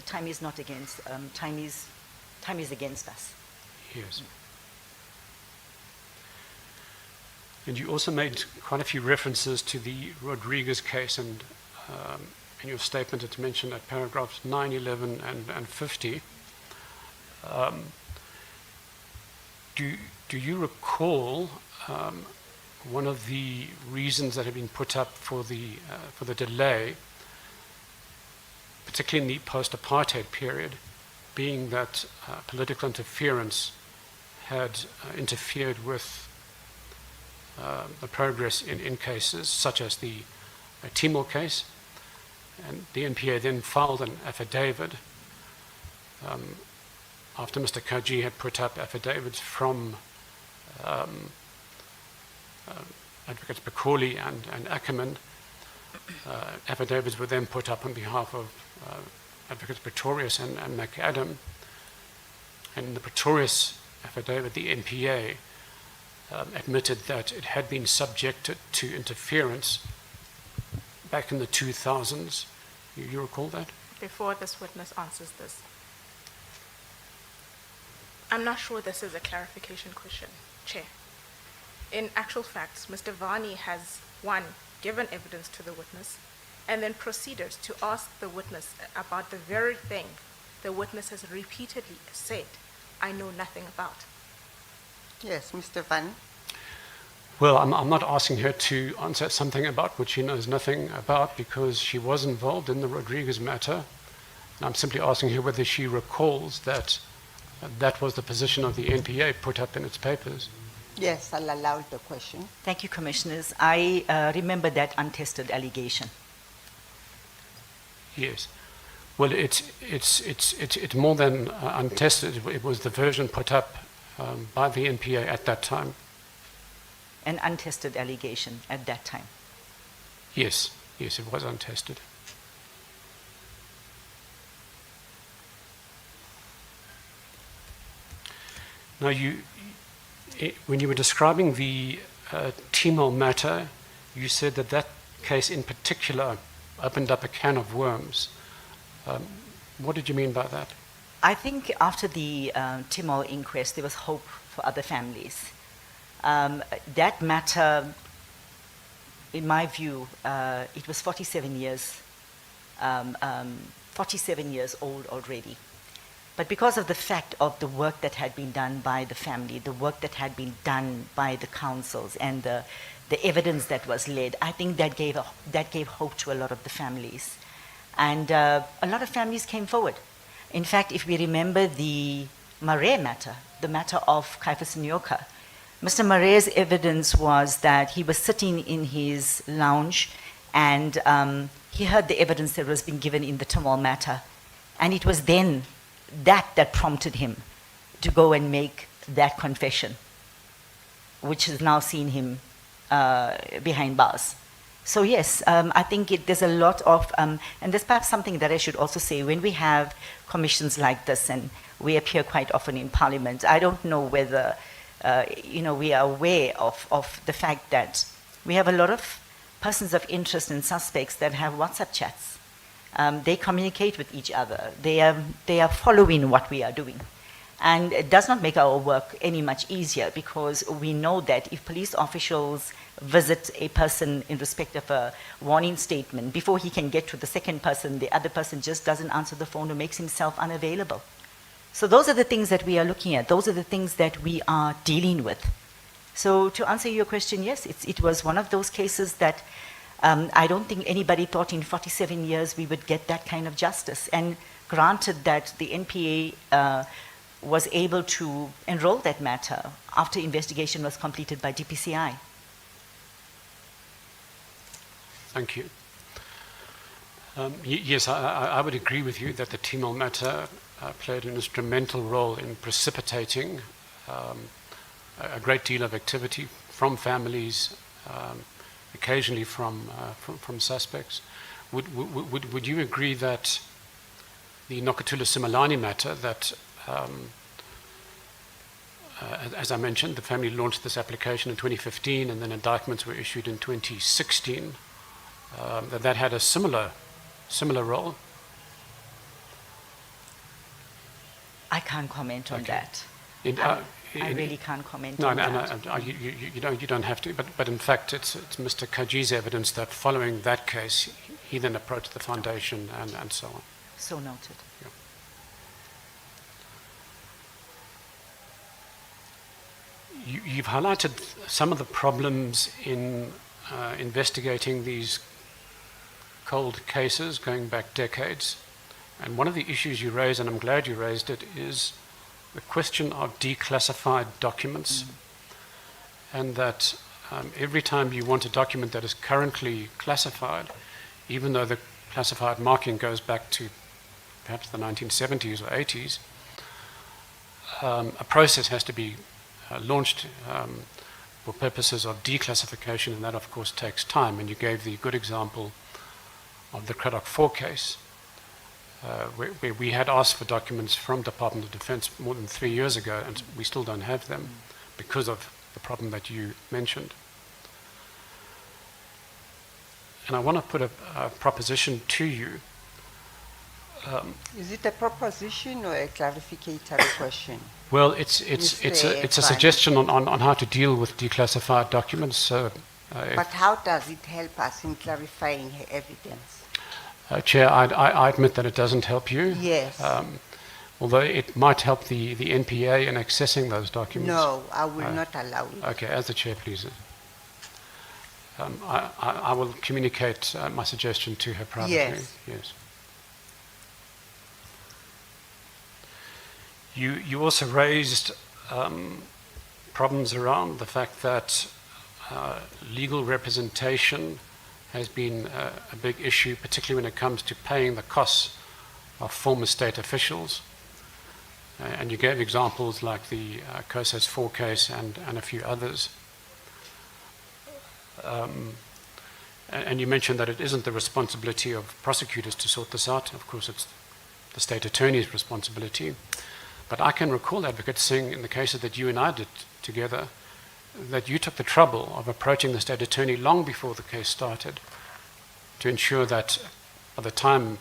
[SPEAKER 2] Time is not against, time is against us.
[SPEAKER 9] Yes. And you also made quite a few references to the Rodriguez case, and in your statement it's mentioned at paragraphs 9, 11, and 50. Do you recall one of the reasons that have been put up for the delay, particularly in the post-apartheid period, being that political interference had interfered with the progress in cases such as the Timor case, and the NPA then filed an affidavit after Mr. Kaji had put up affidavits from Advocates Bakoli and Ackerman. Affidavits were then put up on behalf of Advocates Pretorius and McAdam. And in the Pretorius affidavit, the NPA admitted that it had been subjected to interference back in the 2000s. You recall that?
[SPEAKER 3] Before this witness answers this, I'm not sure this is a clarification question, Chair. In actual facts, Mr. Vani has one, given evidence to the witness, and then proceeded to ask the witness about the very thing the witness has repeatedly said, I know nothing about?
[SPEAKER 1] Yes, Mr. Van.
[SPEAKER 9] Well, I'm not asking her to answer something about which she knows nothing about because she was involved in the Rodriguez matter. I'm simply asking her whether she recalls that that was the position of the NPA put up in its papers.
[SPEAKER 1] Yes, I'll allow the question.
[SPEAKER 2] Thank you, Commissioners. I remember that untested allegation.
[SPEAKER 9] Yes. Well, it's more than untested. It was the version put up by the NPA at that time.
[SPEAKER 2] An untested allegation at that time.
[SPEAKER 9] Yes, yes, it was untested. Now, when you were describing the Timol matter, you said that that case in particular opened up a can of worms. What did you mean by that?
[SPEAKER 2] I think after the Timol inquest, there was hope for other families. That matter, in my view, it was 47 years old already. But because of the fact of the work that had been done by the family, the work that had been done by the councils, and the evidence that was led, I think that gave hope to a lot of the families. And a lot of families came forward. In fact, if we remember the Mare matter, the matter of Caiphas Nyoka, Mr. Mare's evidence was that he was sitting in his lounge and he heard the evidence that was being given in the Timol matter. And it was then that prompted him to go and make that confession, which has now seen him behind bars. So yes, I think there's a lot of, and there's perhaps something that I should also say, when we have commissions like this, and we appear quite often in Parliament, I don't know whether, we are aware of the fact that we have a lot of persons of interest and suspects that have WhatsApp chats. They communicate with each other. They are following what we are doing. And it does not make our work any much easier, because we know that if police officials visit a person in respect of a warning statement, before he can get to the second person, the other person just doesn't answer the phone or makes himself unavailable. So those are the things that we are looking at. Those are the things that we are dealing with. So to answer your question, yes, it was one of those cases that I don't think anybody thought in 47 years we would get that kind of justice. And granted that the NPA was able to enroll that matter after investigation was completed by DPCI.
[SPEAKER 9] Thank you. Yes, I would agree with you that the Timol matter played an instrumental role in precipitating a great deal of activity from families, occasionally from suspects. Would you agree that the Nokatula Simelane matter, that as I mentioned, the family launched this application in 2015 and then indictments were issued in 2016, that had a similar role?
[SPEAKER 2] I can't comment on that. I really can't comment on that.
[SPEAKER 9] You don't have to, but in fact it's Mr. Kaji's evidence that following that case, he then approached the foundation and so on.
[SPEAKER 2] So noted.
[SPEAKER 9] Yeah. You've highlighted some of the problems in investigating these cold cases going back decades. And one of the issues you raise, and I'm glad you raised it, is the question of declassified documents. And that every time you want a document that is currently classified, even though the classified marking goes back to perhaps the 1970s or 80s, a process has to be launched for purposes of declassification, and that of course takes time. And you gave the good example of the Craddock 4 case, where we had asked for documents from Department of Defense more than 3 years ago, and we still don't have them because of the problem that you mentioned. And I want to put a proposition to you.
[SPEAKER 1] Is it a proposition or a clarificatory question?
[SPEAKER 9] Well, it's a suggestion on how to deal with declassified documents. So
[SPEAKER 1] But how does it help us in clarifying her evidence?
[SPEAKER 9] Chair, I admit that it doesn't help you.
[SPEAKER 1] Yes.
[SPEAKER 9] Although it might help the NPA in accessing those documents.
[SPEAKER 1] No, I will not allow it.
[SPEAKER 9] Okay, as the chair pleases. I will communicate my suggestion to her privately.
[SPEAKER 1] Yes.
[SPEAKER 9] Yes. You also raised problems around the fact that legal representation has been a big issue, particularly when it comes to paying the costs of former state officials. And you gave examples like the COSAS 4 case and a few others. And you mentioned that it isn't the responsibility of prosecutors to sort this out. Of course, it's the state attorney's responsibility. But I can recall, Advocate Singh, in the cases that you and I did together, that you took the trouble of approaching the state attorney long before the case started to ensure that by the time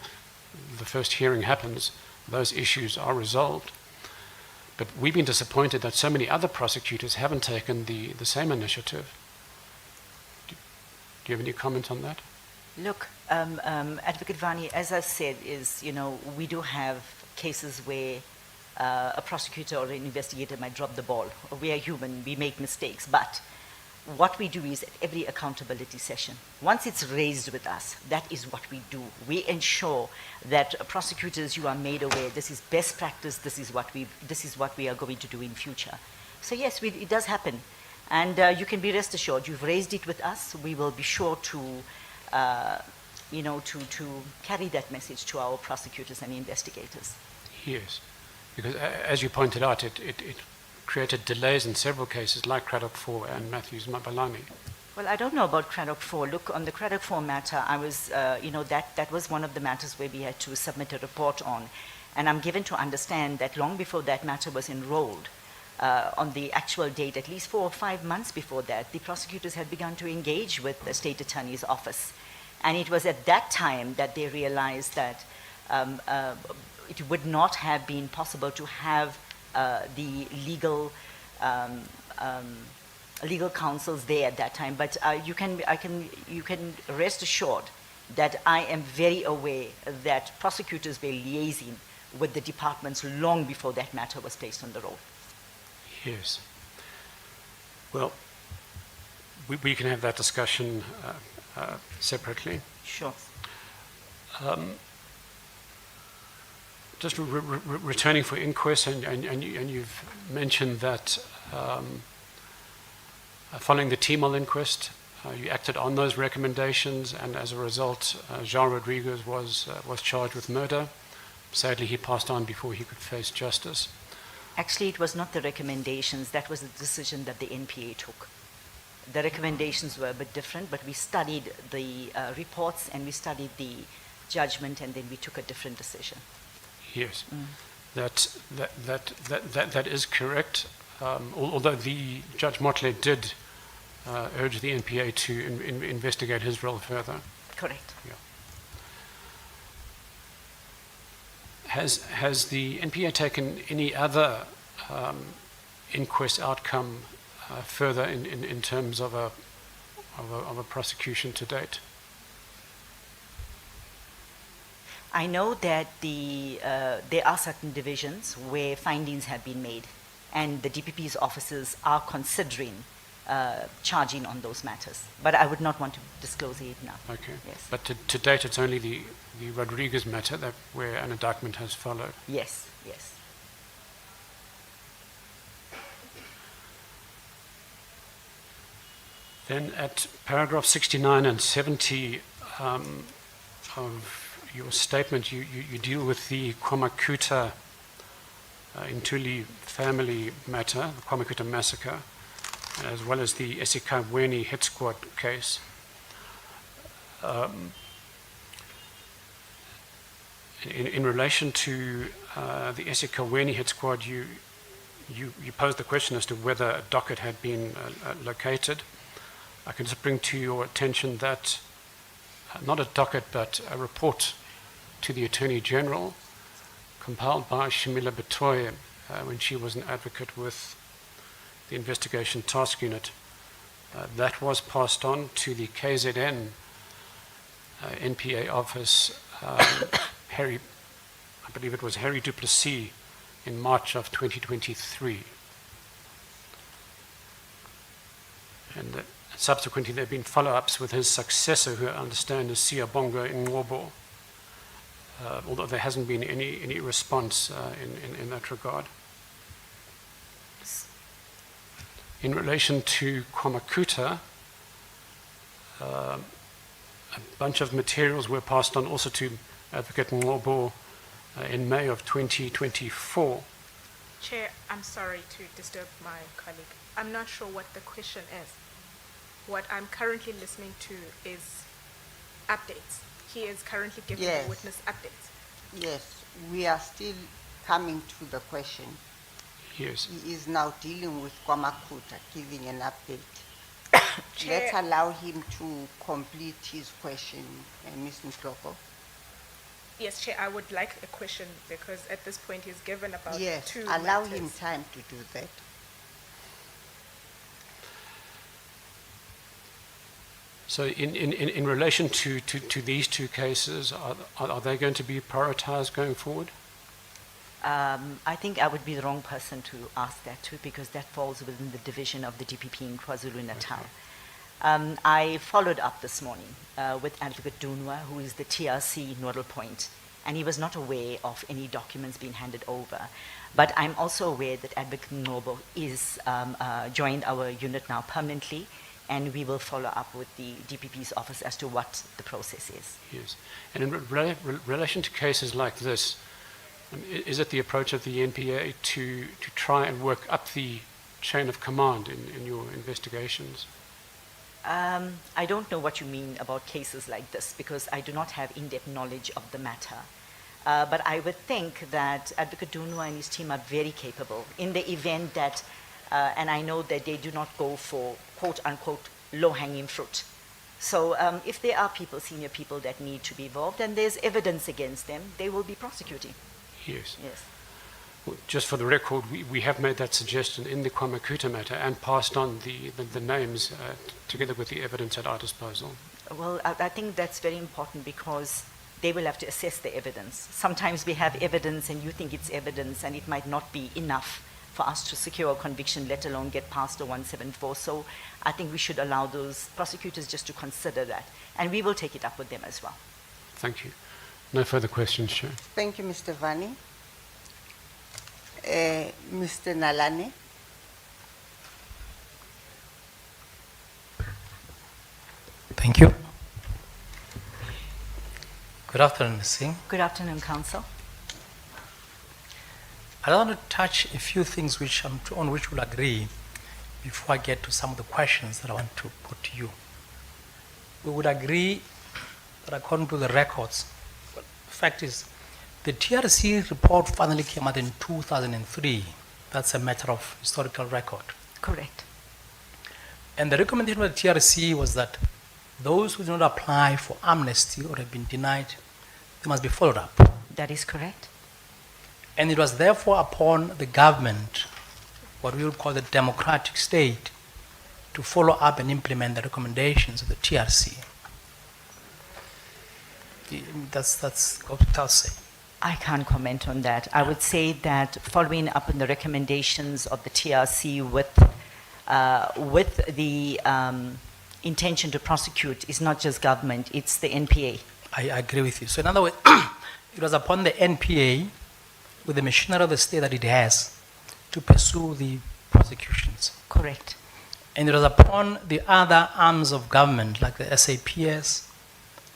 [SPEAKER 9] the first hearing happens, those issues are resolved. But we've been disappointed that so many other prosecutors haven't taken the same initiative. Do you have any comment on that?
[SPEAKER 2] Look, Advocate Vani, as I've said, we do have cases where a prosecutor or an investigator might drop the ball. We are human, we make mistakes. But what we do is at every accountability session, once it's raised with us, that is what we do. We ensure that prosecutors, you are made aware, this is best practice, this is what we are going to do in future. So yes, it does happen. And you can be rest assured, you've raised it with us. We will be sure to carry that message to our prosecutors and investigators.
[SPEAKER 9] Yes, because as you pointed out, it created delays in several cases like Craddock 4 and Matthews Mabalani.
[SPEAKER 2] Well, I don't know about Craddock 4. Look, on the Craddock 4 matter, I was, that was one of the matters where we had to submit a report on. And I'm given to understand that long before that matter was enrolled, on the actual date, at least 4 or 5 months before that, the prosecutors had begun to engage with the State Attorney's Office. And it was at that time that they realized that it would not have been possible to have the legal counsels there at that time. But you can rest assured that I am very aware that prosecutors were liaising with the departments long before that matter was placed on the roll.
[SPEAKER 9] Yes. Well, we can have that discussion separately.
[SPEAKER 2] Sure.
[SPEAKER 9] Just returning for inquest, and you've mentioned that following the Timol inquest, you acted on those recommendations, and as a result, Jean Rodriguez was charged with murder. Sadly, he passed on before he could face justice.
[SPEAKER 2] Actually, it was not the recommendations. That was the decision that the NPA took. The recommendations were a bit different, but we studied the reports and we studied the judgment, and then we took a different decision.
[SPEAKER 9] Yes, that is correct. Although the Judge Motley did urge the NPA to investigate his role further.
[SPEAKER 2] Correct.
[SPEAKER 9] Yeah. Has the NPA taken any other inquest outcome further in terms of a prosecution to date?
[SPEAKER 2] I know that there are certain divisions where findings have been made, and the DPP's officers are considering charging on those matters. But I would not want to disclose it now.
[SPEAKER 9] Okay.
[SPEAKER 2] Yes.
[SPEAKER 9] But to date, it's only the Rodriguez matter where an indictment has followed.
[SPEAKER 2] Yes, yes.
[SPEAKER 9] Then at paragraph 69 and 70 of your statement, you deal with the Kwamakuta Intuli family matter, the Kwamakuta massacre, as well as the eSeKhabweni hit squad case. In relation to the eSeKhabweni hit squad, you posed the question as to whether a docket had been located. I can just bring to your attention that not a docket, but a report to the Attorney General compiled by Shamila Batoye when she was an advocate with the Investigation Task Unit, That was passed on to the KZN NPA office, I believe it was Harry Duplessis, in March of 2023. And subsequently there have been follow-ups with his successor, who I understand is Siyabonga Ngobo, although there hasn't been any response in that regard. In relation to Kwamakuta, a bunch of materials were passed on also to Advocate Ngobo in May of 2024.
[SPEAKER 3] Chair, I'm sorry to disturb my colleague. I'm not sure what the question is. What I'm currently listening to is updates. He is currently giving
[SPEAKER 1] Yes.
[SPEAKER 3] the witness updates.
[SPEAKER 1] Yes, we are still coming to the question.
[SPEAKER 9] Yes.
[SPEAKER 1] He is now dealing with Kwamakuta, giving an update.
[SPEAKER 3] Chair-
[SPEAKER 1] Let's allow him to complete his question, Ms. Nhloko.
[SPEAKER 3] Yes, Chair, I would like a question because at this point he's given about
[SPEAKER 1] Yes,
[SPEAKER 3] two
[SPEAKER 1] allow
[SPEAKER 3] matters.
[SPEAKER 1] him time to do that.
[SPEAKER 9] So in relation to these two cases, are they going to be prioritized going forward?
[SPEAKER 2] I think I would be the wrong person to ask that to, because that falls within the division of the DPP in KwaZulu-Natal. I followed up this morning with Advocate Dunwa, who is the TRC nodal point, and he was not aware of any documents being handed over. But I'm also aware that Advocate Ngobo is joined our unit now permanently, and we will follow up with the DPP's office as to what the process is.
[SPEAKER 9] Yes. And in relation to cases like this, is it the approach of the NPA to try and work up the chain of command in your investigations?
[SPEAKER 2] I don't know what you mean about cases like this, because I do not have in-depth knowledge of the matter. But I would think that Advocate Dunwa and his team are very capable in the event that, and I know that they do not go for quote-unquote low-hanging fruit. So if there are people, senior people that need to be involved and there's evidence against them, they will be prosecuting.
[SPEAKER 9] Yes.
[SPEAKER 2] Yes.
[SPEAKER 9] Well, just for the record, we have made that suggestion in the Kwamakuta matter and passed on the names together with the evidence at our disposal.
[SPEAKER 2] Well, I think that's very important because they will have to assess the evidence. Sometimes we have evidence and you think it's evidence and it might not be enough for us to secure a conviction, let alone get past the 174. So I think we should allow those prosecutors just to consider that. And we will take it up with them as well.
[SPEAKER 9] Thank you. No further questions, Chair.
[SPEAKER 1] Thank you, Mr. Vani. Mr. Nalane.
[SPEAKER 11] Thank you. Good afternoon, Ms. Singh.
[SPEAKER 2] Good afternoon, Counsel.
[SPEAKER 11] I want to touch a few things on which we'll agree before I get to some of the questions that I want to put to you. We would agree that according to the records, the fact is, the TRC report finally came out in 2003. That's a matter of historical record.
[SPEAKER 2] Correct.
[SPEAKER 11] And the recommendation of the TRC was that those who do not apply for amnesty or have been denied, they must be followed up.
[SPEAKER 2] That is correct.
[SPEAKER 11] And it was therefore upon the government, what we would call the democratic state, to follow up and implement the recommendations of the TRC. That's what I'll say.
[SPEAKER 2] I can't comment on that. I would say that following up on the recommendations of the TRC with the intention to prosecute is not just government, it's the NPA.
[SPEAKER 11] I agree with you. So in other words, it was upon the NPA, with the machinery of the state that it has, to pursue the prosecutions.
[SPEAKER 2] Correct.
[SPEAKER 11] And it was upon the other arms of government, like the SAPS,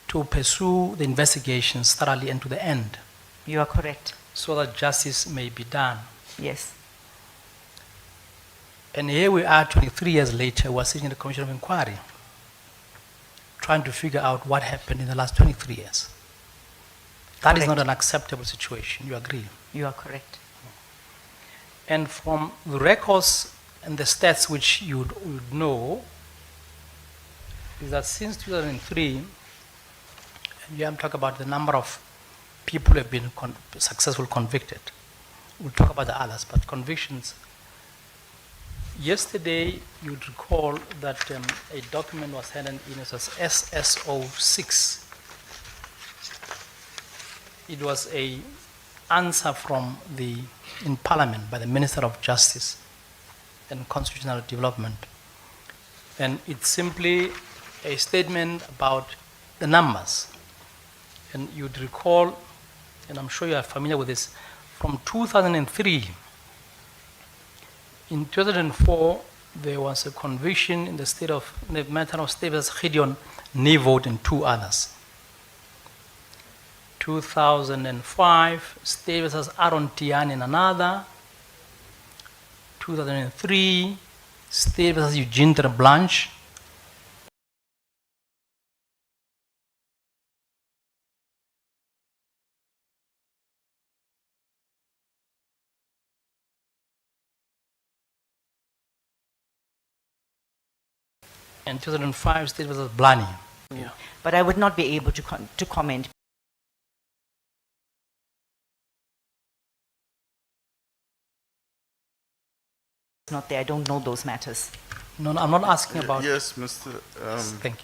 [SPEAKER 11] to pursue the investigations thoroughly and to the end.
[SPEAKER 2] You are correct.
[SPEAKER 11] So that justice may be done.
[SPEAKER 2] Yes.
[SPEAKER 11] And here we are 23 years later, we're sitting in the Commission of Inquiry, trying to figure out what happened in the last 23 years. That is not an acceptable situation, you agree?
[SPEAKER 2] You are correct.
[SPEAKER 11] And from the records and the stats which you would know, is that since 2003, and I'm talking about the number of people who have been successfully convicted. We'll talk about the others, but convictions, Yesterday, you'd recall that a document was handed in as SSO6. It was a answer from in Parliament by the Minister of Justice and Constitutional Development. And it's simply a statement about the numbers. And you'd recall, and I'm sure you are familiar with this, from 2003, in 2004, there was a conviction in the matter of State versus Gideon Nieuwoud and two others. 2005, State versus Aaron Tian and another. 2003, State versus Eugene Blanche. And 2005, State versus Blani. Yeah.
[SPEAKER 2] But I would not be able to comment. It's not there. I don't know those matters.
[SPEAKER 11] No, I'm not asking about.
[SPEAKER 10] Yes, Mr.
[SPEAKER 11] Thank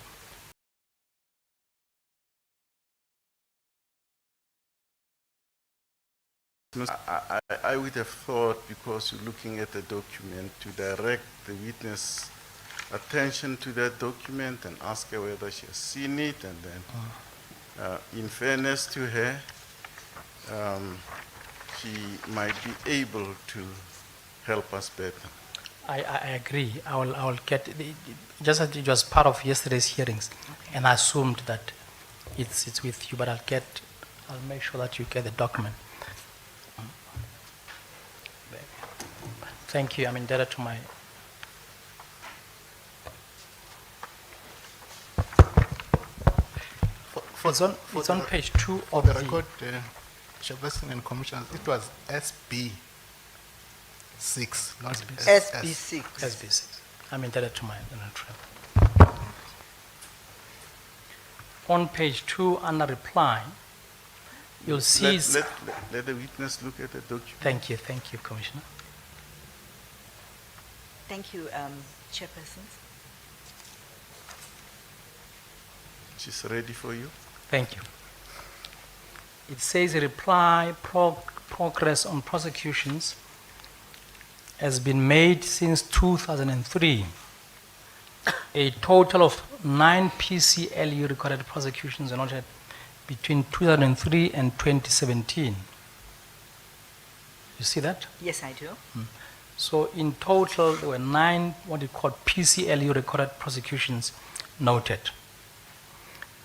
[SPEAKER 11] you.
[SPEAKER 10] I would have thought, because you're looking at the document, to direct the witness attention to that document and ask her whether she has seen it, and then, in fairness to her, she might be able to help us better.
[SPEAKER 11] I agree. I will get just as it was part of yesterday's hearings, and I assumed that it's with you, but I'll make sure that you get the document. Thank you. I'm indebted to my. It's on page 2 of
[SPEAKER 12] the record, Chairperson and Commissioners. It was SB6, not
[SPEAKER 1] SB6.
[SPEAKER 11] SB6. I'm indebted to my trail. On page 2, under reply, you'll see.
[SPEAKER 10] Let the witness look at the document.
[SPEAKER 11] Thank you, Commissioner.
[SPEAKER 2] Thank you, Chairpersons.
[SPEAKER 10] She's ready for you.
[SPEAKER 11] Thank you. It says a reply progress on prosecutions has been made since 2003. A total of 9 PCLU recorded prosecutions were noted between 2003 and 2017. You see that?
[SPEAKER 2] Yes, I do.
[SPEAKER 11] So in total, there were 9 what we call PCLU recorded prosecutions noted.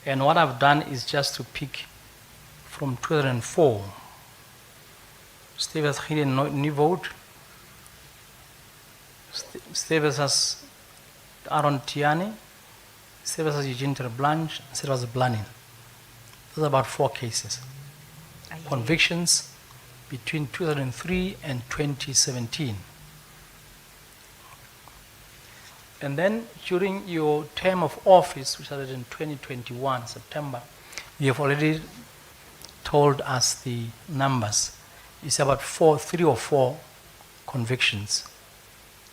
[SPEAKER 11] And what I've done is just to pick from 2004, State versus Gideon Nieuwoud, State versus Aaron Tiani, State versus Eugene Blanche, State versus Blanin. Those are about 4 cases. Convictions between 2003 and 2017. And then during your term of office, which started in 2021, September, you have already told us the numbers. It's about 3 or 4 convictions.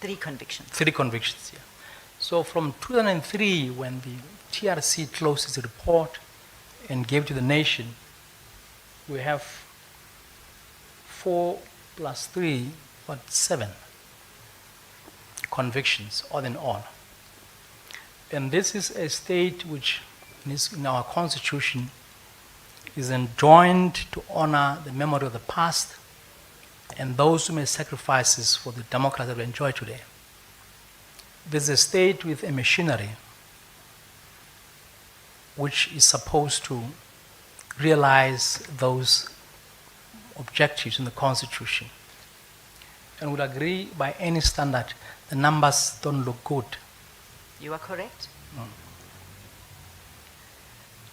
[SPEAKER 2] 3 convictions.
[SPEAKER 11] 3 convictions, yeah. So from 2003, when the TRC closed its report and gave to the nation, we have 4 plus 3, but 7 convictions, all in all. And this is a state which, in our Constitution, is enjoined to honor the memory of the past and those who made sacrifices for the democracy that we enjoy today. This is a state with a machinery which is supposed to realize those objectives in the Constitution. And would agree by any standard, the numbers don't look good.
[SPEAKER 2] You are correct.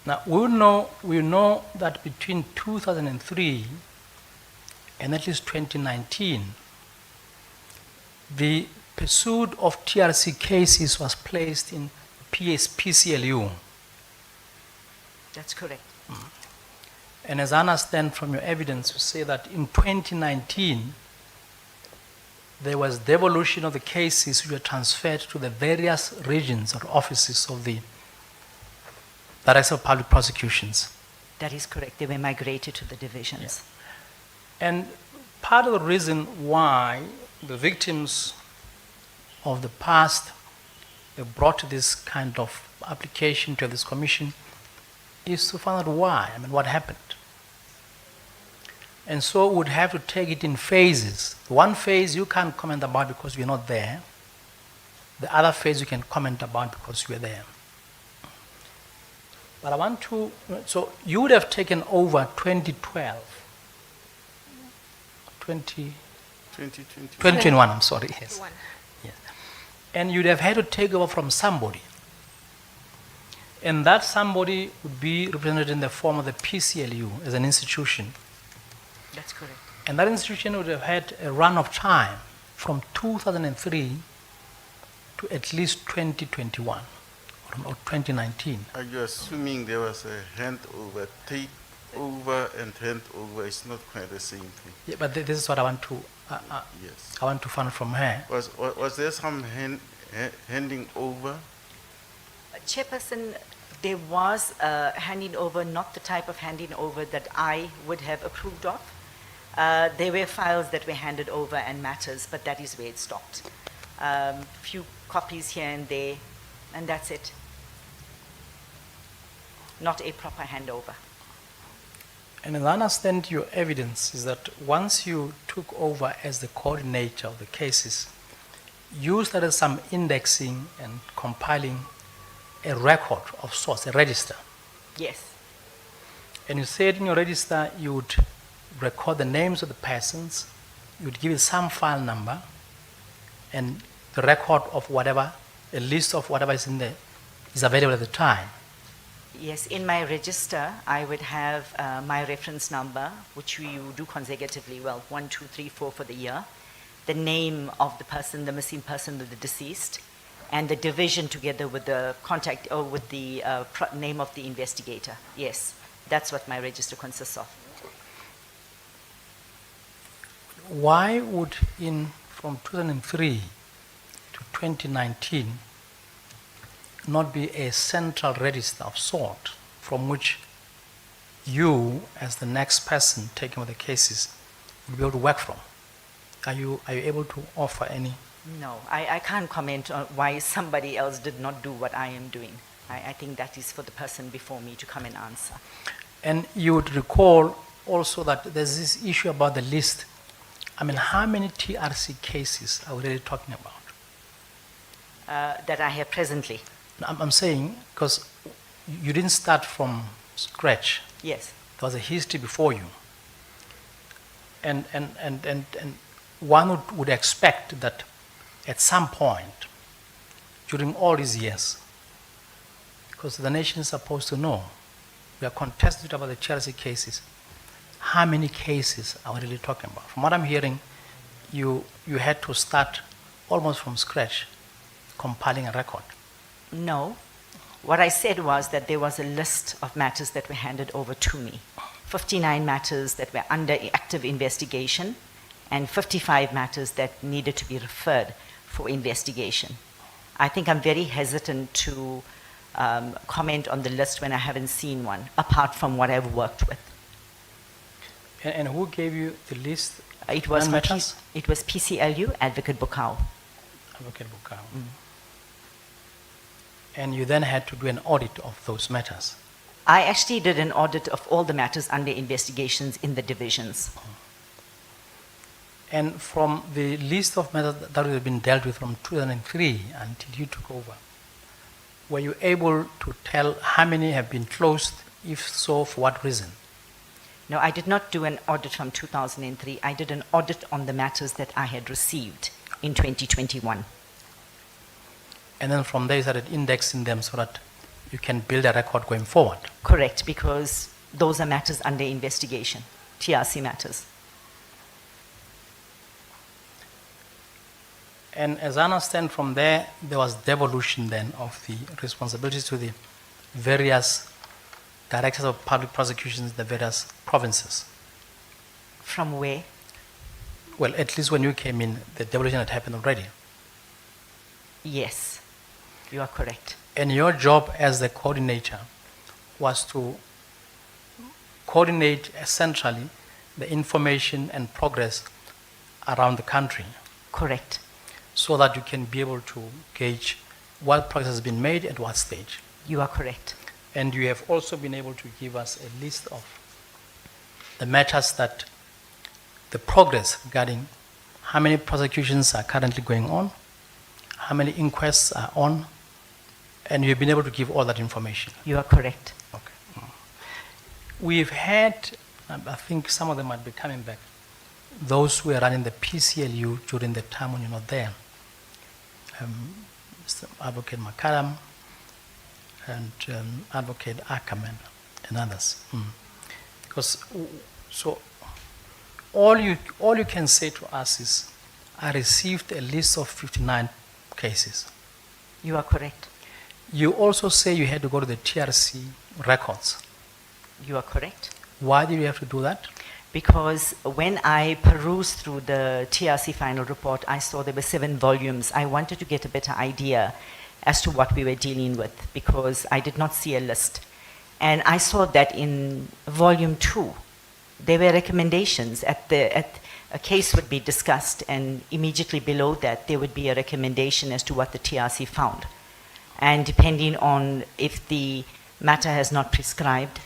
[SPEAKER 11] Now, we know that between 2003 and at least 2019, the pursuit of TRC cases was placed in PCLU.
[SPEAKER 2] That's correct.
[SPEAKER 11] And as I understand from your evidence, you say that in 2019, there was devolution of the cases which were transferred to the various regions or offices of the Director of Public Prosecutions.
[SPEAKER 2] That is correct. They were migrated to the divisions.
[SPEAKER 11] And part of the reason why the victims of the past have brought this kind of application to this commission is to find out why, what happened. And so we would have to take it in phases. One phase you can't comment about because you're not there. The other phase you can comment about because you're there. But I want to, so you would have taken over 2012, 2021, I'm sorry, yes.
[SPEAKER 3] 21.
[SPEAKER 11] Yes. And you'd have had to take over from somebody. And that somebody would be represented in the form of the PCLU as an institution.
[SPEAKER 2] That's correct.
[SPEAKER 11] And that institution would have had a run of time from 2003 to at least 2021 or 2019.
[SPEAKER 10] Are you assuming there was a handover, take over and handover? It's not quite the same thing.
[SPEAKER 11] Yeah, but this is what I want to.
[SPEAKER 10] Yes.
[SPEAKER 11] I want to find from her.
[SPEAKER 10] Was there some handing over?
[SPEAKER 2] Chairperson, there was handing over, not the type of handing over that I would have approved of. There were files that were handed over and matters, but that is where it stopped. Few copies here and there, and that's it. Not a proper handover.
[SPEAKER 11] And as I understand your evidence is that once you took over as the coordinator of the cases, you started some indexing and compiling a record of sorts, a register.
[SPEAKER 2] Yes.
[SPEAKER 11] And you said in your register you would record the names of the persons, you would give it some file number, and the record of whatever, a list of whatever is in there is available at the time.
[SPEAKER 2] Yes, in my register, I would have my reference number, which we do consecutively, 1, 2, 3, 4 for the year, the name of the person, the missing person, the deceased, and the division together with the contact or with the name of the investigator. Yes, that's what my register consists of.
[SPEAKER 11] Why would from 2003 to 2019 not be a central register of sort from which you, as the next person taking over the cases, will be able to work from? Are you able to offer any?
[SPEAKER 2] No, I can't comment on why somebody else did not do what I am doing. I think that is for the person before me to come and answer.
[SPEAKER 11] And you would recall also that there's this issue about the list. How many TRC cases are we really talking about?
[SPEAKER 2] That I have presently.
[SPEAKER 11] I'm saying, because you didn't start from scratch.
[SPEAKER 2] Yes.
[SPEAKER 11] There was a history before you. And one would expect that at some point during all these years, because the nation is supposed to know, we are contested about the TRC cases, how many cases are we really talking about? From what I'm hearing, you had to start almost from scratch, compiling a record.
[SPEAKER 2] No. What I said was that there was a list of matters that were handed over to me. 59 matters that were under active investigation and 55 matters that needed to be referred for investigation. I think I'm very hesitant to comment on the list when I haven't seen one, apart from what I've worked with.
[SPEAKER 11] And who gave you the list?
[SPEAKER 2] It was
[SPEAKER 11] matters?
[SPEAKER 2] It was PCLU, Advocate Bukau.
[SPEAKER 11] Advocate Bukau. And you then had to do an audit of those matters.
[SPEAKER 2] I actually did an audit of all the matters under investigations in the divisions.
[SPEAKER 11] And from the list of matters that have been dealt with from 2003 until you took over, were you able to tell how many have been closed? If so, for what reason?
[SPEAKER 2] No, I did not do an audit from 2003. I did an audit on the matters that I had received in 2021.
[SPEAKER 11] And then from there you started indexing them so that you can build a record going forward.
[SPEAKER 2] Correct, because those are matters under investigation, TRC matters.
[SPEAKER 11] And as I understand from there was devolution then of the responsibilities to the various directors of public prosecutions in the various provinces.
[SPEAKER 2] From where?
[SPEAKER 11] Well, at least when you came in, the devolution had happened already.
[SPEAKER 2] Yes, you are correct.
[SPEAKER 11] And your job as the coordinator was to coordinate centrally the information and progress around the country
[SPEAKER 2] Correct.
[SPEAKER 11] so that you can be able to gauge what progress has been made at what stage.
[SPEAKER 2] You are correct.
[SPEAKER 11] And you have also been able to give us a list of the matters that the progress regarding how many prosecutions are currently going on, how many inquests are on, and you've been able to give all that information.
[SPEAKER 2] You are correct.
[SPEAKER 11] Okay. We've had, I think some of them might be coming back, those who were running the PCLU during the time when you're not there. Mr. Advocate Makaram and Advocate Ackerman and others. Because, so all you can say to us is, I received a list of 59 cases.
[SPEAKER 2] You are correct.
[SPEAKER 11] You also say you had to go to the TRC records.
[SPEAKER 2] You are correct.
[SPEAKER 11] Why did you have to do that?
[SPEAKER 2] Because when I perused through the TRC final report, I saw there were 7 volumes. I wanted to get a better idea as to what we were dealing with because I did not see a list. And I saw that in volume 2, there were recommendations a case would be discussed, and immediately below that there would be a recommendation as to what the TRC found. And depending on if the matter has not prescribed,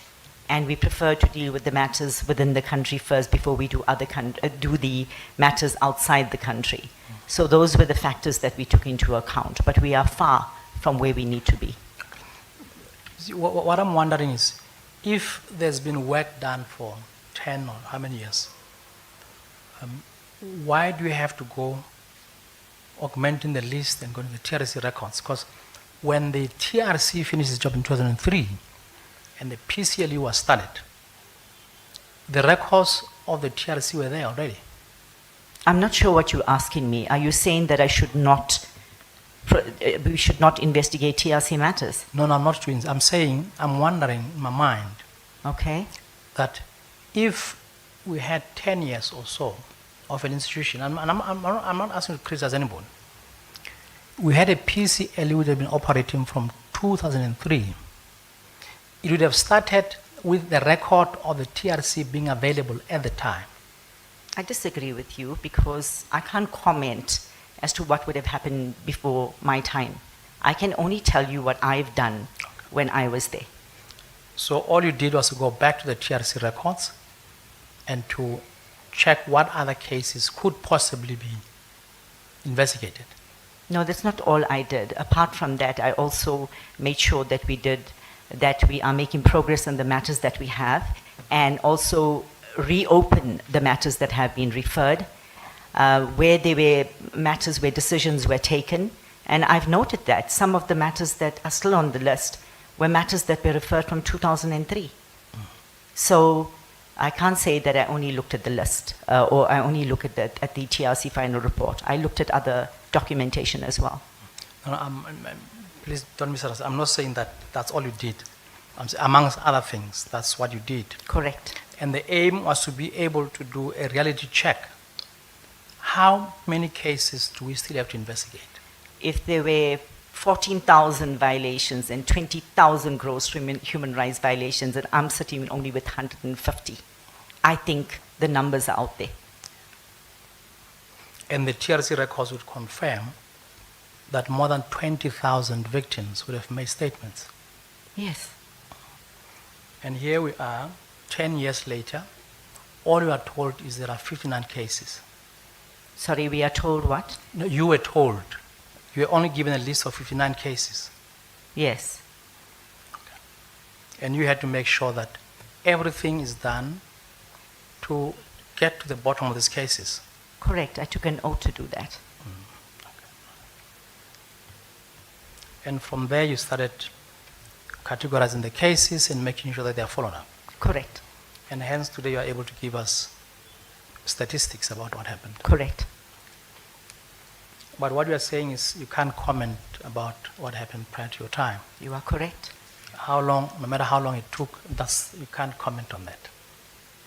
[SPEAKER 2] and we prefer to deal with the matters within the country first before we do do the matters outside the country. So those were the factors that we took into account, but we are far from where we need to be.
[SPEAKER 11] See, what I'm wondering is, if there's been work done for 10 or how many years, why do you have to go augmenting the list and going to the TRC records? Because when the TRC finished its job in 2003 and the PCLU was started, the records of the TRC were there already.
[SPEAKER 2] I'm not sure what you're asking me. Are you saying that we should not investigate TRC matters?
[SPEAKER 11] No, I'm not doing. I'm saying, I'm wondering in my mind,
[SPEAKER 2] okay,
[SPEAKER 11] that if we had 10 years or so of an institution, and I'm not asking to criticize anybody, we had a PCLU that had been operating from 2003. It would have started with the record of the TRC being available at the time.
[SPEAKER 2] I disagree with you because I can't comment as to what would have happened before my time. I can only tell you what I've done when I was there.
[SPEAKER 11] So all you did was to go back to the TRC records and to check what other cases could possibly be investigated.
[SPEAKER 2] No, that's not all I did. Apart from that, I also made sure that we are making progress on the matters that we have, and also reopen the matters that have been referred, where there were matters where decisions were taken. And I've noted that some of the matters that are still on the list were matters that were referred from 2003. So I can't say that I only looked at the list or I only look at the TRC final report. I looked at other documentation as well.
[SPEAKER 11] No, please don't misunderstand. I'm not saying that that's all you did. Amongst other things, that's what you did.
[SPEAKER 2] Correct.
[SPEAKER 11] And the aim was to be able to do a reality check. How many cases do we still have to investigate?
[SPEAKER 2] If there were 14,000 violations and 20,000 gross human rights violations, and I'm sitting only with 150, I think the numbers are out there.
[SPEAKER 11] And the TRC records would confirm that more than 20,000 victims would have made statements.
[SPEAKER 2] Yes.
[SPEAKER 11] And here we are, 10 years later, all we are told is there are 59 cases.
[SPEAKER 2] Sorry, we are told what?
[SPEAKER 11] No, you were told. You were only given a list of 59 cases.
[SPEAKER 2] Yes.
[SPEAKER 11] Okay. And you had to make sure that everything is done to get to the bottom of these cases.
[SPEAKER 2] Correct. I took an oath to do that.
[SPEAKER 11] Okay. And from there you started categorizing the cases and making sure that they are followed up.
[SPEAKER 2] Correct.
[SPEAKER 11] And hence today you are able to give us statistics about what happened.
[SPEAKER 2] Correct.
[SPEAKER 11] But what you are saying is you can't comment about what happened prior to your time.
[SPEAKER 2] You are correct.
[SPEAKER 11] How long, no matter how long it took, you can't comment on that.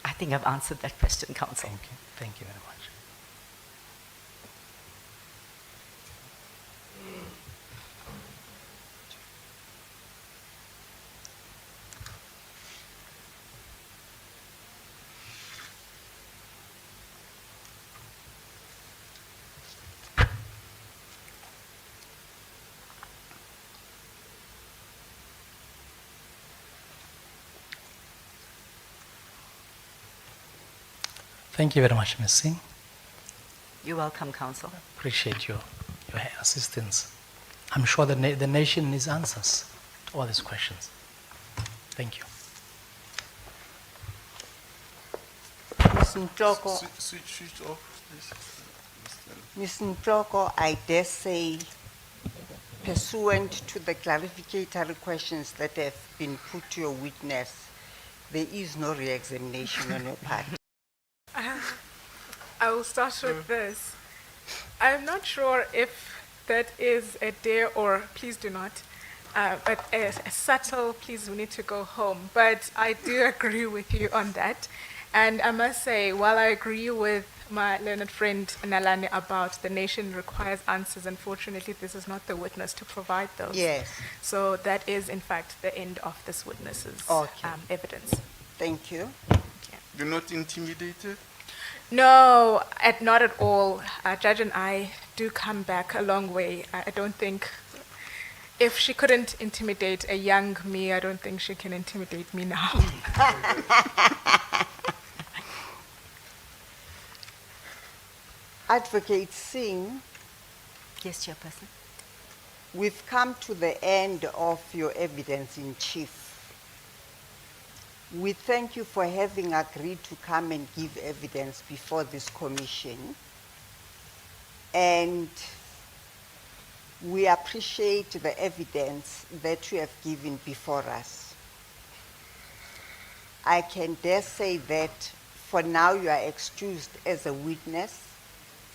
[SPEAKER 2] I think I've answered that question, Council.
[SPEAKER 11] Thank you. Thank you very much. Thank you very much, Ms. Singh.
[SPEAKER 2] You're welcome, Counsel.
[SPEAKER 11] Appreciate your assistance. I'm sure the nation needs answers to all these questions. Thank you.
[SPEAKER 1] Ms. Ntloko,
[SPEAKER 10] Switch off, please.
[SPEAKER 1] Ms. Ntloko, I dare say, pursuant to the clarificatory questions that have been put to your witness, there is no re-examination on your part.
[SPEAKER 3] I will start with this. I'm not sure if that is a dare or please do not, but a subtle please we need to go home. But I do agree with you on that. And I must say, while I agree with my learned friend Nalani about the nation requires answers, unfortunately this is not the witness to provide those.
[SPEAKER 1] Yes.
[SPEAKER 3] So that is in fact the end of this witness's
[SPEAKER 1] Okay.
[SPEAKER 3] evidence.
[SPEAKER 1] Thank you.
[SPEAKER 10] You're not intimidated?
[SPEAKER 3] No, not at all. Judge and I do come back a long way. I don't think, if she couldn't intimidate a young me, I don't think she can intimidate me now.
[SPEAKER 1] Advocate Singh,
[SPEAKER 2] Yes, Chairperson.
[SPEAKER 1] we've come to the end of your evidence in chief. We thank you for having agreed to come and give evidence before this commission. And we appreciate the evidence that you have given before us. I can dare say that for now you are excused as a witness.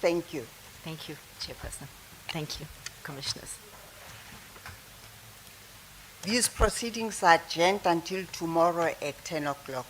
[SPEAKER 1] Thank you.
[SPEAKER 2] Thank you, Chairperson. Thank you, Commissioners.
[SPEAKER 1] These proceedings are adjourned until tomorrow at 10 o'clock.